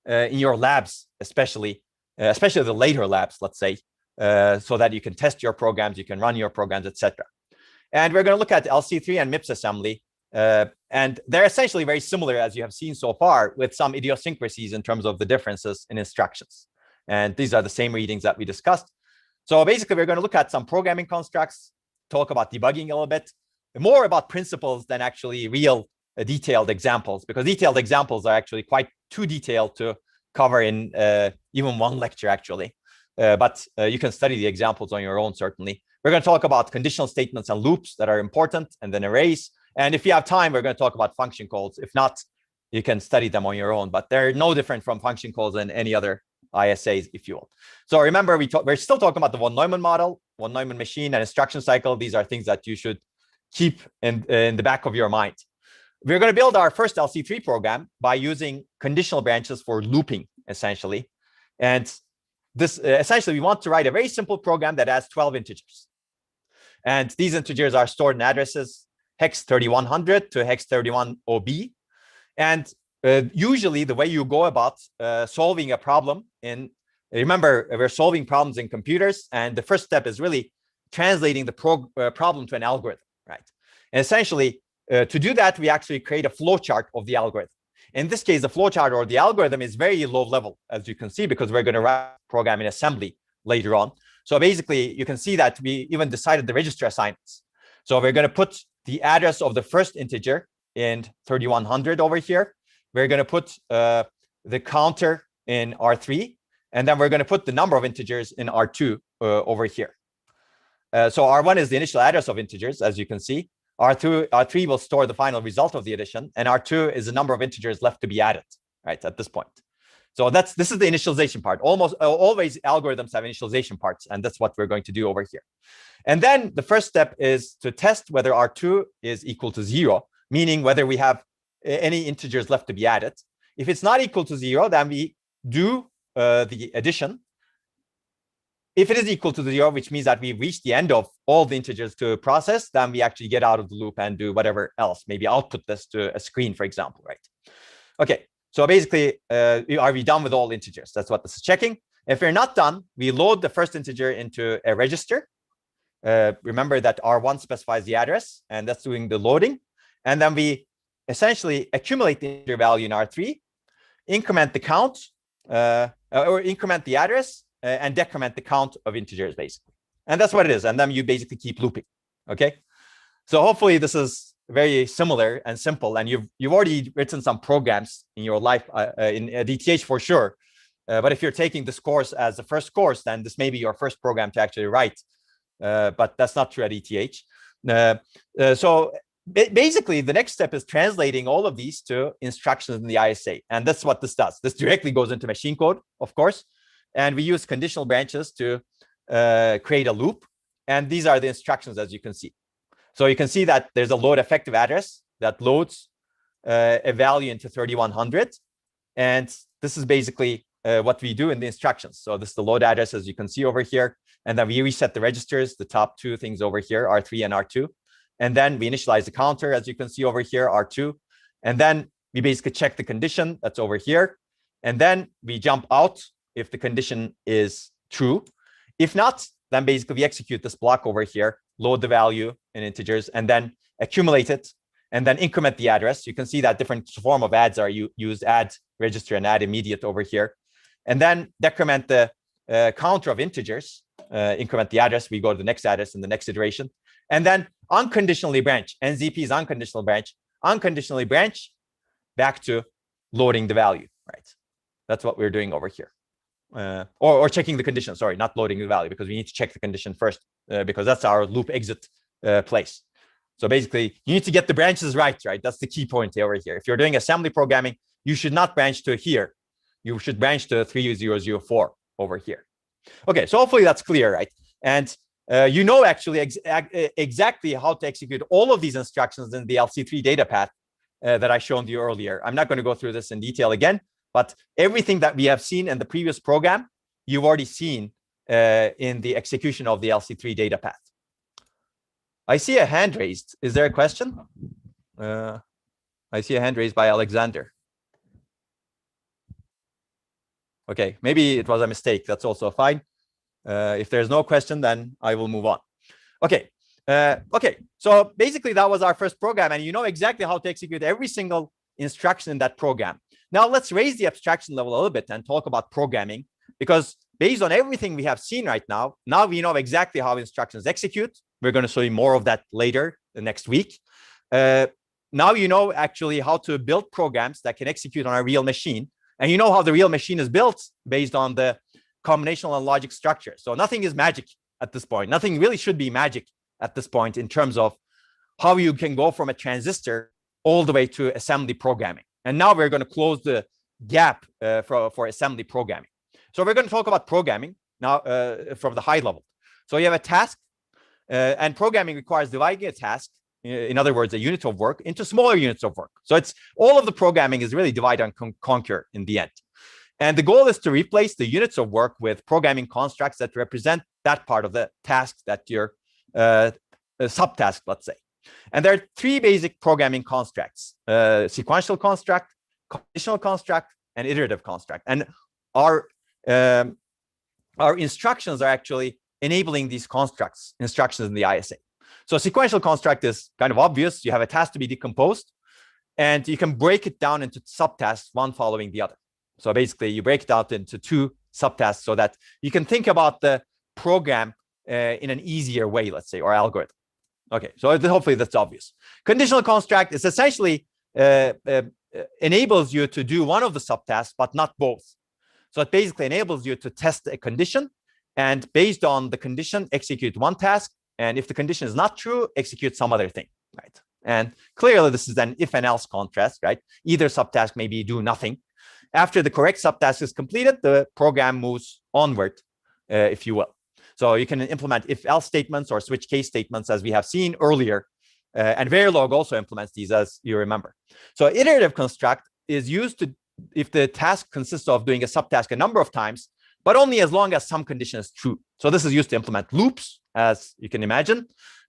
Speaker 1: in your labs, especially the later labs, let's say, so that you can test your programs, you can run your programs, etc. And we're going to look at LC3 and MIPS assembly. And they're essentially very similar, as you have seen so far, with some idiosyncrasies in terms of the differences in instructions. And these are the same readings that we discussed. So basically, we're going to look at some programming constructs, talk about debugging a little bit, more about principles than actually real detailed examples, because detailed examples are actually quite too detailed to cover in even one lecture, actually. But you can study the examples on your own, certainly. We're going to talk about conditional statements and loops that are important, and then arrays. And if you have time, we're going to talk about function calls. If not, you can study them on your own, but they're no different from function calls than any other ISAs, if you will. So remember, we're still talking about the von Neumann model, von Neumann machine, and instruction cycle. These are things that you should keep in the back of your mind. We're going to build our first LC3 program by using conditional branches for looping, essentially. And this essentially, we want to write a very simple program that has 12 integers. And these integers are stored in addresses hex 3100 to hex 31 OB. And usually the way you go about solving a problem remember, we're solving problems in computers, and the first step is really translating the problem to an algorithm, right? And essentially, to do that, we actually create a flowchart of the algorithm. In this case, the flowchart or the algorithm is very low level, as you can see, because we're going to write a program in assembly later on. So basically, you can see that we even decided the register assignments. So we're going to put the address of the first integer in 3100 over here. We're going to put the counter in R3, and then we're going to put the number of integers in R2 over here. So R1 is the initial address of integers, as you can see. R3 will store the final result of the addition, and R2 is the number of integers left to be added, right, at this point. So this is the initialization part. Almost always algorithms have initialization parts, and that's what we're going to do over here. And then the first step is to test whether R2 is equal to 0, meaning whether we have any integers left to be added. If it's not equal to 0, then we do the addition. If it is equal to 0, which means that we've reached the end of all the integers to process, then we actually get out of the loop and do whatever else, maybe output this to a screen, for example, right? Okay, so basically, are we done with all integers? That's what this is checking. If we're not done, we load the first integer into a register. Remember that R1 specifies the address, and that's doing the loading. And then we essentially accumulate the integer value in R3, increment the count, or increment the address, and decrement the count of integers, basically. And that's what it is. And then you basically keep looping, okay? So hopefully this is very similar and simple, and you've already written some programs in your life, in DTH for sure. But if you're taking this course as the first course, then this may be your first program to actually write. But that's not true at ETH. So basically, the next step is translating all of these to instructions in the ISA. And that's what this does. This directly goes into machine code, of course. And we use conditional branches to create a loop. And these are the instructions, as you can see. So you can see that there's a load effective address that loads a value into 3100. And this is basically what we do in the instructions. So this is the load address, as you can see over here. And then we reset the registers, the top two things over here, R3 and R2. And then we initialize the counter, as you can see over here, R2. And then we basically check the condition that's over here. And then we jump out if the condition is true. If not, then basically we execute this block over here, load the value in integers, and then accumulate it, and then increment the address. You can see that different form of adds are used, add register and add immediate over here. And then decrement the counter of integers, increment the address, we go to the next address in the next iteration. And then unconditionally branch, NZP is unconditional branch, unconditionally branch back to loading the value, right? That's what we're doing over here. Or checking the condition, sorry, not loading the value, because we need to check the condition first, because that's our loop exit place. So basically, you need to get the branches right? That's the key point over here. If you're doing assembly programming, you should not branch to here. You should branch to 3004 over here. Okay, so hopefully that's clear, right? And you know actually exactly how to execute all of these instructions in the LC3 data path that I showed you earlier. I'm not going to go through this in detail again, but everything that we have seen in the previous program, you've already seen in the execution of the LC3 data path. I see a hand raised. Is there a question? I see a hand raised by Alexander. Okay, maybe it was a mistake. That's also fine. If there's no question, then I will move on. Okay. Okay. So basically, that was our first program, and you know exactly how to execute every single instruction in that program. Now let's raise the abstraction level a little bit and talk about programming, because based on everything we have seen right now, now we know exactly how instructions execute. We're going to show you more of that later the next week. Now you know actually how to build programs that can execute on a real machine. And you know how the real machine is built based on the combinational and logic structure. So nothing is magic at this point. Nothing really should be magic at this point in terms of how you can go from a transistor all the way to assembly programming. And now we're going to close the gap for assembly programming. So we're going to talk about programming now from the high level. So you have a task, and programming requires dividing a task, in other words, a unit of work, into smaller units of work. So it's all of the programming is really divide and conquer in the end. And the goal is to replace the units of work with programming constructs that represent that part of the task that you're subtask, let's say. And there are three basic programming constructs: sequential construct, conditional construct and iterative construct. And our instructions are actually enabling these instructions in the ISA. So a sequential construct is kind of obvious. You have a task to be decomposed, and you can break it down into subtasks, one following the other. So basically, you break it out into 2 subtasks so that you can think about the program in an easier way, let's say, or algorithm. Okay, so hopefully that's obvious. Conditional construct is essentially enables you to do one of the subtasks, but not both. So it basically enables you to test a condition, and based on the condition, execute one task. And if the condition is not true, execute some other thing, right? And clearly, this is an if and else contrast, right? Either subtask maybe do nothing. After the correct subtask is completed, the program moves onward, if you will. So you can implement if-else statements or switch case statements, as we have seen earlier. And Verilog also implements these, as you remember. So iterative construct is used to, if the task consists of doing a subtask a number of times, but only as long as some condition is true. So this is used to implement loops, as you can imagine.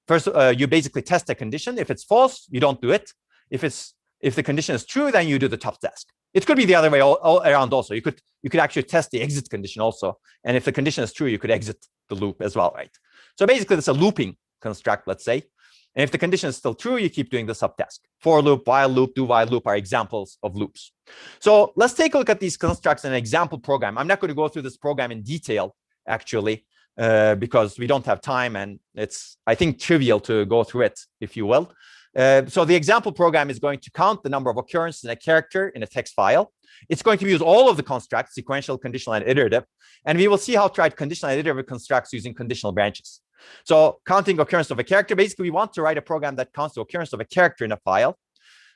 Speaker 1: First, you basically test a condition. If it's false, you don't do it. If the condition is true, then you do the top task. It could be the other way all around also. You could actually test the exit condition also. And if the condition is true, you could exit the loop as well, right? So basically, it's a looping construct, let's say. And if the condition is still true, you keep doing the subtask. For loop, while loop, do while loop are examples of loops. So let's take a look at these constructs in an example program. I'm not going to go through this program in detail, actually, because we don't have time, and it's, I think, trivial to go through it, if you will. So the example program is going to count the number of occurrences in a character in a text file. It's going to use all of the constructs, sequential, conditional, and iterative. And we will see how to write conditional and iterative constructs using conditional branches. So counting occurrence of a character, basically, we want to write a program that counts the occurrence of a character in a file.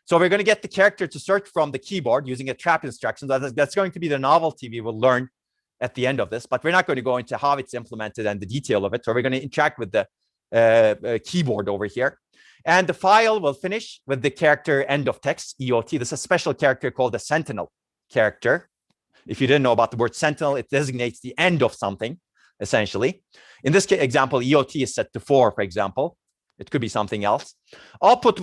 Speaker 1: So we're going to get the character to search from the keyboard using a trap instruction. That's going to be the novelty we will learn at the end of this, but we're not going to go into how it's implemented and the detail of it. So we're going to interact with the keyboard over here. And the file will finish with the character end of text, EOT. This is a special character called a sentinel character. If you didn't know about the word sentinel, it designates the end of something, essentially. In this example, EOT is set to 4, for example. It could be something else. Output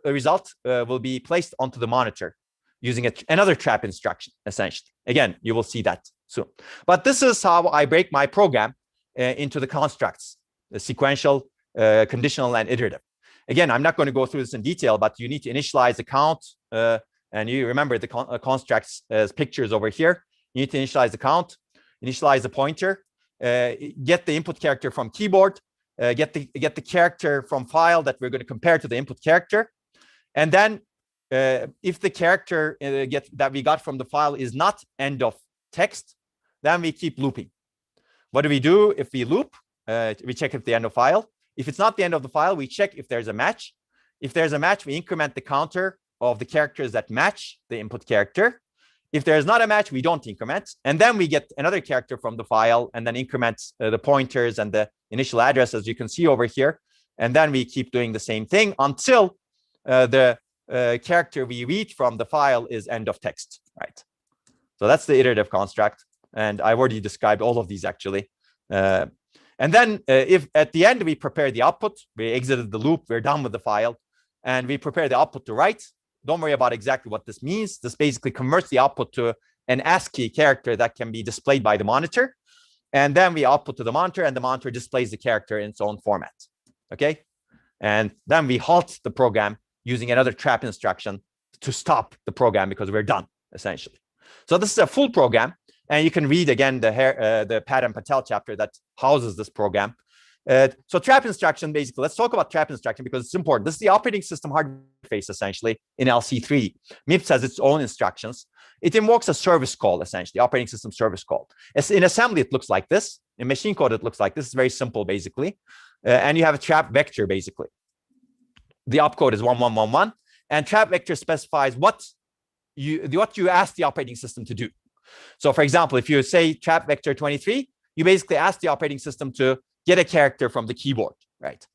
Speaker 1: result will be placed onto the monitor using another trap instruction, essentially. Again, you will see that soon. But this is how I break my program into the constructs, the sequential, conditional, and iterative. Again, I'm not going to go through this in detail, but you need to initialize the count. And you remember the constructs as pictures over here. You need to initialize the count, initialize the pointer, get the input character from keyboard, get the character from file that we're going to compare to the input character. And then if the character that we got from the file is not end of text, then we keep looping. What do we do if we loop? We check if the end of file. If it's not the end of the file, we check if there's a match. If there's a match, we increment the counter of the characters that match the input character. If there's not a match, we don't increment. And then we get another character from the file and then increment the pointers and the initial address, as you can see over here. And then we keep doing the same thing until the character we read from the file is end of text, right? So that's the iterative construct. And I've already described all of these, actually. And then if at the end we prepare the output, we exited the loop, we're done with the file, and we prepare the output to write. Don't worry about exactly what this means. This basically converts the output to an ASCII character that can be displayed by the monitor. And then we output to the monitor, and the monitor displays the character in its own format. Okay. And then we halt the program using another trap instruction to stop the program because we're done, essentially. So this is a full program. And you can read again the Pat and Patel chapter that houses this program. So trap instruction, basically, let's talk about trap instruction because it's important. This is the operating system hardware interface, essentially, in LC3. MIPS has its own instructions. It invokes a service call, essentially, operating system service call. In assembly, it looks like this. In machine code, it looks like this. It's very simple, basically. And you have a trap vector, basically. The opcode is 1111. And trap vector specifies what you ask the operating system to do. So, for example, if you say trap vector 23, you basically ask the operating system to get a character from the keyboard, right?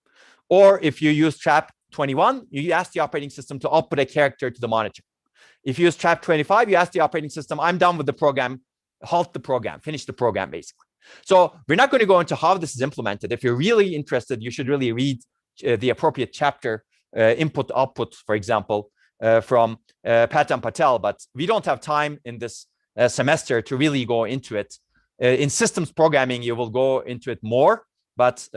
Speaker 1: Or if you use trap 21, you ask the operating system to output a character to the monitor. If you use trap 25, you ask the operating system, I'm done with the program, halt the program, finish the program, basically. So we're not going to go into how this is implemented. If you're really interested, you should really read the appropriate chapter, input, output, for example, from Pat and Patel, but we don't have time in this semester to really go into it. In systems programming, you will go into it more, but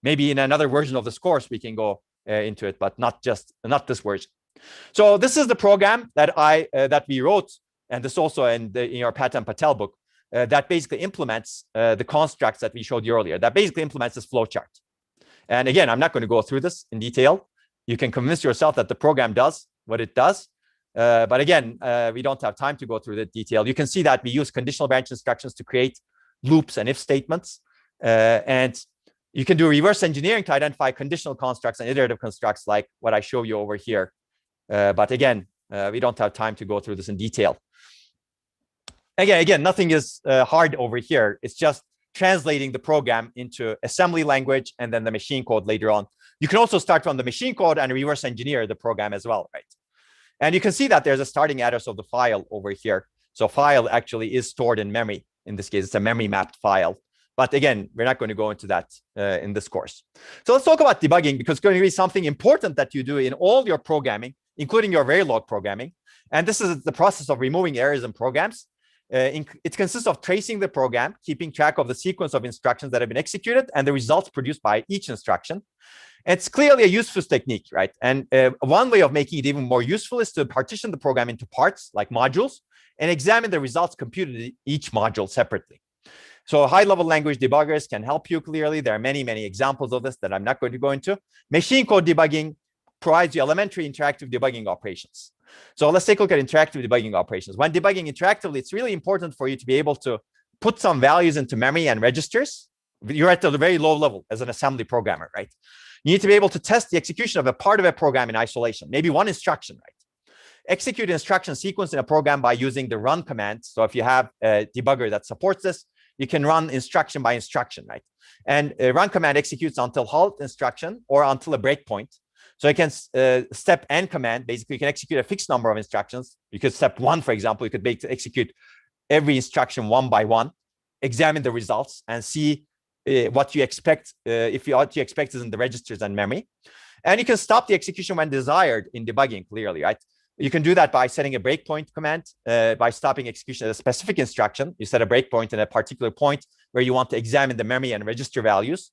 Speaker 1: maybe in another version of this course, we can go into it, but not this version. So this is the program that we wrote, and this also in our Pat and Patel book, that basically implements the constructs that we showed you earlier, that basically implements this flowchart. And again, I'm not going to go through this in detail. You can convince yourself that the program does what it does. But again, we don't have time to go through the detail. You can see that we use conditional branch instructions to create loops and if statements. And you can do reverse engineering to identify conditional constructs and iterative constructs like what I show you over here. But again, we don't have time to go through this in detail. Again, nothing is hard over here. It's just translating the program into assembly language and then the machine code later on. You can also start from the machine code and reverse engineer the program as well, right? And you can see that there's a starting address of the file over here. So file actually is stored in memory. In this case, it's a memory mapped file. But again, we're not going to go into that in this course. So let's talk about debugging, because it's going to be something important that you do in all your programming, including your Verilog programming. And this is the process of removing errors in programs. It consists of tracing the program, keeping track of the sequence of instructions that have been executed and the results produced by each instruction. It's clearly a useful technique, right? And one way of making it even more useful is to partition the program into parts like modules and examine the results computed in each module separately. So high-level language debuggers can help you clearly. There are many, many examples of this that I'm not going to go into. Machine code debugging provides you elementary interactive debugging operations. So let's take a look at interactive debugging operations. When debugging interactively, it's really important for you to be able to put some values into memory and registers. You're at a very low level as an assembly programmer, right? You need to be able to test the execution of a part of a program in isolation, maybe one instruction, right? Execute instruction sequence in a program by using the run command. So if you have a debugger that supports this, you can run instruction by instruction, right? And a run command executes until halt instruction or until a breakpoint. So you can step N command, basically you can execute a fixed number of instructions. You could step 1, for example, you could execute every instruction one by one, examine the results and see what you expect, if what you expect is in the registers and memory. And you can stop the execution when desired in debugging clearly, right? You can do that by setting a breakpoint command, by stopping execution at a specific instruction. You set a breakpoint at a particular point where you want to examine the memory and register values.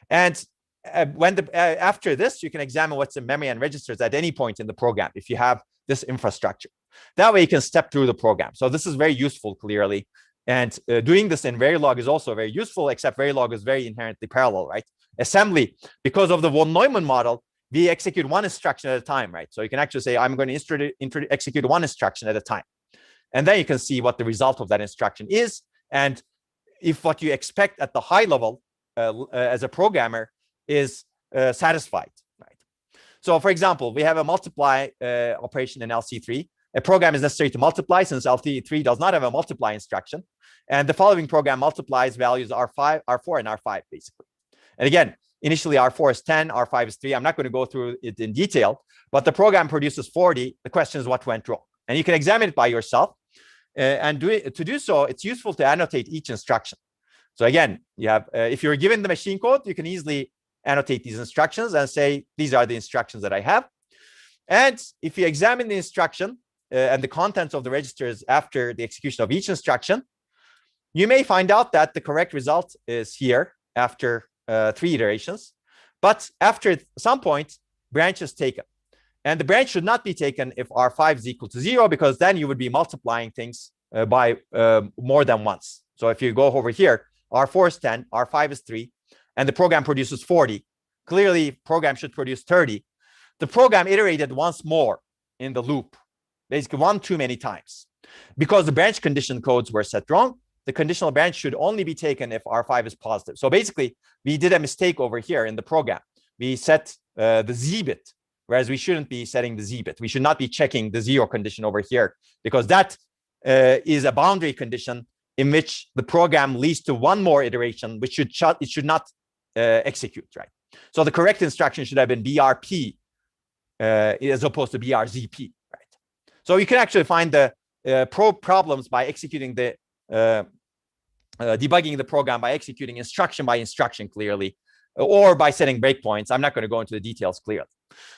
Speaker 1: And after this, you can examine what's in memory and registers at any point in the program if you have this infrastructure. That way you can step through the program. So this is very useful clearly. And doing this in Verilog is also very useful, except Verilog is very inherently parallel, right? Assembly, because of the von Neumann model, we execute one instruction at a time, right? So you can actually say, I'm going to execute one instruction at a time. And then you can see what the result of that instruction is. And if what you expect at the high level as a programmer is satisfied, right? So for example, we have a multiply operation in LC3. A program is necessary to multiply since LC3 does not have a multiply instruction. And the following program multiplies values R4 and R5, basically. And again, initially R4 is 10, R5 is 3. I'm not going to go through it in detail, but the program produces 40. The question is what went wrong. And you can examine it by yourself. And to do so, it's useful to annotate each instruction. So again, you have if you're given the machine code, you can easily annotate these instructions and say, these are the instructions that I have. And if you examine the instruction and the contents of the registers after the execution of each instruction, you may find out that the correct result is here after 3 iterations. But after some point, branch is taken. And the branch should not be taken if R5 is equal to 0, because then you would be multiplying things by more than once. So if you go over here, R4 is 10, R5 is 3, and the program produces 40. Clearly, program should produce 30. The program iterated once more in the loop, basically one too many times. Because the branch condition codes were set wrong, the conditional branch should only be taken if R5 is positive. So basically, we did a mistake over here in the program. We set the Z bit, whereas we shouldn't be setting the Z bit. We should not be checking the 0 condition over here, because that is a boundary condition in which the program leads to one more iteration, which it should not execute, right? So the correct instruction should have been BRP as opposed to BRZP, right? So you can actually find the problems by executing the debugging the program by executing instruction by instruction clearly, or by setting breakpoints. I'm not going to go into the details clearly.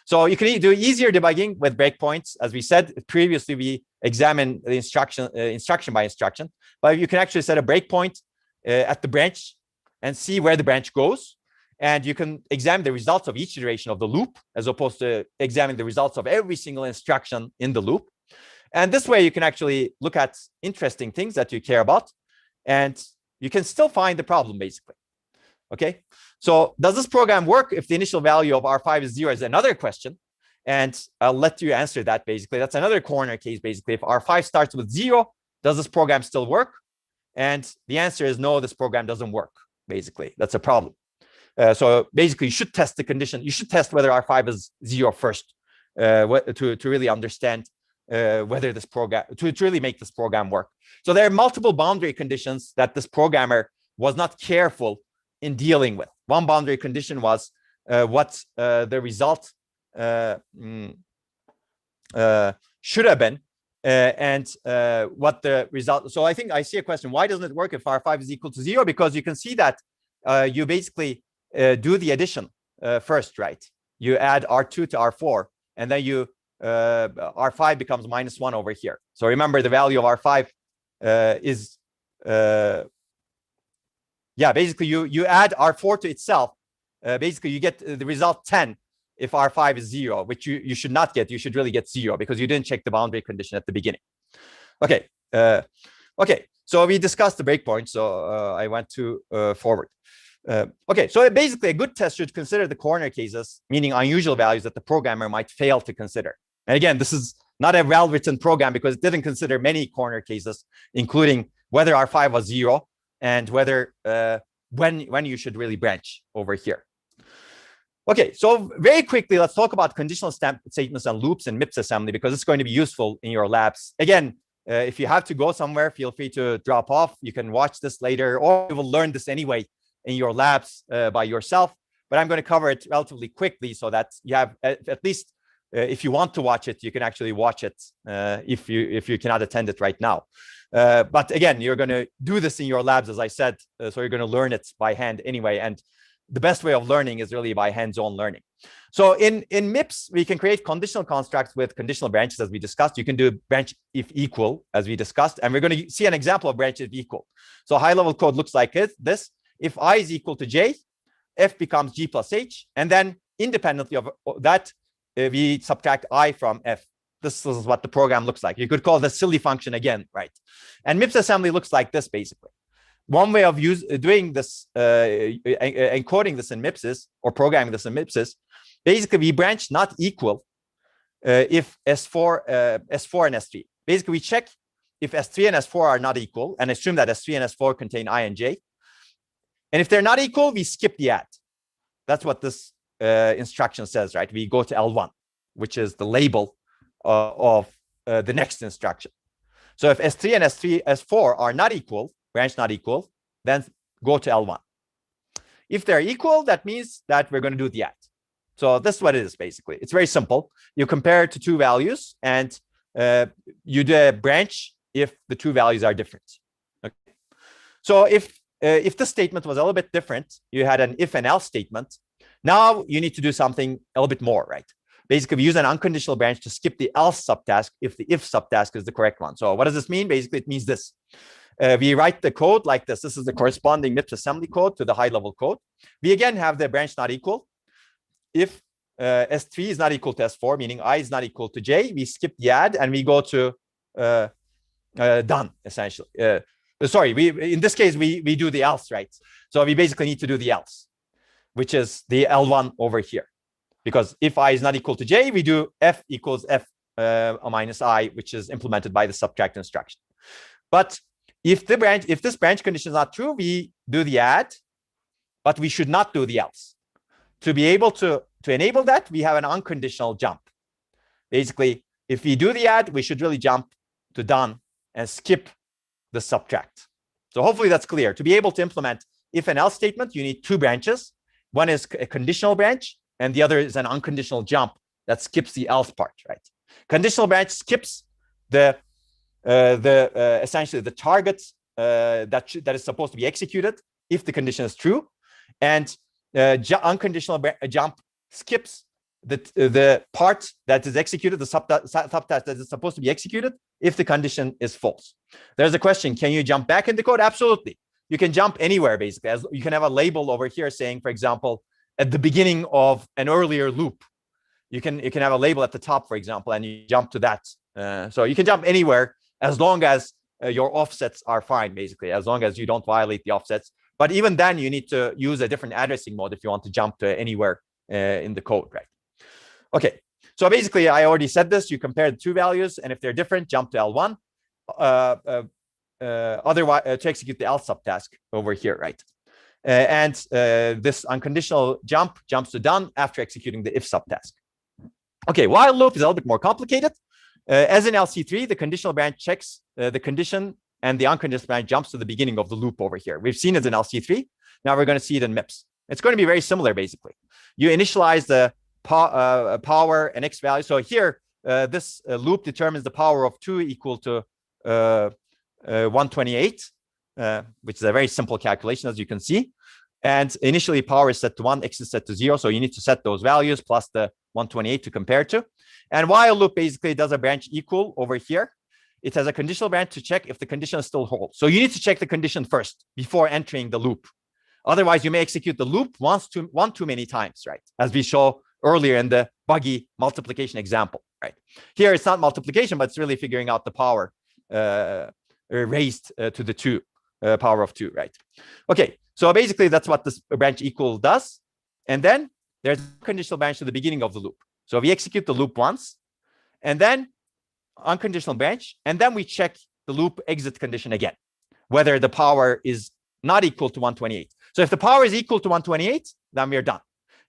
Speaker 1: So you can do easier debugging with breakpoints. As we said previously, we examine the instruction by instruction, but you can actually set a breakpoint at the branch and see where the branch goes. And you can examine the results of each iteration of the loop, as opposed to examining the results of every single instruction in the loop. And this way, you can actually look at interesting things that you care about, and you can still find the problem, basically. Okay, so does this program work if the initial value of R5 is 0 is another question. And I'll let you answer that, basically. That's another corner case, basically. If R5 starts with 0, does this program still work? And the answer is no, this program doesn't work, basically. That's a problem. So basically, you should test the condition. You should test whether R5 is 0 first to really understand whether this program, to really make this program work. So there are multiple boundary conditions that this programmer was not careful in dealing with. One boundary condition was what the result should have been, and what the result. So I think I see a question: why doesn't it work if R5 is equal to 0? Because you can see that you basically do the addition first, right? You add R2 to R4, and then you R5 becomes -1 over here. So remember, the value of R5 is basically you add R4 to itself. Basically, you get the result 10 if R5 is 0, which you should not get. You should really get 0 because you didn't check the boundary condition at the beginning. Okay. Okay. So we discussed the breakpoint. So I went to forward. Okay. So basically, a good test should consider the corner cases, meaning unusual values that the programmer might fail to consider. And again, this is not a well-written program because it didn't consider many corner cases, including whether R5 was 0 and whether when you should really branch over here. Okay, so very quickly, let's talk about conditional statements and loops in MIPS assembly, because it's going to be useful in your labs. Again, if you have to go somewhere, feel free to drop off. You can watch this later, or you will learn this anyway in your labs by yourself. But I'm going to cover it relatively quickly so that you have at least, if you want to watch it, you can actually watch it if you cannot attend it right now. But again, you're going to do this in your labs, as I said, so you're going to learn it by hand anyway. And the best way of learning is really by hands-on learning. So in MIPS, we can create conditional constructs with conditional branches, as we discussed. You can do branch if equal, as we discussed. And we're going to see an example of branch if equal. So high-level code looks like this. If I is equal to j, f becomes g plus h. And then independently of that, we subtract I from f. This is what the program looks like. You could call this silly function again, right? And MIPS assembly looks like this, basically. One way of doing this, encoding this in MIPS is, or programming this in MIPS is, basically we branch not equal if S4 and S3. Basically, we check if S3 and S4 are not equal and assume that S3 and S4 contain I and j. And if they're not equal, we skip the add. That's what this instruction says, right? We go to L1, which is the label of the next instruction. So if S3 and S4 are not equal, branch not equal, then go to L1. If they're equal, that means that we're going to do the add. So this is what it is, basically. It's very simple. You compare it to two values, and you do a branch if the two values are different. Okay. So if this statement was a little bit different, you had an if and else statement. Now you need to do something a little bit more, right? Basically, we use an unconditional branch to skip the else subtask if the if subtask is the correct one. So what does this mean? Basically, it means this. We write the code like this. This is the corresponding MIPS assembly code to the high-level code. We again have the branch not equal. If S3 is not equal to S4, meaning I is not equal to J, we skip the add and we go to done, essentially. Sorry, in this case, we do the else, right? So we basically need to do the else, which is the L1 over here. Because if I is not equal to J, we do F equals F minus I, which is implemented by the subtract instruction. But if this branch condition is not true, we do the add, but we should not do the else. To be able to enable that, we have an unconditional jump. Basically, if we do the add, we should really jump to done and skip the subtract. So hopefully that's clear. To be able to implement if and else statement, you need two branches. One is a conditional branch, and the other is an unconditional jump that skips the else part, right? Conditional branch skips essentially the target that is supposed to be executed if the condition is true, and unconditional jump skips the part that is executed, the subtask that is supposed to be executed, if the condition is false. There's a question, can you jump back in the code? Absolutely. You can jump anywhere, basically. As you can have a label over here saying, for example, at the beginning of an earlier loop. You can have a label at the top, for example, and you jump to that. So you can jump anywhere as long as your offsets are fine, basically, as long as you don't violate the offsets. But even then, you need to use a different addressing mode if you want to jump to anywhere in the code, right? Okay, so basically, I already said this. You compare the two values, and if they're different, jump to L1. Otherwise, to execute the else subtask over here, right? And this unconditional jumps to done after executing the if subtask. Okay, while loop is a little bit more complicated. As in LC3, the conditional branch checks the condition, and the unconditional branch jumps to the beginning of the loop over here. We've seen it in LC3. Now we're going to see it in MIPS. It's going to be very similar, basically. You initialize the power and x value. So here, this loop determines the power of 2 equal to 128, which is a very simple calculation, as you can see. And initially, power is set to 1, x is set to 0. So you need to set those values plus the 128 to compare to. And while loop basically does a branch equal over here. It has a conditional branch to check if the condition still holds. So you need to check the condition first before entering the loop. Otherwise, you may execute the loop one too many times, right? As we saw earlier in the buggy multiplication example, right? Here, it's not multiplication, but it's really figuring out the power raised to the 2, power of 2, right? Okay, so basically, that's what this branch equal does. And then there's a conditional branch to the beginning of the loop. So we execute the loop once, and then unconditional branch, and then we check the loop exit condition again, whether the power is not equal to 128. So if the power is equal to 128, then we're done.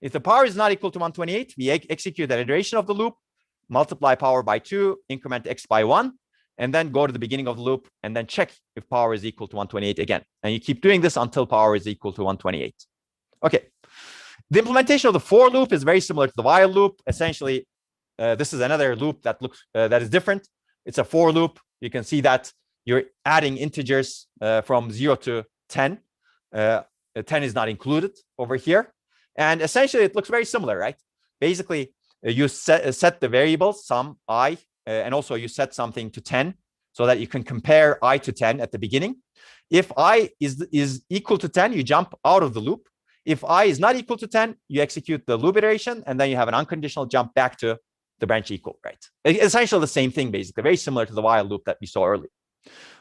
Speaker 1: If the power is not equal to 128, we execute an iteration of the loop, multiply power by 2, increment x by 1, and then go to the beginning of the loop and then check if power is equal to 128 again. And you keep doing this until power is equal to 128. Okay. The implementation of the for loop is very similar to the while loop. Essentially, this is another loop that is different. It's a for loop. You can see that you're adding integers from 0 to 10. 10 is not included over here. And essentially, it looks very similar, right? Basically, you set the variables, sum, I, and also you set something to 10 so that you can compare I to 10 at the beginning. If I is equal to 10, you jump out of the loop. If I is not equal to 10, you execute the loop iteration, and then you have an unconditional jump back to the branch equal, right? Essentially the same thing, basically, very similar to the while loop that we saw earlier.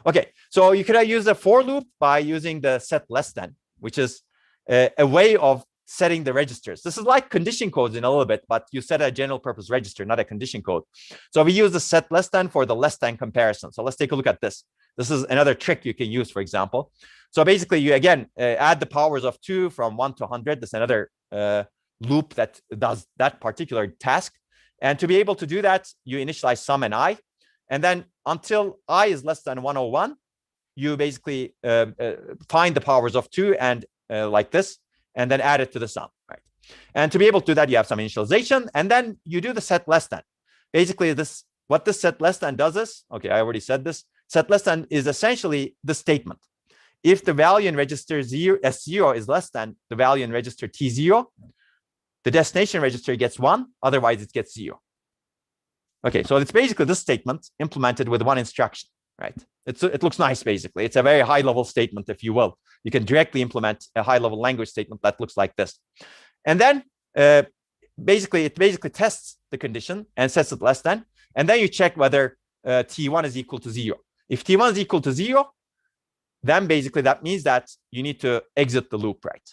Speaker 1: Okay, so you could use a for loop by using the set less than, which is a way of setting the registers. This is like condition codes in a little bit, but you set a general purpose register, not a condition code. So we use the set less than for the less than comparison. So let's take a look at this. This is another trick you can use, for example. So basically, you again add the powers of 2 from 1 to 100. That's another loop that does that particular task. And to be able to do that, you initialize sum and I. And then until I is less than 101, you basically find the powers of 2 and like this, and then add it to the sum, right? And to be able to do that, you have some initialization, and then you do the set less than. Basically, what this set less than does is, okay, I already said this. Set less than is essentially the statement. If the value in register S0 is less than the value in register T0, the destination register gets 1, otherwise it gets 0. Okay, so it's basically this statement implemented with one instruction, right? It looks nice, basically. It's a very high-level statement, if you will. You can directly implement a high-level language statement that looks like this. And then it basically tests the condition and sets it less than. And then you check whether T1 is equal to 0. If T1 is equal to 0, then basically that means that you need to exit the loop, right?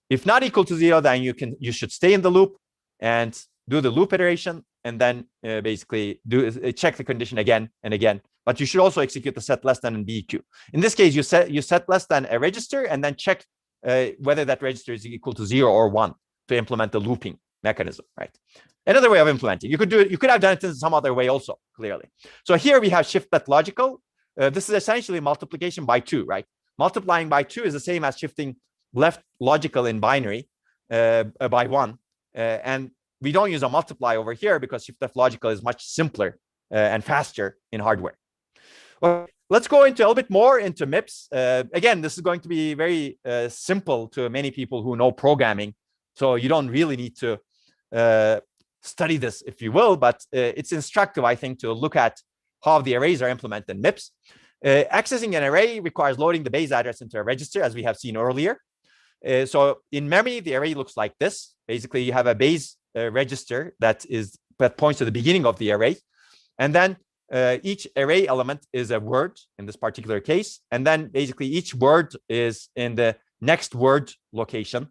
Speaker 1: If not equal to 0, then you should stay in the loop and do the loop iteration, and then basically check the condition again and again. But you should also execute the set less than and BEQ. In this case, you set less than a register and then check whether that register is equal to 0 or 1 to implement the looping mechanism, right? Another way of implementing. You could have done it in some other way also, clearly. So here we have shift left logical. This is essentially multiplication by 2, right? Multiplying by 2 is the same as shifting left logical in binary by 1. And we don't use a multiply over here because shift left logical is much simpler and faster in hardware. Well, let's go into a little bit more into MIPS. Again, this is going to be very simple to many people who know programming. So you don't really need to study this, if you will, but it's instructive, I think, to look at how the arrays are implemented in MIPS. Accessing an array requires loading the base address into a register, as we have seen earlier. So in memory, the array looks like this. Basically, you have a base register that points to the beginning of the array. And then each array element is a word in this particular case. And then basically each word is in the next word location,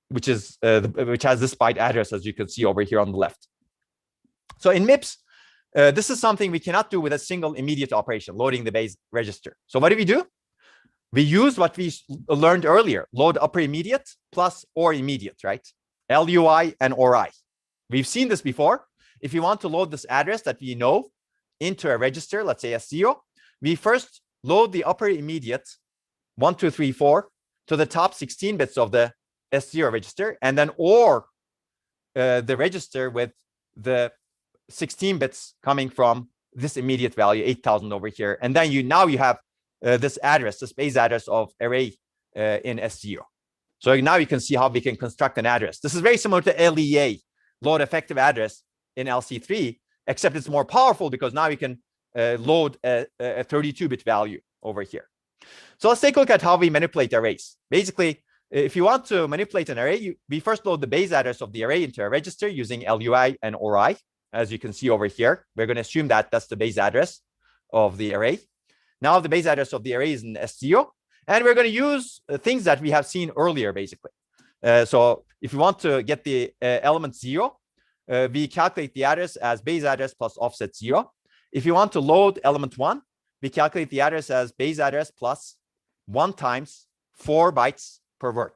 Speaker 1: which has this byte address, as you can see over here on the left. So in MIPS, this is something we cannot do with a single immediate operation, loading the base register. So what do? We use what we learned earlier, load upper immediate plus or immediate, right? LUI and ORI. We've seen this before. If you want to load this address that we know into a register, let's say S0, we first load the upper immediate 1, 2, 3, 4 to the top 16 bits of the S0 register, and then OR the register with the 16 bits coming from this immediate value, 8,000 over here. And then you have this address, this base address of array in S0. So now you can see how we can construct an address. This is very similar to LEA, load effective address in LC3, except it's more powerful because now you can load a 32-bit value over here. So let's take a look at how we manipulate arrays. Basically, if you want to manipulate an array, we first load the base address of the array into a register using LUI and ORI. As you can see over here, we're going to assume that that's the base address of the array. Now the base address of the array is in S0, and we're going to use things that we have seen earlier, basically. So if you want to get the element 0, we calculate the address as base address plus offset 0. If you want to load element 1, we calculate the address as base address plus 1 times 4 bytes per word.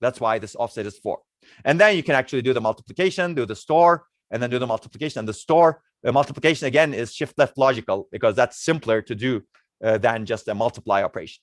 Speaker 1: That's why this offset is 4. And then you can actually do the multiplication, do the store, and then do the multiplication and the store. The multiplication, again, is shift left logical because that's simpler to do than just a multiply operation.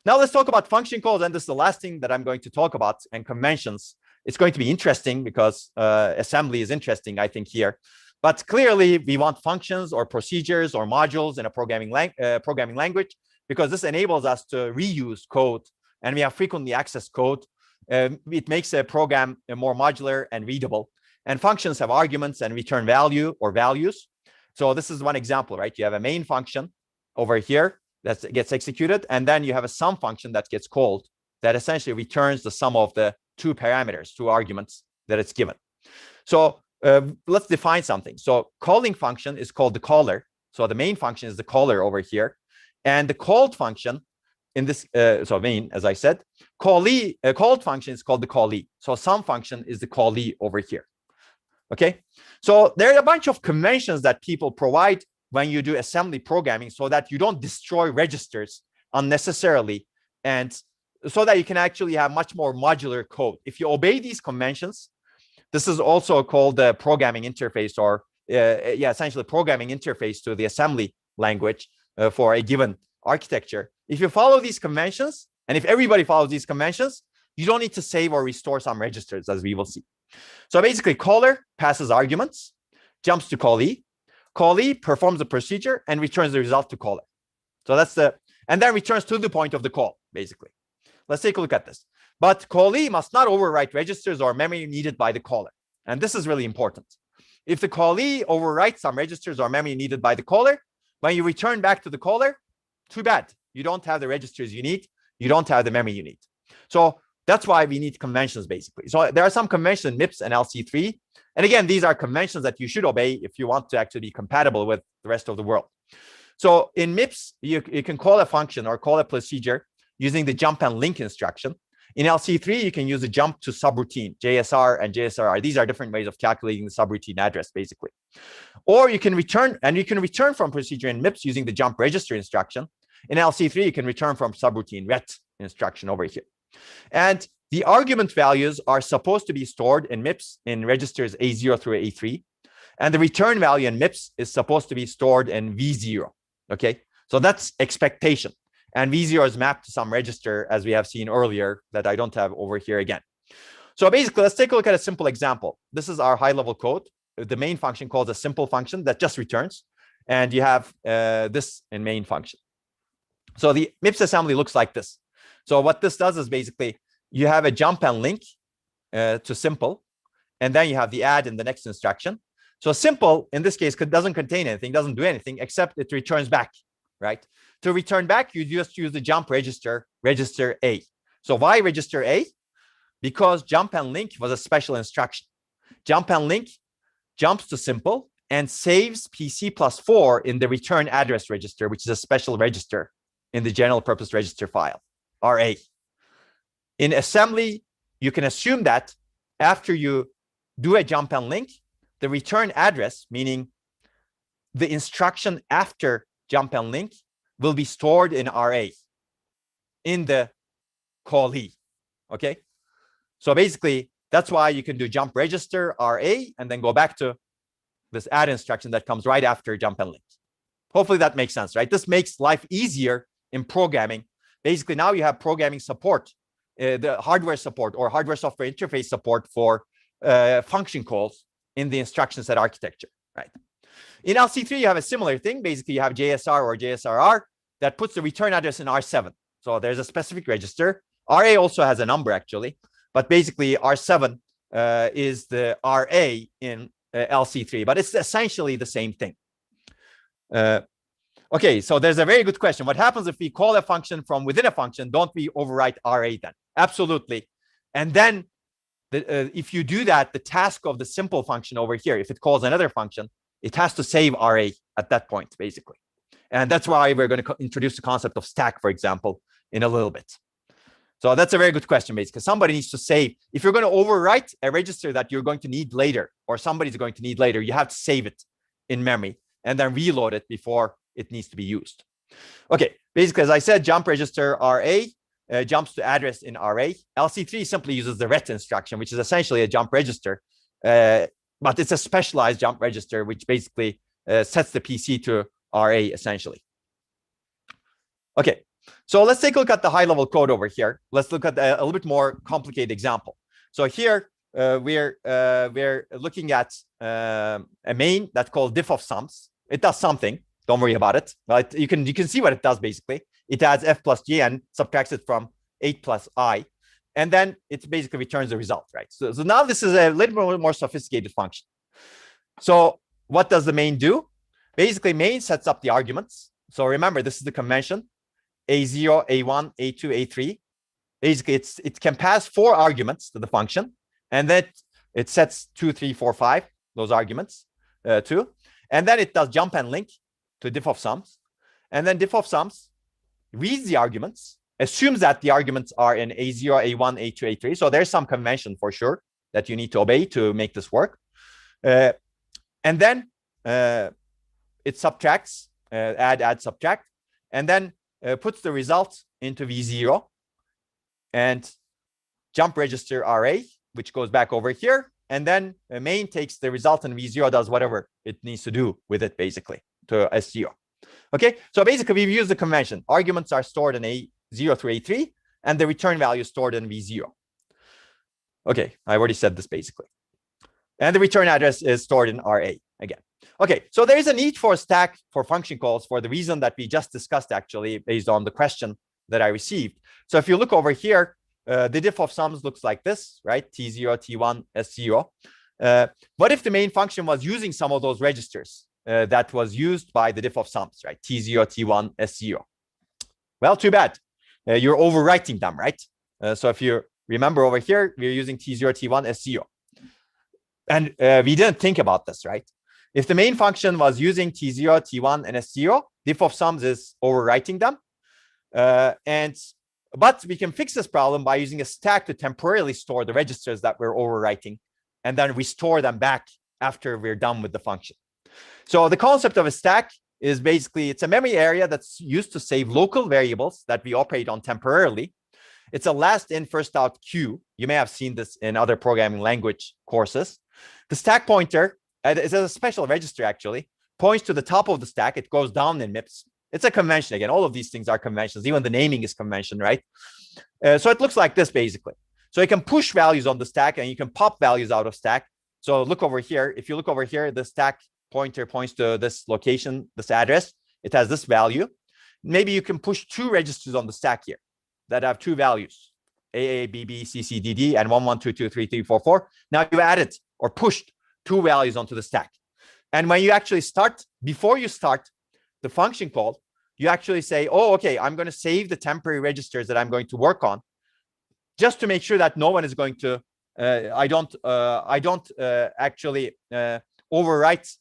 Speaker 1: Now let's talk about function calls, and this is the last thing that I'm going to talk about, and conventions. It's going to be interesting because assembly is interesting, I think, here. But clearly, we want functions or procedures or modules in a programming language because this enables us to reuse code, and we have frequently accessed code. It makes a program more modular and readable. And functions have arguments and return value or values. So this is one example, right? You have a main function over here that gets executed, and then you have a sum function that gets called that essentially returns the sum of the two parameters, two arguments that it's given. So let's define something. So calling function is called the caller. So the main function is the caller over here. And the called function in this, so main, as I said, called function is called the callee. So sum function is the callee over here. Okay, so there are a bunch of conventions that people provide when you do assembly programming so that you don't destroy registers unnecessarily, and so that you can actually have much more modular code. If you obey these conventions, this is also called the programming interface, or essentially programming interface to the assembly language for a given architecture. If you follow these conventions, and if everybody follows these conventions, you don't need to save or restore some registers, as we will see. So basically, caller passes arguments, jumps to callee. Callee performs the procedure and returns the result to caller. So that's and then returns to the point of the call, basically. Let's take a look at this. But callee must not overwrite registers or memory needed by the caller. And this is really important. If the callee overwrites some registers or memory needed by the caller, when you return back to the caller, too bad. You don't have the registers you need. You don't have the memory you need. So that's why we need conventions, basically. So there are some conventions in MIPS and LC3. And again, these are conventions that you should obey if you want to actually be compatible with the rest of the world. So in MIPS, you can call a function or call a procedure using the jump and link instruction. In LC3, you can use a jump to subroutine, JSR and JSRR. These are different ways of calculating the subroutine address, basically. Or you can return, and you can return from procedure in MIPS using the jump register instruction. In LC3, you can return from subroutine ret instruction over here. And the argument values are supposed to be stored in MIPS in registers A0 through A3. And the return value in MIPS is supposed to be stored in V0. Okay, so that's expectation. And V0 is mapped to some register, as we have seen earlier, that I don't have over here again. So basically, let's take a look at a simple example. This is our high-level code. The main function calls a simple function that just returns. And you have this in main function. So the MIPS assembly looks like this. So what this does is basically you have a jump and link to simple, and then you have the add in the next instruction. So simple, in this case, doesn't contain anything, doesn't do anything, except it returns back, right? To return back, you just use the jump register, register A. So why register A? Because jump and link was a special instruction. Jump and link jumps to simple and saves PC plus 4 in the return address register, which is a special register in the general purpose register file, RA. In assembly, you can assume that after you do a jump and link, the return address, meaning the instruction after jump and link, will be stored in RA in the callee. Okay. So basically, that's why you can do jump register RA and then go back to this add instruction that comes right after jump and link. Hopefully that makes sense, right? This makes life easier in programming. Basically, now you have programming support, the hardware support or hardware software interface support for function calls in the instruction set architecture, right? In LC3, you have a similar thing. Basically, you have JSR or JSRR that puts the return address in R7. So there's a specific register. RA also has a number, actually. But basically, R7 is the RA in LC3. But it's essentially the same thing. Okay, so there's a very good question. What happens if we call a function from within a function? Don't we overwrite RA then? Absolutely. And then if you do that, the task of the simple function over here, if it calls another function, it has to save RA at that point, basically. And that's why we're going to introduce the concept of stack, for example, in a little bit. So that's a very good question, basically. Somebody needs to save. If you're going to overwrite a register that you're going to need later, or somebody's going to need later, you have to save it in memory and then reload it before it needs to be used. Okay, basically, as I said, jump register RA jumps to address in RA. LC3 simply uses the ret instruction, which is essentially a jump register, but it's a specialized jump register, which basically sets the PC to RA, essentially. Okay, so let's take a look at the high-level code over here. Let's look at a little bit more complicated example. So here we're looking at a main that's called diff of sums. It does something. Don't worry about it. But you can see what it does, basically. It adds f plus g and subtracts it from 8 plus I. And then it basically returns the result, right? So now this is a little bit more sophisticated function. So what does the main do? Basically, main sets up the arguments. So remember, this is the convention. A0, A1, A2, A3. Basically, it can pass 4 arguments to the function. And then it sets 2, 3, 4, 5, those arguments too. And then it does jump and link to diff of sums. And then diff of sums reads the arguments, assumes that the arguments are in A0, A1, A2, A3. So there's some convention for sure that you need to obey to make this work. And then it subtracts, add, subtract, and then puts the result into V0 and jump register RA, which goes back over here. And then main takes the result and V0 does whatever it needs to do with it, basically, to S0. Okay, so basically we've used the convention. Arguments are stored in A0 through A3, and the return value is stored in V0. Okay, I already said this basically. And the return address is stored in RA again. Okay, so there is a need for a stack for function calls for the reason that we just discussed, actually, based on the question that I received. So if you look over here, the diff of sums looks like this, right? T0, T1, S0. What if the main function was using some of those registers that was used by the diff of sums, right? T0, T1, S0. Well, too bad. You're overwriting them, right? So if you remember over here, we're using T0, T1, S0. And we didn't think about this, right? If the main function was using T0, T1, and S0, diff of sums is overwriting them. But we can fix this problem by using a stack to temporarily store the registers that we're overwriting and then restore them back after we're done with the function. So the concept of a stack is basically, it's a memory area that's used to save local variables that we operate on temporarily. It's a last in, first out queue. You may have seen this in other programming language courses. The stack pointer is a special register, actually, points to the top of the stack. It goes down in MIPS. It's a convention. Again, all of these things are conventions. Even the naming is convention, right? So it looks like this, basically. So you can push values on the stack and you can pop values out of stack. So look over here. If you look over here, the stack pointer points to this location, this address. It has this value. Maybe you can push 2 registers on the stack here that have 2 values, AA, BB, CC, DD, and 1, 1, 2, 2, 3, 3, 4, 4. Now you've added or pushed 2 values onto the stack. And when you actually start, before you start the function call, you actually say, oh, okay, I'm going to save the temporary registers that I'm going to work on, just to make sure that no one is going to, I don't actually overwrite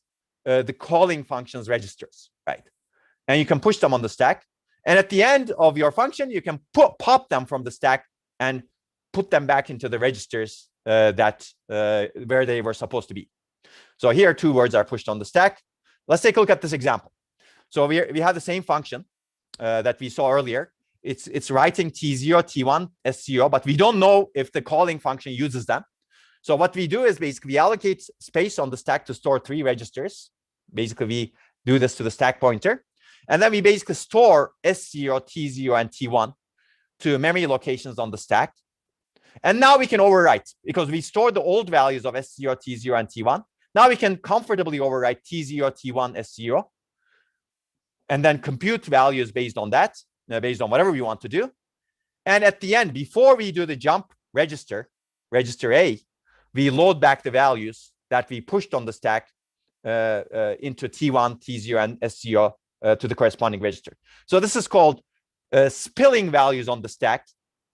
Speaker 1: the calling function's registers, right? And you can push them on the stack. And at the end of your function, you can pop them from the stack and put them back into the registers where they were supposed to be. So here, 2 words are pushed on the stack. Let's take a look at this example. So we have the same function that we saw earlier. It's writing T0, T1, S0, but we don't know if the calling function uses them. So what we do is basically we allocate space on the stack to store 3 registers. Basically, we do this to the stack pointer. And then we basically store S0, T0, and T1 to memory locations on the stack. And now we can overwrite, because we stored the old values of S0, T0, and T1. Now we can comfortably overwrite T0, T1, S0, and then compute values based on that, based on whatever we want to do. And at the end, before we do the jump register, register A, we load back the values that we pushed on the stack into T1, T0, and S0 to the corresponding register. So this is called spilling values on the stack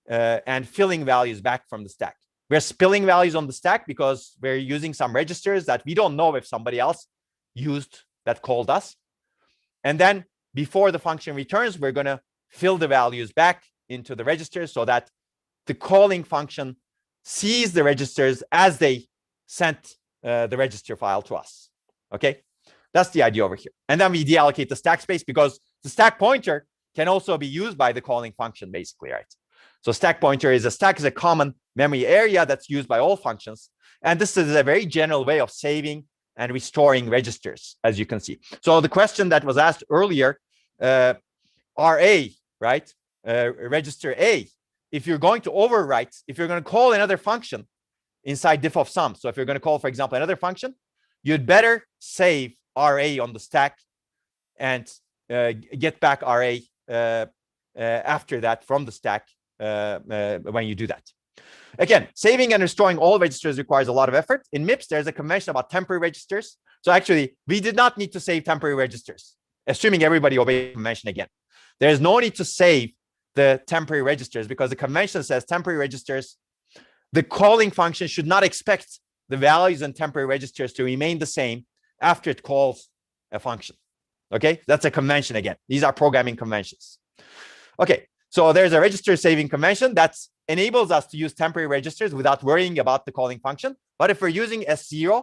Speaker 1: and filling values back from the stack. We're spilling values on the stack because we're using some registers that we don't know if somebody else used that called us. And then before the function returns, we're going to fill the values back into the registers so that the calling function sees the registers as they sent the register file to us. Okay, that's the idea over here. And then we deallocate the stack space, because the stack pointer can also be used by the calling function, basically, right? So stack pointer is a common memory area that's used by all functions. And this is a very general way of saving and restoring registers, as you can see. So the question that was asked earlier, RA, right? Register A, if you're going to overwrite, if you're going to call another function inside diff of sum, so if you're going to call, for example, another function, you'd better save RA on the stack and get back RA after that from the stack when you do that. Again, saving and restoring all registers requires a lot of effort. In MIPS, there's a convention about temporary registers. So actually, we did not need to save temporary registers, assuming everybody obeys the convention again. There's no need to save the temporary registers, because the convention says temporary registers, the calling function should not expect the values in temporary registers to remain the same after it calls a function. Okay, that's a convention again. These are programming conventions. Okay, so there's a register saving convention that enables us to use temporary registers without worrying about the calling function. But if we're using S0,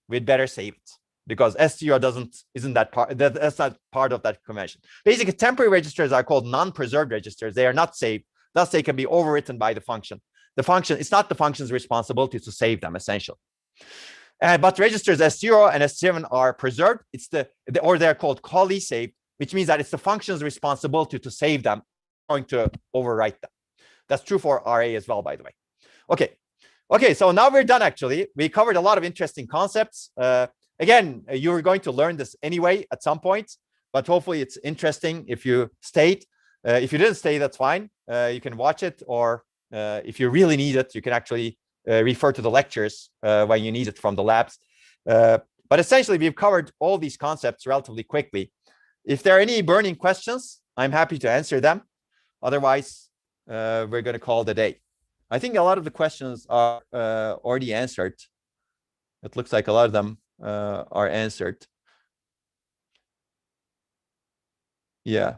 Speaker 1: we'd better save it, because S0 isn't that part. That's not part of that convention. Basically, temporary registers are called non-preserved registers. They are not saved. Thus, they can be overwritten by the function. The function, it's not the function's responsibility to save them, essentially. But registers S0 and S7 are preserved. Or they're called callee saved, which means that it's the function's responsibility to save them, going to overwrite them. That's true for RA as well, by the way. Okay, so now we're done, actually. We covered a lot of interesting concepts. Again, you're going to learn this anyway at some point, but hopefully it's interesting if you stayed. If you didn't stay, that's fine. You can watch it, or if you really need it, you can actually refer to the lectures when you need it from the labs. But essentially, we've covered all these concepts relatively quickly. If there are any burning questions, I'm happy to answer them. Otherwise, we're going to call it a day. I think a lot of the questions are already answered. It looks like a lot of them are answered. Yeah.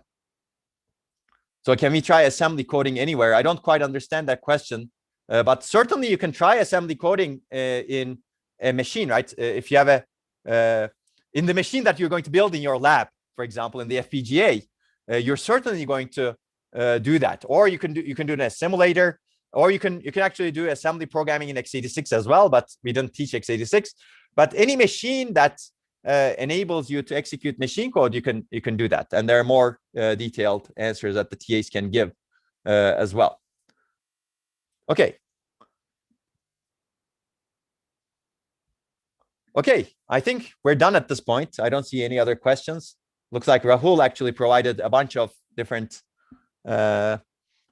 Speaker 1: So can we try assembly coding anywhere? I don't quite understand that question, but certainly you can try assembly coding in a machine, right? If you have in the machine that you're going to build in your lab, for example, in the FPGA, you're certainly going to do that. Or you can do it in a simulator, or you can actually do assembly programming in x86 as well, but we don't teach x86. But any machine that enables you to execute machine code, you can do that. And there are more detailed answers that the TAs can give as well. Okay. Okay, I think we're done at this point. I don't see any other questions. Looks like Rahul actually provided a bunch of different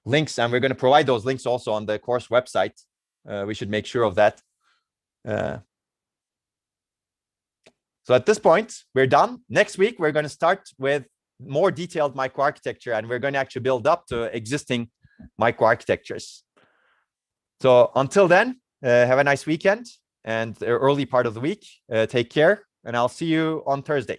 Speaker 1: links, and we're going to provide those links also on the course website. We should make sure of that. So at this point, we're done. Next week, we're going to start with more detailed microarchitecture, and we're going to actually build up to existing microarchitectures. So until then, have a nice weekend and the early part of the week. Take care, and I'll see you on Thursday.